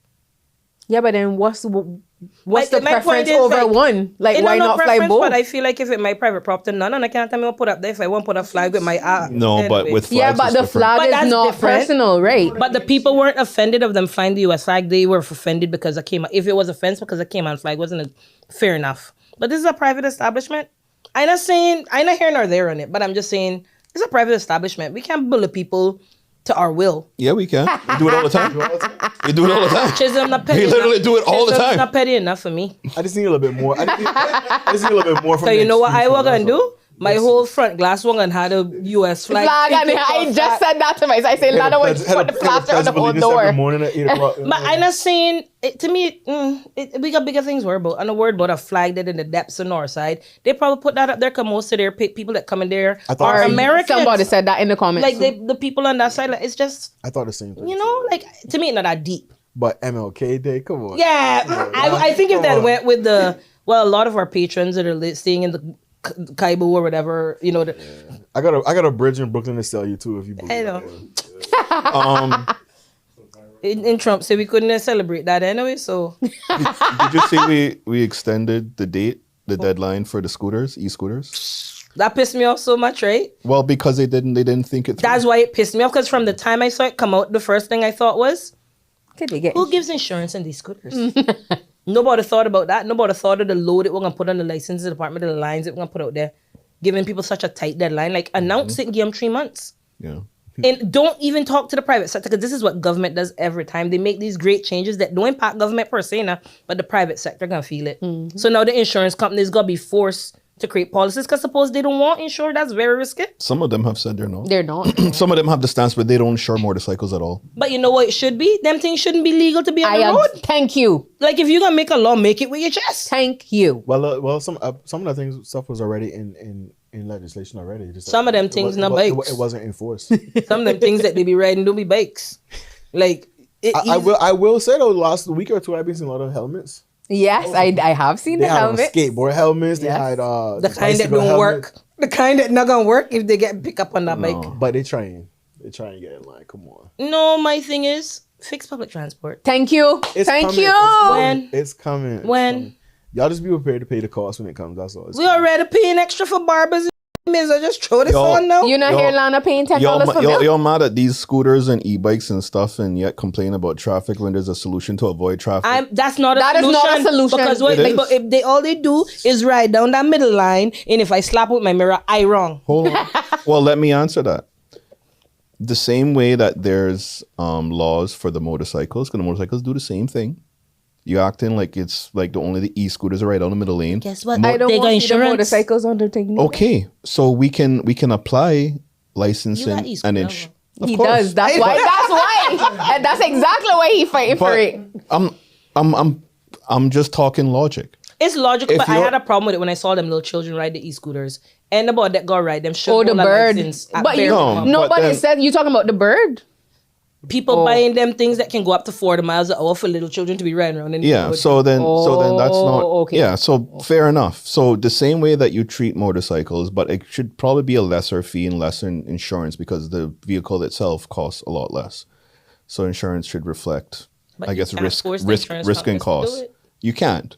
[SPEAKER 1] Yeah, but then what's
[SPEAKER 2] Like,
[SPEAKER 1] the
[SPEAKER 2] my point
[SPEAKER 1] preference
[SPEAKER 2] is,
[SPEAKER 1] over
[SPEAKER 2] like,
[SPEAKER 1] one? Like,
[SPEAKER 2] It
[SPEAKER 1] why
[SPEAKER 2] no
[SPEAKER 1] not fly
[SPEAKER 2] preference,
[SPEAKER 1] both?
[SPEAKER 2] But I feel like if it my private property, none, and I can't tell me what put up there if I want to put a flag with my
[SPEAKER 3] No, but with flags,
[SPEAKER 1] Yeah, but
[SPEAKER 3] it's
[SPEAKER 1] the
[SPEAKER 3] different.
[SPEAKER 1] flag
[SPEAKER 2] But
[SPEAKER 1] is
[SPEAKER 2] that's
[SPEAKER 1] not
[SPEAKER 2] different.
[SPEAKER 1] personal, right?
[SPEAKER 2] But the people weren't offended of them flying the US flag. They were offended because I came. If it was offense because I came on flag, wasn't fair enough. But this is a private establishment. I'm not here nor there on it. But I'm just saying it's a private establishment. We can't bully people to our will.
[SPEAKER 3] Yeah, we can. We do it all the time. We do it all the time.
[SPEAKER 2] Chisholm not petty.
[SPEAKER 3] We literally
[SPEAKER 2] enough.
[SPEAKER 3] do it all the
[SPEAKER 2] Chisholm's
[SPEAKER 3] time.
[SPEAKER 2] Not petty enough for me.
[SPEAKER 4] I just need a little bit more. I just need a little bit more from
[SPEAKER 2] So you know what I
[SPEAKER 4] was
[SPEAKER 2] was gonna do? My whole front glass was gonna have a US flag.
[SPEAKER 1] Flag, and I just said that to myself. I said, Lana would put the plaster on the whole door.
[SPEAKER 4] Morning at 8 o'clock.
[SPEAKER 2] But I'm not saying to me. We got bigger things to worry about. And a word about a flag that in the depths of north side, they probably put that up there because most of their people that come in there
[SPEAKER 4] I thought-
[SPEAKER 2] are
[SPEAKER 4] Or
[SPEAKER 2] Americans.
[SPEAKER 1] Somebody said that in the comments.
[SPEAKER 2] like the people on that side. Like, it's just
[SPEAKER 4] I thought the same thing.
[SPEAKER 2] like to me, it's not that deep.
[SPEAKER 4] But MLK Day, come on.
[SPEAKER 2] Yeah, I think if that went with a lot of our patrons that are staying in the Kaibu or whatever,
[SPEAKER 4] I got a bridge in Brooklyn to sell you too if you believe
[SPEAKER 2] I know.
[SPEAKER 4] that.
[SPEAKER 2] In Trump said we couldn't celebrate that anyway. So
[SPEAKER 3] Did you see we extended the deadline for the scooters, e-scooters?
[SPEAKER 2] That pissed me off so much, right?
[SPEAKER 3] Well, because they didn't think it through.
[SPEAKER 2] That's why it pissed me off. Because from the time I saw it come out, the first thing I thought was,
[SPEAKER 1] Could they get
[SPEAKER 2] who gives insurance in these scooters? Nobody thought about that. Nobody thought of the load it we're gonna put on the licensing department, the lines that we're gonna put out there, giving people such a tight deadline. Like announce it and give them 3 months.
[SPEAKER 3] Yeah.
[SPEAKER 2] And don't even talk to the private sector, because this is what government does every time. They make these great changes that don't impact government per se, nah, but the private sector gonna feel it. So now the insurance companies gonna be forced to create policies, because suppose they don't want insured, that's very risky.
[SPEAKER 3] Some of them have said they're not.
[SPEAKER 1] They're not.
[SPEAKER 3] Some of them have the stance where they don't insure motorcycles at all.
[SPEAKER 2] But you know what it should be? Them things shouldn't be legal to be on the road.
[SPEAKER 1] Thank you.
[SPEAKER 2] Like if you're gonna make a law, make it with your chest.
[SPEAKER 1] Thank you.
[SPEAKER 4] Well, some of the things stuff was already in legislation already. Just
[SPEAKER 2] Some of them things not bikes.
[SPEAKER 4] It wasn't enforced.
[SPEAKER 2] Some of them things that they be riding don't be bikes. Like
[SPEAKER 4] I will say though, last week or two I've been seeing a lot of helmets.
[SPEAKER 1] Yes, I have seen
[SPEAKER 4] They
[SPEAKER 1] the
[SPEAKER 4] had
[SPEAKER 1] helmet.
[SPEAKER 4] skateboard helmets. They
[SPEAKER 1] Yes.
[SPEAKER 4] had
[SPEAKER 2] the kind that
[SPEAKER 4] bicycle
[SPEAKER 2] don't work.
[SPEAKER 4] helmets.
[SPEAKER 2] The kind that not gonna work if they get pick up on that bike.
[SPEAKER 4] But they trying to get in line. Come on.
[SPEAKER 2] No, my thing is fix public transport.
[SPEAKER 1] Thank you.
[SPEAKER 4] It's
[SPEAKER 1] Thank
[SPEAKER 4] coming.
[SPEAKER 1] you.
[SPEAKER 2] When?
[SPEAKER 4] It's coming.
[SPEAKER 2] When?
[SPEAKER 4] Y'all just be prepared to pay the cost when it comes. That's all. It's
[SPEAKER 2] We already paying extra for barbers. May as well just throw this on now.
[SPEAKER 1] You not hear Lana paying $10 for milk?
[SPEAKER 3] You're mad at these scooters and e-bikes and stuff, and yet complain about traffic when there's a solution to avoid traffic.
[SPEAKER 2] That's not a
[SPEAKER 1] That is
[SPEAKER 2] solution.
[SPEAKER 1] not a solution.
[SPEAKER 2] Because
[SPEAKER 3] It is.
[SPEAKER 2] but if all they do is ride down that middle line, and if I slap with my mirror, I wrong.
[SPEAKER 3] Hold on. Well, let me answer that. The same way that there's laws for the motorcycles, because the motorcycles do the same thing. You acting like it's like only the e-scooters are right down the middle lane.
[SPEAKER 2] Guess what?
[SPEAKER 1] I don't
[SPEAKER 2] They got
[SPEAKER 1] want to see the
[SPEAKER 2] insurance.
[SPEAKER 1] motorcycles undertaking.
[SPEAKER 3] Okay, so we can apply licensing
[SPEAKER 2] You got e-scooter,
[SPEAKER 3] and
[SPEAKER 2] though.
[SPEAKER 1] He does. That's why. That's why. And that's exactly why he fighting for it.
[SPEAKER 3] I'm just talking logic.
[SPEAKER 2] It's logical,
[SPEAKER 3] If
[SPEAKER 2] but I
[SPEAKER 3] you're-
[SPEAKER 2] had a problem with it when I saw them little children ride the e-scooters. And about that girl ride them should
[SPEAKER 1] Oh, the
[SPEAKER 2] hold a
[SPEAKER 1] bird.
[SPEAKER 2] license at
[SPEAKER 1] But
[SPEAKER 2] bare
[SPEAKER 1] you,
[SPEAKER 2] minimum.
[SPEAKER 3] No.
[SPEAKER 1] nobody
[SPEAKER 3] then-
[SPEAKER 1] said you talking about the bird.
[SPEAKER 2] People buying them things that can go up to 40 miles an hour for little children to be riding around in the
[SPEAKER 3] Yeah,
[SPEAKER 2] neighborhood.
[SPEAKER 3] so then that's not
[SPEAKER 1] okay.
[SPEAKER 3] Yeah, so fair enough. So the same way that you treat motorcycles, but it should probably be a lesser fee and lesser insurance because the vehicle itself costs a lot less. So insurance should reflect,
[SPEAKER 2] But
[SPEAKER 3] I
[SPEAKER 2] you
[SPEAKER 3] guess,
[SPEAKER 2] can't
[SPEAKER 3] risk
[SPEAKER 2] force the insurance
[SPEAKER 3] and
[SPEAKER 2] companies to
[SPEAKER 3] cost.
[SPEAKER 2] do it.
[SPEAKER 3] You can't.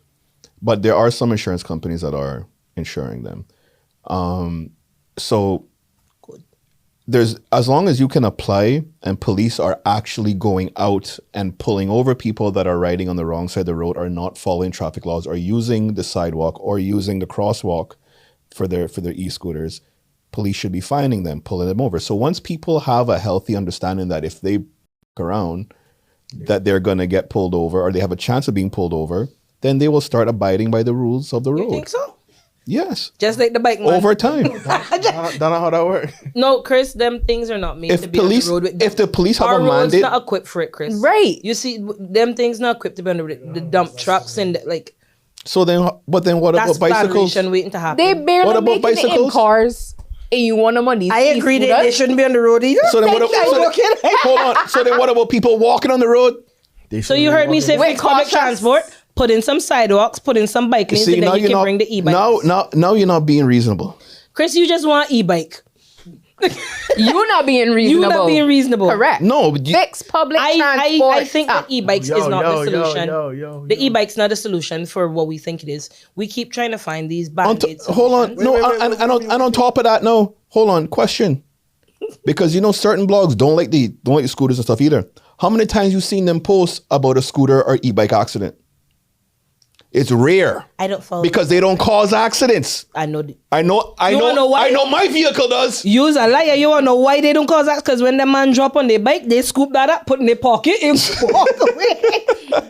[SPEAKER 3] But there are some insurance companies that are insuring them. So there's, as long as you can apply and police are actually going out and pulling over people that are riding on the wrong side of the road, or not following traffic laws, or using the sidewalk or using the crosswalk for their e-scooters, police should be finding them, pulling them over. So once people have a healthy understanding that if they around that they're going to get pulled over, or they have a chance of being pulled over, then they will start abiding by the rules of the road.
[SPEAKER 2] You think so?
[SPEAKER 3] Yes.
[SPEAKER 2] Just like the bike man.
[SPEAKER 3] Over time.
[SPEAKER 4] Don't know how that works.
[SPEAKER 2] No, Chris, them things are not made to
[SPEAKER 3] If
[SPEAKER 2] be on
[SPEAKER 3] police,
[SPEAKER 2] the road with
[SPEAKER 3] if the police have
[SPEAKER 2] Our
[SPEAKER 3] a
[SPEAKER 2] roads
[SPEAKER 3] mandate,
[SPEAKER 2] not equipped for it, Chris.
[SPEAKER 1] Right.
[SPEAKER 2] You see, them things not equipped to be on the road. The dump trucks and like
[SPEAKER 3] so then, what
[SPEAKER 2] that's
[SPEAKER 3] about bicycles?
[SPEAKER 2] violation waiting to happen.
[SPEAKER 1] They barely
[SPEAKER 3] What about
[SPEAKER 1] making it in
[SPEAKER 3] bicycles?
[SPEAKER 1] cars. And you want them on these
[SPEAKER 2] I agree that they
[SPEAKER 1] e-scooters?
[SPEAKER 2] shouldn't be on the road either.
[SPEAKER 3] So then, what
[SPEAKER 1] Thank
[SPEAKER 3] about,
[SPEAKER 1] you.
[SPEAKER 3] hold on. So then, what about people walking on the road?
[SPEAKER 2] So you heard me say
[SPEAKER 1] Wait,
[SPEAKER 2] fix public
[SPEAKER 1] cautious.
[SPEAKER 2] transport, put in some sidewalks, put in some bike lanes, and then you can bring the e-bikes.
[SPEAKER 3] Now you're not being reasonable.
[SPEAKER 2] Chris, you just want e-bike.
[SPEAKER 1] You not being reasonable.
[SPEAKER 2] You not being reasonable.
[SPEAKER 1] Correct.
[SPEAKER 3] No, but
[SPEAKER 1] Fix public transport.
[SPEAKER 2] I think that e-bikes is not the solution. The e-bike's not a solution for what we think it is. We keep trying to find these band-aids.
[SPEAKER 3] hold on. No, and on top of that, no. Hold on. Question. Because certain blogs don't like the scooters and stuff either. How many times you seen them post about a scooter or e-bike accident? It's rare.
[SPEAKER 2] I don't follow.
[SPEAKER 3] Because they don't cause accidents.
[SPEAKER 2] I know.
[SPEAKER 3] I know my vehicle does.
[SPEAKER 2] You's a liar. You wanna know why they don't cause that? Because when the man drop on their bike, they scoop that up, put in their pocket, and walk away.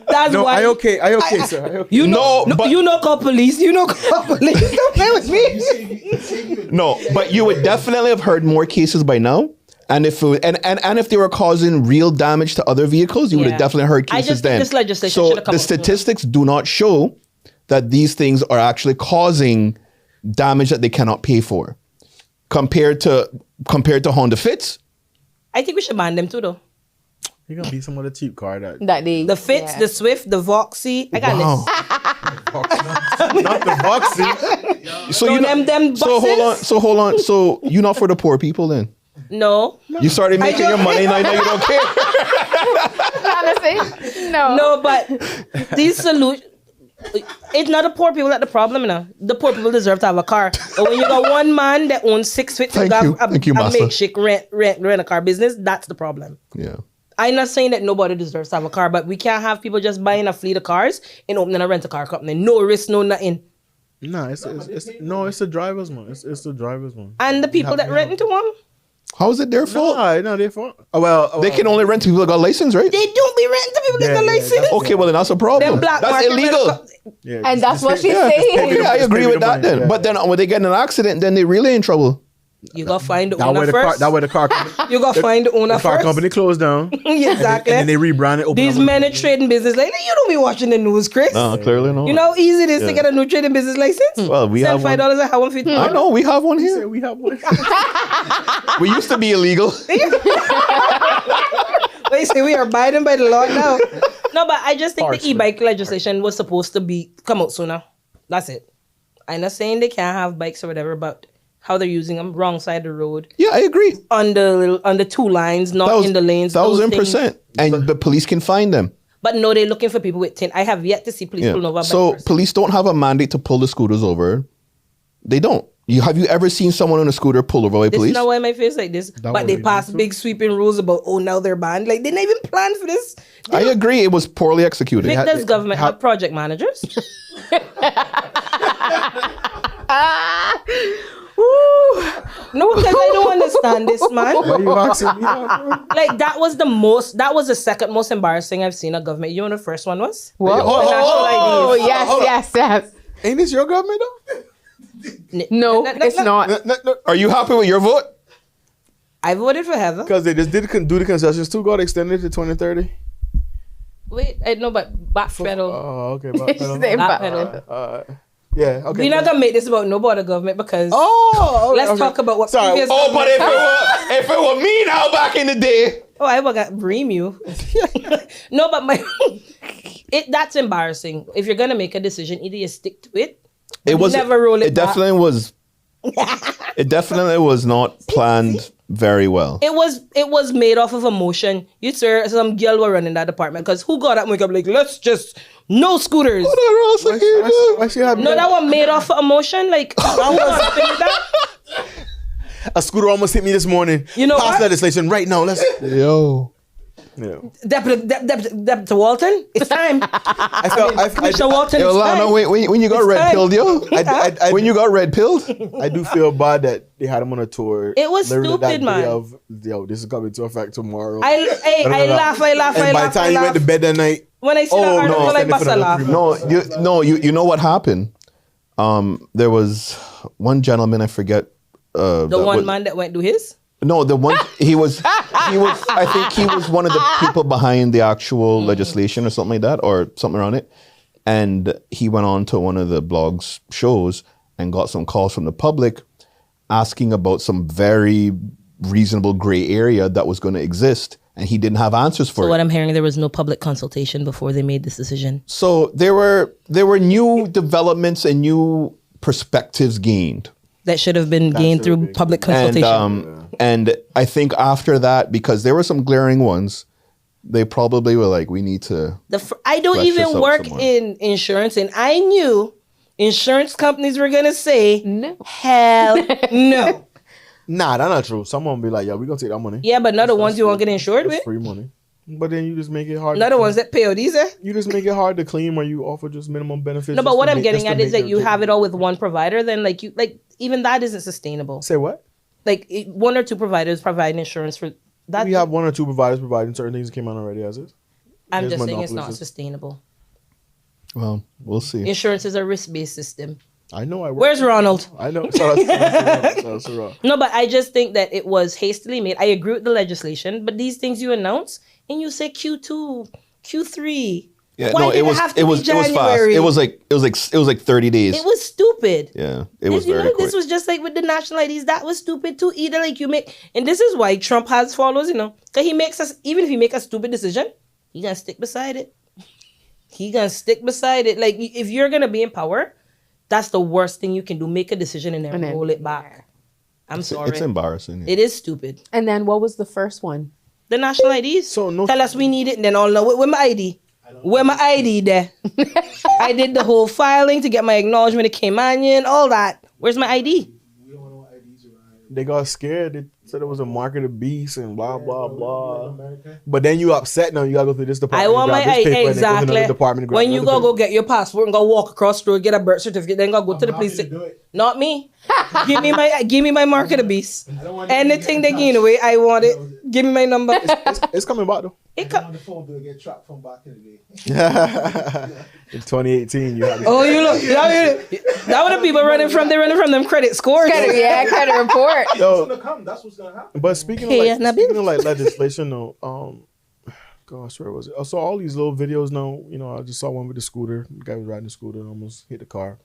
[SPEAKER 2] That's
[SPEAKER 4] No,
[SPEAKER 2] why.
[SPEAKER 4] I okay, sir. I okay.
[SPEAKER 2] You know,
[SPEAKER 3] No, but-
[SPEAKER 2] you know, call police. You know, call police. Don't play with me.
[SPEAKER 3] No, but you would definitely have heard more cases by now. And if if they were causing real damage to other vehicles, you would
[SPEAKER 2] Yeah.
[SPEAKER 3] have definitely heard
[SPEAKER 2] I
[SPEAKER 3] cases
[SPEAKER 2] just think
[SPEAKER 3] then.
[SPEAKER 2] this legislation
[SPEAKER 3] So
[SPEAKER 2] should've come
[SPEAKER 3] the
[SPEAKER 2] out sooner.
[SPEAKER 3] statistics do not show that these things are actually causing damage that they cannot pay for. Compared to Honda Fits,
[SPEAKER 2] I think we should ban them too, though.
[SPEAKER 4] You're gonna be some of the cheap car that
[SPEAKER 1] That they
[SPEAKER 2] The Fits, the Swift, the Voxy. I got
[SPEAKER 3] wow.
[SPEAKER 2] this.
[SPEAKER 4] not the Voxy.
[SPEAKER 3] So
[SPEAKER 2] So
[SPEAKER 3] you
[SPEAKER 2] them buses?
[SPEAKER 3] hold on. So you're not for the poor people then?
[SPEAKER 2] No,
[SPEAKER 3] You started making your money now you don't care.
[SPEAKER 1] honestly, no.
[SPEAKER 2] no, but these solutions. It's not the poor people that the problem, you know. The poor people deserve to have a car. But when you got one man that owns 6 feet to
[SPEAKER 3] Thank you,
[SPEAKER 2] a
[SPEAKER 3] Master.
[SPEAKER 2] makeshift rent a car business, that's the problem.
[SPEAKER 3] Yeah.
[SPEAKER 2] I'm not saying that nobody deserves to have a car, but we can't have people just buying a fleet of cars and opening a rent-a-car company. No risk, no nothing.
[SPEAKER 4] No, it's the driver's one. It's the driver's one.
[SPEAKER 2] And the people that rent into them,
[SPEAKER 3] How is it their fault?
[SPEAKER 4] No, their fault. Oh, well,
[SPEAKER 3] They can only rent to people that got license, right?
[SPEAKER 2] they don't be renting to people that got license.
[SPEAKER 3] Okay, well then that's a problem.
[SPEAKER 2] Them black
[SPEAKER 3] That's
[SPEAKER 2] market
[SPEAKER 3] illegal.
[SPEAKER 4] Yeah,
[SPEAKER 1] And that's what she's
[SPEAKER 3] Yeah,
[SPEAKER 1] saying.
[SPEAKER 3] yeah, I agree with that then.
[SPEAKER 4] Yeah.
[SPEAKER 3] But then when they get in an accident, then they really in trouble.
[SPEAKER 2] You gotta find the
[SPEAKER 4] That
[SPEAKER 2] owner
[SPEAKER 4] way the car.
[SPEAKER 2] first.
[SPEAKER 4] That way the car. Company,
[SPEAKER 2] You gotta find the owner
[SPEAKER 4] the car
[SPEAKER 2] first.
[SPEAKER 4] company closed down.
[SPEAKER 2] Exactly.
[SPEAKER 4] And then they rebrand it. open
[SPEAKER 2] These
[SPEAKER 4] up
[SPEAKER 2] men
[SPEAKER 4] a-
[SPEAKER 2] are trading business like you don't be watching the news, Chris.
[SPEAKER 3] No, clearly no.
[SPEAKER 2] You know how easy it is to
[SPEAKER 3] Yeah.
[SPEAKER 2] get a new trading business license?
[SPEAKER 3] Well, we have one.
[SPEAKER 2] $5 a have one feet.
[SPEAKER 3] I know we have one
[SPEAKER 4] Yeah,
[SPEAKER 3] here.
[SPEAKER 4] we have one.
[SPEAKER 3] We used to be illegal.
[SPEAKER 2] They say we are abiding by the law now. No, but I just think the
[SPEAKER 4] Partially.
[SPEAKER 2] e-bike legislation was supposed to come out sooner. That's it. I'm not saying they can't have bikes or whatever, but how they're using them, wrong side of the road,
[SPEAKER 3] Yeah, I agree.
[SPEAKER 2] on the two lines, not in the lanes. those things.
[SPEAKER 3] 1,000%. And the police can find them.
[SPEAKER 2] But no, they're looking for people with tin. I have yet to see police
[SPEAKER 3] Yeah.
[SPEAKER 2] pull over a bike
[SPEAKER 3] So
[SPEAKER 2] person.
[SPEAKER 3] police don't have a mandate to pull the scooters over. They don't. Have you ever seen someone on a scooter pull over by
[SPEAKER 2] This
[SPEAKER 3] police?
[SPEAKER 2] is not why my face like this. But
[SPEAKER 4] what
[SPEAKER 2] they
[SPEAKER 4] they
[SPEAKER 2] passed
[SPEAKER 4] do too.
[SPEAKER 2] big sweeping rules about, now they're banned. Like, they didn't even plan for this.
[SPEAKER 3] I agree. It was poorly executed.
[SPEAKER 2] Vic, does government have project managers? No, because I don't understand this, man.
[SPEAKER 4] Why you asking me that, bro?
[SPEAKER 2] Like, that was the second most embarrassing I've seen a government. You know what the first one was?
[SPEAKER 1] What?
[SPEAKER 3] Oh,
[SPEAKER 1] Oh, yes.
[SPEAKER 4] Ain't this your government though?
[SPEAKER 1] No, it's not.
[SPEAKER 3] Are you happy with your vote?
[SPEAKER 2] I voted for Heather.
[SPEAKER 4] Because they just did do the concessions too. Got extended to 2030.
[SPEAKER 2] Wait, I know, but backpedal.
[SPEAKER 4] Oh, okay.
[SPEAKER 1] Say
[SPEAKER 2] Backpedal.
[SPEAKER 4] Yeah. Okay.
[SPEAKER 2] We're not going to make this about no border government because
[SPEAKER 4] Oh,
[SPEAKER 2] let's talk about what
[SPEAKER 4] Sorry.
[SPEAKER 2] previous
[SPEAKER 3] Oh, but
[SPEAKER 2] government-
[SPEAKER 3] if it were me now back in the day.
[SPEAKER 2] Oh, I will got bream you. No, but that's embarrassing. If you're gonna make a decision, either you stick to it.
[SPEAKER 3] It was
[SPEAKER 2] never roll it back.
[SPEAKER 3] definitely was. It definitely was not planned very well.
[SPEAKER 2] It was made off of emotion. You sir, some girl were running that department because who got up and wake up like, let's just no scooters.
[SPEAKER 4] Why she have
[SPEAKER 2] No, that one made off of emotion. Like, who got up and did that?
[SPEAKER 4] a scooter almost hit me this morning.
[SPEAKER 2] You know
[SPEAKER 4] Pass
[SPEAKER 2] what?
[SPEAKER 4] legislation right now. Let's.
[SPEAKER 3] Yo.
[SPEAKER 4] Yeah.
[SPEAKER 2] Deputy Walton, it's time.
[SPEAKER 4] I felt.
[SPEAKER 2] Commissioner Walton,
[SPEAKER 3] Yo,
[SPEAKER 2] it's
[SPEAKER 3] Lana,
[SPEAKER 2] time.
[SPEAKER 3] when you got
[SPEAKER 2] It's
[SPEAKER 3] red
[SPEAKER 2] time.
[SPEAKER 3] pilled, yo. When you got red pilled,
[SPEAKER 4] I do feel bad that they had him on a tour.
[SPEAKER 2] It was
[SPEAKER 4] literally that
[SPEAKER 2] stupid,
[SPEAKER 4] day
[SPEAKER 2] man.
[SPEAKER 4] Of, this is coming into effect tomorrow.
[SPEAKER 2] I laugh.
[SPEAKER 4] And by the time you went to bed that night,
[SPEAKER 2] When I see that article, I
[SPEAKER 4] extended
[SPEAKER 2] bust
[SPEAKER 4] for
[SPEAKER 2] a
[SPEAKER 4] another
[SPEAKER 2] laugh.
[SPEAKER 3] you know what happened? There was one gentleman, I forget.
[SPEAKER 2] The one man that went to his?
[SPEAKER 3] No, the one he was. I think he was one of the people behind the actual legislation or something like that, or something around it. And he went on to one of the blogs shows and got some calls from the public asking about some very reasonable gray area that was going to exist, and he didn't have answers for
[SPEAKER 2] So
[SPEAKER 3] it.
[SPEAKER 2] what I'm hearing, there was no public consultation before they made this decision.
[SPEAKER 3] So there were new developments and new perspectives gained.
[SPEAKER 2] That should have been gained through public consultation.
[SPEAKER 3] And I think after that, because there were some glaring ones, they probably were like, we need to.
[SPEAKER 2] I don't
[SPEAKER 3] flesh this
[SPEAKER 2] even
[SPEAKER 3] out
[SPEAKER 2] work
[SPEAKER 3] somewhere.
[SPEAKER 2] in insurance, and I knew insurance companies were gonna say,
[SPEAKER 1] No.
[SPEAKER 2] hell no.
[SPEAKER 4] nah, that's not true. Someone be like, yeah, we're gonna take that money.
[SPEAKER 2] Yeah, but not the ones you won't get insured
[SPEAKER 4] It's
[SPEAKER 2] with.
[SPEAKER 4] free money. But then you just make it hard.
[SPEAKER 2] Not the ones that pay out these.
[SPEAKER 4] You just make it hard to claim, or you offer just minimum benefits.
[SPEAKER 2] No, but
[SPEAKER 4] just
[SPEAKER 2] what
[SPEAKER 4] to
[SPEAKER 2] I'm
[SPEAKER 4] make-
[SPEAKER 2] getting
[SPEAKER 4] just to
[SPEAKER 2] at is
[SPEAKER 4] make
[SPEAKER 2] that you
[SPEAKER 4] your-
[SPEAKER 2] have it all with one provider. Then even that isn't sustainable.
[SPEAKER 4] Say what?
[SPEAKER 2] One or two providers provide insurance for that.
[SPEAKER 4] We have one or two providers providing certain things that came out already as is.
[SPEAKER 2] I'm
[SPEAKER 4] There's
[SPEAKER 2] just saying it's not
[SPEAKER 4] monopolies.
[SPEAKER 2] sustainable.
[SPEAKER 3] Well, we'll see.
[SPEAKER 2] Insurance is a risk-based system.
[SPEAKER 4] I know. I work.
[SPEAKER 2] Where's Ronald?
[SPEAKER 4] I know. Shout out to Rob.
[SPEAKER 2] No, but I just think that it was hastily made. I agree with the legislation, but these things you announce and you say Q2, Q3.
[SPEAKER 3] Yeah,
[SPEAKER 2] Why
[SPEAKER 3] no,
[SPEAKER 2] did
[SPEAKER 3] it was
[SPEAKER 2] have to
[SPEAKER 3] it
[SPEAKER 2] be
[SPEAKER 3] was fast.
[SPEAKER 2] January?
[SPEAKER 3] It was like 30 days.
[SPEAKER 2] It was stupid.
[SPEAKER 3] Yeah, it was
[SPEAKER 2] You
[SPEAKER 3] very
[SPEAKER 2] know,
[SPEAKER 3] quick.
[SPEAKER 2] this was just like with the national IDs. That was stupid too. Either like you make, and this is why Trump has followers. You know, because he makes us. Even if he make a stupid decision, he gonna stick beside it. He gonna stick beside it. Like if you're gonna be in power, that's the worst thing you can do. Make a decision and then roll it back. I'm sorry.
[SPEAKER 3] It's embarrassing.
[SPEAKER 2] It is stupid.
[SPEAKER 1] And then what was the first one?
[SPEAKER 2] The national IDs.
[SPEAKER 4] So no-
[SPEAKER 2] Tell us we need it, and then all know with my ID. Where my ID there? I did the whole filing to get my acknowledgement to Caymanian, all that. Where's my ID?
[SPEAKER 5] We don't know what IDs are around.
[SPEAKER 4] They got scared. They said it was a mark of the beast and blah blah
[SPEAKER 5] Yeah,
[SPEAKER 4] blah.
[SPEAKER 5] America.
[SPEAKER 4] But then you upset now. You gotta go through this department.
[SPEAKER 2] I want my
[SPEAKER 4] grab this
[SPEAKER 2] ID
[SPEAKER 4] paper, and then go to another
[SPEAKER 2] exactly.
[SPEAKER 4] department and grab
[SPEAKER 2] When you
[SPEAKER 4] another
[SPEAKER 2] go
[SPEAKER 4] paper.
[SPEAKER 2] get your passport and go walk across the road, get a birth certificate, then go to the police.
[SPEAKER 5] happy to do it.
[SPEAKER 2] Not me. give me my mark of the beast.
[SPEAKER 5] I don't want you to
[SPEAKER 2] Anything
[SPEAKER 5] get
[SPEAKER 2] they give away, I want it. Give me my number.
[SPEAKER 4] It's coming back though.
[SPEAKER 2] It
[SPEAKER 5] on the phone to get trapped from back in the day.
[SPEAKER 4] In 2018, you have.
[SPEAKER 2] Oh, you look. That would have people running from them credit scores.
[SPEAKER 1] Credit report.
[SPEAKER 5] It's gonna come. That's what's gonna happen.
[SPEAKER 4] But speaking
[SPEAKER 2] Hey,
[SPEAKER 4] of
[SPEAKER 2] Nabil.
[SPEAKER 4] like legislation, though, gosh, where was it? I saw all these little videos now. You know, I just saw one with the scooter. The guy was riding the scooter and almost hit the car.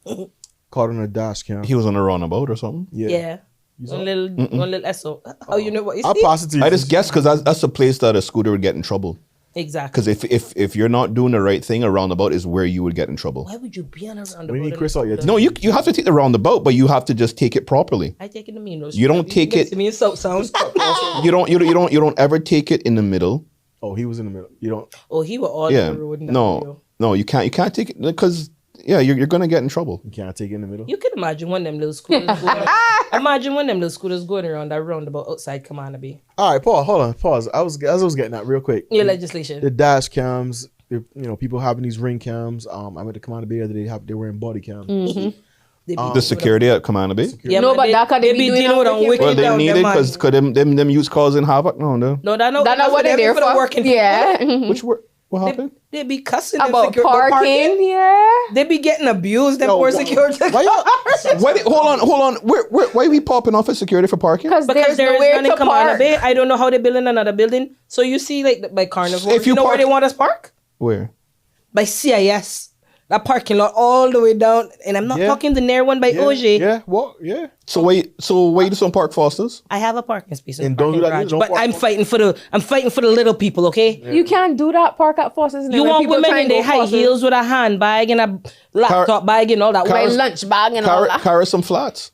[SPEAKER 4] Caught on a dash cam.
[SPEAKER 3] He was on a runabout or something.
[SPEAKER 2] Yeah. One little SO. Oh, you know what you
[SPEAKER 4] I'll
[SPEAKER 2] see?
[SPEAKER 4] pass it to you.
[SPEAKER 3] I just guess because that's the place that a scooter would get in trouble.
[SPEAKER 2] Exactly.
[SPEAKER 3] Because if you're not doing the right thing, a roundabout is where you would get in trouble.
[SPEAKER 2] Why would you be on a roundabout?
[SPEAKER 4] We need Chris out here.
[SPEAKER 3] No, you have to take the roundabout, but you have to just take it properly.
[SPEAKER 2] I take it to me. No,
[SPEAKER 3] You don't take it.
[SPEAKER 2] To me in South Sound.
[SPEAKER 3] You don't ever take it in the middle.
[SPEAKER 4] Oh, he was in the middle. You don't.
[SPEAKER 2] Oh, he was all
[SPEAKER 3] Yeah.
[SPEAKER 2] over the road in that video.
[SPEAKER 3] No, you can't take it because you're gonna get in trouble.
[SPEAKER 4] You can't take it in the middle.
[SPEAKER 2] You can imagine one of them little scooters going around that roundabout outside Kamana Bay.
[SPEAKER 4] All right, Paul. Hold on. Pause. I was getting that real quick.
[SPEAKER 2] Your legislation.
[SPEAKER 4] The dash cams. People having these ring cams. I went to Command Bay the other day. They're wearing body cams.
[SPEAKER 2] They be
[SPEAKER 3] The security at Command Bay.
[SPEAKER 2] Yeah,
[SPEAKER 1] No,
[SPEAKER 2] man,
[SPEAKER 1] but that could they be doing
[SPEAKER 2] dealing with
[SPEAKER 1] on
[SPEAKER 2] them wicked
[SPEAKER 3] Well, they
[SPEAKER 2] down
[SPEAKER 3] need
[SPEAKER 2] there,
[SPEAKER 3] it
[SPEAKER 2] man.
[SPEAKER 3] because them youths causing havoc. No.
[SPEAKER 2] No, that's
[SPEAKER 1] That's not what they're there for.
[SPEAKER 2] Working
[SPEAKER 1] Yeah.
[SPEAKER 3] Which what happened?
[SPEAKER 2] They be cussing them
[SPEAKER 1] About
[SPEAKER 2] the
[SPEAKER 1] parking. Yeah.
[SPEAKER 2] They be getting abused. Them
[SPEAKER 4] No,
[SPEAKER 2] poor
[SPEAKER 4] why-
[SPEAKER 2] security.
[SPEAKER 3] Hold on. Why are we popping off at security for parking?
[SPEAKER 2] Because
[SPEAKER 1] There's
[SPEAKER 2] there is
[SPEAKER 1] nowhere
[SPEAKER 2] none in
[SPEAKER 1] to
[SPEAKER 2] Kamana
[SPEAKER 1] park.
[SPEAKER 2] Bay. I don't know how they building another building. So you see, like by Carnival,
[SPEAKER 3] If
[SPEAKER 2] you
[SPEAKER 3] you
[SPEAKER 2] know where
[SPEAKER 3] park-
[SPEAKER 2] they want us park?
[SPEAKER 3] Where?
[SPEAKER 2] By CIS. That parking lot all the way down, and I'm not
[SPEAKER 4] Yeah.
[SPEAKER 2] talking the near one by
[SPEAKER 4] Yeah,
[SPEAKER 2] OJ.
[SPEAKER 4] yeah. What? Yeah.
[SPEAKER 3] So why you just don't park Fosters?
[SPEAKER 2] I have a parking space in
[SPEAKER 4] And
[SPEAKER 2] the
[SPEAKER 4] don't do
[SPEAKER 2] parking
[SPEAKER 4] that,
[SPEAKER 2] garage,
[SPEAKER 4] don't
[SPEAKER 2] but
[SPEAKER 4] park-
[SPEAKER 2] I'm fighting for the little people. Okay,
[SPEAKER 1] You can't do that. Park at Foster's.
[SPEAKER 2] you want women in their high heels with a handbag and a laptop bag and all that.
[SPEAKER 3] Car-
[SPEAKER 1] My
[SPEAKER 2] Why-
[SPEAKER 1] lunch bag and all that.
[SPEAKER 3] Carry some flats.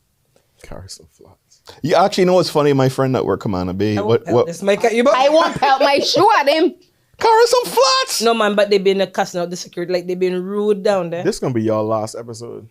[SPEAKER 4] Carry some flats.
[SPEAKER 3] You actually know what's funny? My friend that work Command Bay. What?
[SPEAKER 2] This might cut you back.
[SPEAKER 1] I won't pelt my shoe at him.
[SPEAKER 3] Carry some flats.
[SPEAKER 2] No man, but they've been cussing out the security, like they've been rude down there.
[SPEAKER 4] This gonna be y'all last episode.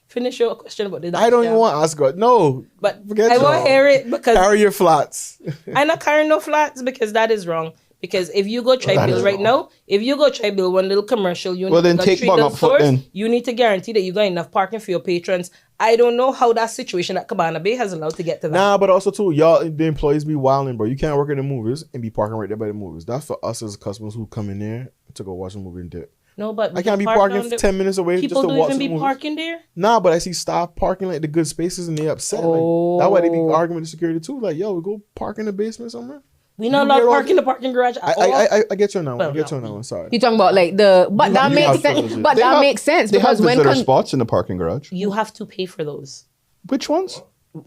[SPEAKER 2] Finish your question about the
[SPEAKER 4] I don't even want to ask God. No,
[SPEAKER 2] But
[SPEAKER 4] forget
[SPEAKER 2] I
[SPEAKER 4] y'all.
[SPEAKER 2] want to hear it because
[SPEAKER 4] Carry your flats.
[SPEAKER 2] I'm not carrying no flats because that is wrong. Because if you go try
[SPEAKER 3] That
[SPEAKER 2] build
[SPEAKER 3] is
[SPEAKER 2] right
[SPEAKER 3] wrong.
[SPEAKER 2] now, if you go try build one little commercial unit,
[SPEAKER 3] Well, then
[SPEAKER 2] got
[SPEAKER 3] take
[SPEAKER 2] 3
[SPEAKER 3] bang
[SPEAKER 2] little
[SPEAKER 3] up foot
[SPEAKER 2] stores,
[SPEAKER 3] then.
[SPEAKER 2] you need to guarantee that you got enough parking for your patrons. I don't know how that situation at Cabana Bay has allowed to get to that.
[SPEAKER 4] Nah, but also too, y'all the employees be wilding, bro. You can't work in the movies and be parking right there by the movies. That's for us as customers who come in there to go watch a movie and dip.
[SPEAKER 2] No, but
[SPEAKER 4] I can't be
[SPEAKER 2] park
[SPEAKER 4] parking
[SPEAKER 2] down there.
[SPEAKER 4] 10 minutes away
[SPEAKER 2] People
[SPEAKER 4] just to
[SPEAKER 2] don't
[SPEAKER 4] watch
[SPEAKER 2] even
[SPEAKER 4] the
[SPEAKER 2] be
[SPEAKER 4] movies.
[SPEAKER 2] parking there.
[SPEAKER 4] Nah, but I see staff parking like the good spaces and they upset. Like, that's why they be arguing with the security too. Like, yo, we go park in the basement somewhere.
[SPEAKER 2] We not
[SPEAKER 4] You
[SPEAKER 2] allowed
[SPEAKER 4] hear
[SPEAKER 2] to
[SPEAKER 4] all
[SPEAKER 2] park in the parking garage at all.
[SPEAKER 4] I get you now.
[SPEAKER 2] Well,
[SPEAKER 4] I get
[SPEAKER 2] no.
[SPEAKER 4] you now. I'm sorry.
[SPEAKER 1] You talking about like but
[SPEAKER 3] You
[SPEAKER 1] that
[SPEAKER 3] have
[SPEAKER 1] makes
[SPEAKER 3] privileges.
[SPEAKER 1] sense. But
[SPEAKER 3] They
[SPEAKER 1] that
[SPEAKER 3] have-
[SPEAKER 1] makes sense
[SPEAKER 3] They have
[SPEAKER 1] because when
[SPEAKER 3] visitor spots in the parking garage.
[SPEAKER 2] You have to pay for those
[SPEAKER 3] Which ones?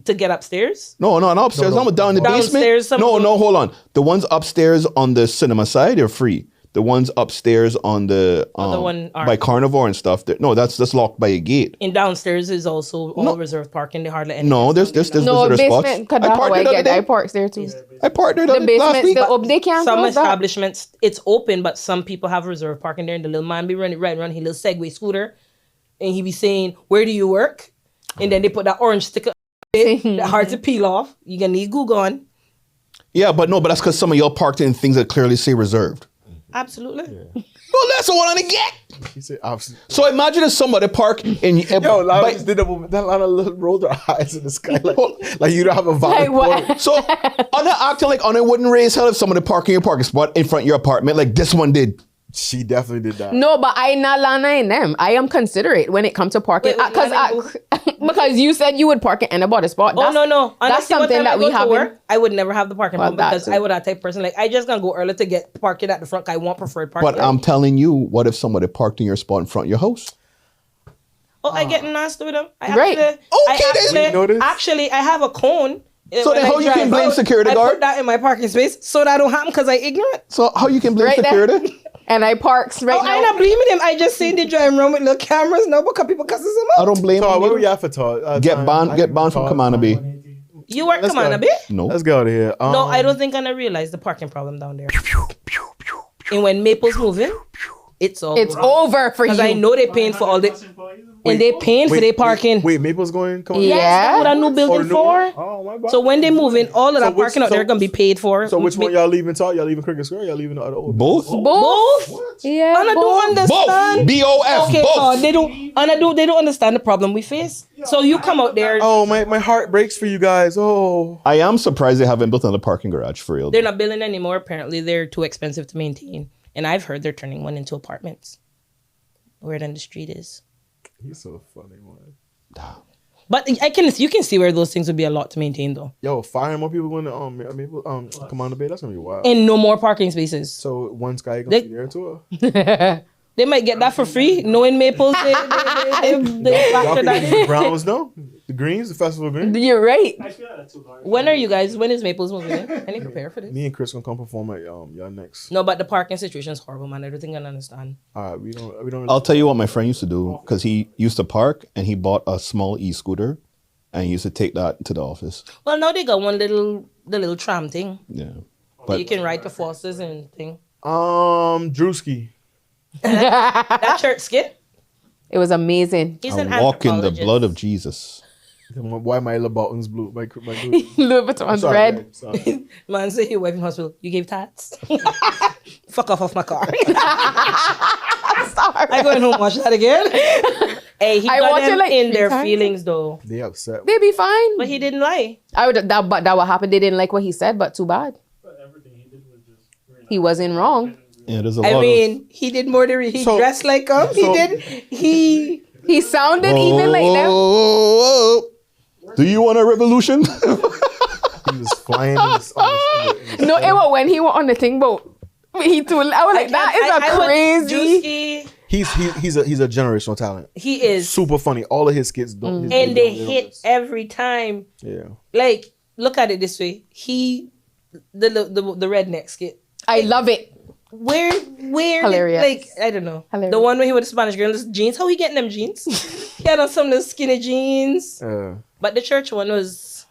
[SPEAKER 2] to get upstairs.
[SPEAKER 3] No, not upstairs.
[SPEAKER 4] No,
[SPEAKER 3] I'm down in the
[SPEAKER 2] Downstairs,
[SPEAKER 3] basement.
[SPEAKER 2] some
[SPEAKER 3] No,
[SPEAKER 2] of
[SPEAKER 3] no,
[SPEAKER 2] them-
[SPEAKER 3] hold on. The ones upstairs on the cinema side are free. The ones upstairs on the
[SPEAKER 2] one are-
[SPEAKER 3] by Carnivore and stuff. No, that's locked by a gate.
[SPEAKER 2] And downstairs is also all reserved parking. They hardly any.
[SPEAKER 3] No, there's
[SPEAKER 1] no
[SPEAKER 3] visitor spots.
[SPEAKER 1] basement. Cause that's how I get. I parks there too.
[SPEAKER 3] I parked there
[SPEAKER 1] The
[SPEAKER 3] last
[SPEAKER 1] basement
[SPEAKER 3] week.
[SPEAKER 1] still up. They can't
[SPEAKER 2] Some
[SPEAKER 1] close that.
[SPEAKER 2] establishments it's open, but some people have reserved parking there. And the little man be running his little Segway scooter, and he be saying, "Where do you work?" And then they put that orange sticker. That hard to peel off. You gonna need Google on.
[SPEAKER 3] Yeah, but that's because some of y'all parked in things that clearly say reserved.
[SPEAKER 2] Absolutely.
[SPEAKER 3] Well, that's what I want to get.
[SPEAKER 4] He said, obviously.
[SPEAKER 3] So imagine if somebody park in.
[SPEAKER 4] Yo, Lana just did that Lana rolled her eyes in the sky like you don't have a valid
[SPEAKER 1] Like what?
[SPEAKER 4] point.
[SPEAKER 3] So on that acting like on it wouldn't raise hell if somebody parking your parking spot in front of your apartment like this one did.
[SPEAKER 4] She definitely did that.
[SPEAKER 1] No, but I not Lana in them. I am considerate when it comes to parking
[SPEAKER 2] Wait, Lana
[SPEAKER 1] because you said you would park in any body spot.
[SPEAKER 2] Oh
[SPEAKER 1] That's-
[SPEAKER 2] no.
[SPEAKER 1] That's
[SPEAKER 2] Honestly, what
[SPEAKER 1] something
[SPEAKER 2] time
[SPEAKER 1] that
[SPEAKER 2] I
[SPEAKER 1] we
[SPEAKER 2] go to
[SPEAKER 1] have.
[SPEAKER 2] work, I would never have the parking
[SPEAKER 1] Well,
[SPEAKER 2] problem because
[SPEAKER 1] that's
[SPEAKER 2] I
[SPEAKER 1] it.
[SPEAKER 2] would that type of person. Like I just gonna go early to get parking at the front. I want preferred parking.
[SPEAKER 3] But I'm telling you, what if somebody parked in your spot in front of your house?
[SPEAKER 2] I get nasty with them.
[SPEAKER 1] Right.
[SPEAKER 4] You know this?
[SPEAKER 2] Actually, I have a cone.
[SPEAKER 3] So then how you can blame security
[SPEAKER 2] I
[SPEAKER 3] guard?
[SPEAKER 2] put that in my parking space so that don't happen because I ignorant.
[SPEAKER 3] So how you can blame
[SPEAKER 1] Right there.
[SPEAKER 3] security?
[SPEAKER 1] And I parks right
[SPEAKER 2] I
[SPEAKER 1] now.
[SPEAKER 2] not blaming him. I just saying they driving around with little cameras now because people cusses them
[SPEAKER 3] I
[SPEAKER 2] up.
[SPEAKER 3] don't blame
[SPEAKER 4] Todd, what
[SPEAKER 3] you.
[SPEAKER 4] were you at for Todd?
[SPEAKER 3] Get banned from Kamana Bay.
[SPEAKER 2] You work
[SPEAKER 4] Let's
[SPEAKER 2] come on
[SPEAKER 4] go.
[SPEAKER 2] a bit.
[SPEAKER 3] No.
[SPEAKER 4] Let's get out of here.
[SPEAKER 2] No, I don't think I realize the parking problem down there. And when Maple's moving, It's all
[SPEAKER 1] It's over for you.
[SPEAKER 2] because I know they're paying for all the and they're paying for their parking.
[SPEAKER 4] Wait, Maple's going? Come on.
[SPEAKER 1] Yeah.
[SPEAKER 2] That's what a new building
[SPEAKER 4] Oh, the new
[SPEAKER 2] for.
[SPEAKER 4] one? Oh my God.
[SPEAKER 2] So when they move in, all of that
[SPEAKER 4] So which-
[SPEAKER 2] parking out
[SPEAKER 4] so-
[SPEAKER 2] there gonna be paid for.
[SPEAKER 4] So which one y'all leaving? Y'all leaving Cricket Square? Y'all leaving the other old?
[SPEAKER 3] Both?
[SPEAKER 2] Both?
[SPEAKER 1] Yeah,
[SPEAKER 2] And I don't
[SPEAKER 3] Both.
[SPEAKER 2] understand.
[SPEAKER 3] BOF.
[SPEAKER 2] Okay,
[SPEAKER 3] both.
[SPEAKER 2] they don't understand the problem we face. So you come out there,
[SPEAKER 4] Oh, my heart breaks for you guys. Oh,
[SPEAKER 3] I am surprised they haven't built another parking garage for real.
[SPEAKER 2] they're not building anymore. Apparently, they're too expensive to maintain. And I've heard they're turning one into apartments. Where then the street is.
[SPEAKER 4] he's so funny, man.
[SPEAKER 2] But you can see where those things would be a lot to maintain though.
[SPEAKER 4] Yo, firing more people going to Maple Commander Bay. That's gonna be wild.
[SPEAKER 2] And no more parking spaces.
[SPEAKER 4] So one guy gonna
[SPEAKER 2] They-
[SPEAKER 4] be there too.
[SPEAKER 2] They might get that for free. Knowing Maples, they factor that in.
[SPEAKER 4] The Browns, no, the Greens, the Festival of Greens.
[SPEAKER 1] You're right.
[SPEAKER 5] I feel that's too large.
[SPEAKER 2] When are you guys? When is Maples moving in? I need to prepare for this.
[SPEAKER 4] Me and Chris gonna come perform at y'all next.
[SPEAKER 2] No, but the parking situation is horrible, man. I don't think I understand.
[SPEAKER 4] All right, we don't.
[SPEAKER 3] I'll tell you what my friend used to do because he used to park and he bought a small e-scooter and he used to take that to the office.
[SPEAKER 2] Well, now they got the little tram thing.
[SPEAKER 3] Yeah.
[SPEAKER 2] You can ride to Foster's and thing.
[SPEAKER 4] Drewski.
[SPEAKER 2] That church skit.
[SPEAKER 1] It was amazing.
[SPEAKER 2] He's
[SPEAKER 3] I
[SPEAKER 2] an
[SPEAKER 3] walk in the
[SPEAKER 2] anthropologist.
[SPEAKER 3] blood of Jesus.
[SPEAKER 4] Why my little buttons blue? My
[SPEAKER 1] Louis Vuitton's
[SPEAKER 4] sorry,
[SPEAKER 1] red.
[SPEAKER 4] babe, sorry.
[SPEAKER 2] Man, say your wife in hospital. You gave tats. Fuck off my car.
[SPEAKER 1] Sorry.
[SPEAKER 2] I going home watch that again. Hey, he
[SPEAKER 1] I
[SPEAKER 2] got
[SPEAKER 1] watch it
[SPEAKER 2] them
[SPEAKER 1] like
[SPEAKER 2] in
[SPEAKER 1] 3
[SPEAKER 2] their
[SPEAKER 1] times.
[SPEAKER 2] feelings though.
[SPEAKER 4] They upset.
[SPEAKER 1] They be fine.
[SPEAKER 2] But he didn't lie.
[SPEAKER 1] But that what happened. They didn't like what he said, but too bad.
[SPEAKER 5] But everything he did was just very
[SPEAKER 1] He wasn't wrong.
[SPEAKER 3] Yeah, there's a lot
[SPEAKER 2] I
[SPEAKER 3] of...
[SPEAKER 2] mean, he did more than he
[SPEAKER 4] So-
[SPEAKER 2] dressed like him.
[SPEAKER 4] so-
[SPEAKER 1] He sounded even like them.
[SPEAKER 3] Whoa. Do you want a revolution?
[SPEAKER 4] He was flying.
[SPEAKER 1] No, it was when he was on the thing boat. He too. I was like, that is a crazy.
[SPEAKER 2] Juicy,
[SPEAKER 4] He's a generational talent.
[SPEAKER 2] he is.
[SPEAKER 4] Super funny. All of his skits don't. his
[SPEAKER 2] And they
[SPEAKER 4] videos,
[SPEAKER 2] hit every time.
[SPEAKER 4] Yeah.
[SPEAKER 2] Like, look at it this way. The redneck skit.
[SPEAKER 1] I love it.
[SPEAKER 2] Where
[SPEAKER 1] Hilarious.
[SPEAKER 2] like I don't know.
[SPEAKER 1] Hilarious.
[SPEAKER 2] The one where he with the Spanish girl, those jeans. How he getting them jeans? He had on some of those skinny jeans. But the church one was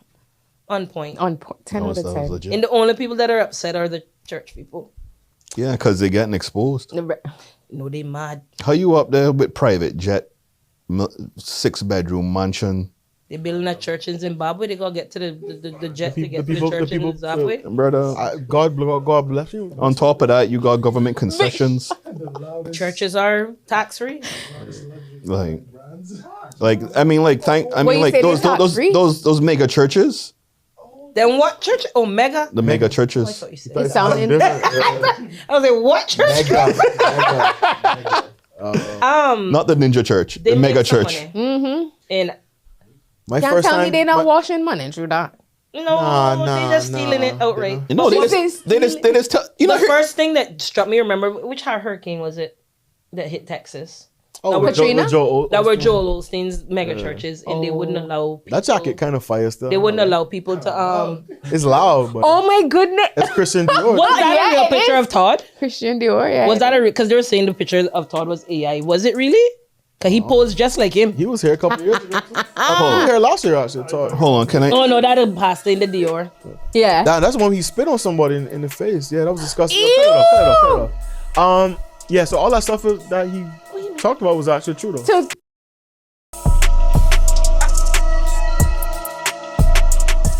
[SPEAKER 2] on point.
[SPEAKER 1] On point. 10 out of
[SPEAKER 3] That was
[SPEAKER 1] 10.
[SPEAKER 3] legit.
[SPEAKER 2] And the only people that are upset are the church people.
[SPEAKER 3] Yeah, because they're getting exposed.
[SPEAKER 2] No, they mad.
[SPEAKER 3] How you up there with private jet, 6-bedroom mansion?
[SPEAKER 2] They building a church in Zimbabwe. They gotta get to the jet
[SPEAKER 4] The
[SPEAKER 2] to get
[SPEAKER 4] people-
[SPEAKER 2] to the church
[SPEAKER 4] the people-
[SPEAKER 2] in Zimbabwe.
[SPEAKER 3] Brother,
[SPEAKER 4] God bless you.
[SPEAKER 3] on top of that, you got government concessions.
[SPEAKER 5] the loudest
[SPEAKER 2] Churches are tax free.
[SPEAKER 3] like,
[SPEAKER 5] brands.
[SPEAKER 3] I mean, like,
[SPEAKER 1] What, you say they're tax-free?
[SPEAKER 3] those mega churches,
[SPEAKER 2] Then what church? Oh, mega.
[SPEAKER 3] the mega
[SPEAKER 2] I
[SPEAKER 3] churches.
[SPEAKER 2] thought you said.
[SPEAKER 1] It sounded.
[SPEAKER 2] I was like, what church?
[SPEAKER 3] Not the ninja church,
[SPEAKER 2] They
[SPEAKER 3] the mega
[SPEAKER 2] make some
[SPEAKER 3] church.
[SPEAKER 2] money. And
[SPEAKER 4] My
[SPEAKER 1] Can't
[SPEAKER 4] first
[SPEAKER 1] tell me
[SPEAKER 4] time.
[SPEAKER 1] they not
[SPEAKER 4] my-
[SPEAKER 1] washing money through that.
[SPEAKER 2] no,
[SPEAKER 4] Nah,
[SPEAKER 2] they just stealing
[SPEAKER 4] nah.
[SPEAKER 2] it outright.
[SPEAKER 3] You know, they just tell you know.
[SPEAKER 2] The first thing that struck me, remember, which hurricane was it that hit Texas?
[SPEAKER 4] Oh,
[SPEAKER 2] with
[SPEAKER 1] Katrina?
[SPEAKER 2] That were Joel Osteen's mega churches, and they wouldn't allow people,
[SPEAKER 4] That jacket kind of fire still.
[SPEAKER 2] They wouldn't allow people to
[SPEAKER 4] It's loud, but
[SPEAKER 1] Oh my goodness.
[SPEAKER 4] it's Christian Dior.
[SPEAKER 2] Was that
[SPEAKER 1] Yeah,
[SPEAKER 2] a real
[SPEAKER 1] it
[SPEAKER 2] picture
[SPEAKER 1] is.
[SPEAKER 2] of Todd?
[SPEAKER 1] Christian Dior, yeah.
[SPEAKER 2] Was that because they were saying the picture of Todd was AI? Was it really? Cause he posed just like him.
[SPEAKER 4] He was here a couple years ago. He was here last year actually.
[SPEAKER 3] Hold on, can I?
[SPEAKER 2] Oh no, that passed in the Dior.
[SPEAKER 1] Yeah.
[SPEAKER 4] That's when he spit on somebody in the face. Yeah, that was disgusting.
[SPEAKER 1] Ew!
[SPEAKER 4] Cut it off. Yeah, so all that stuff that he talked about was actually true though.
[SPEAKER 1] So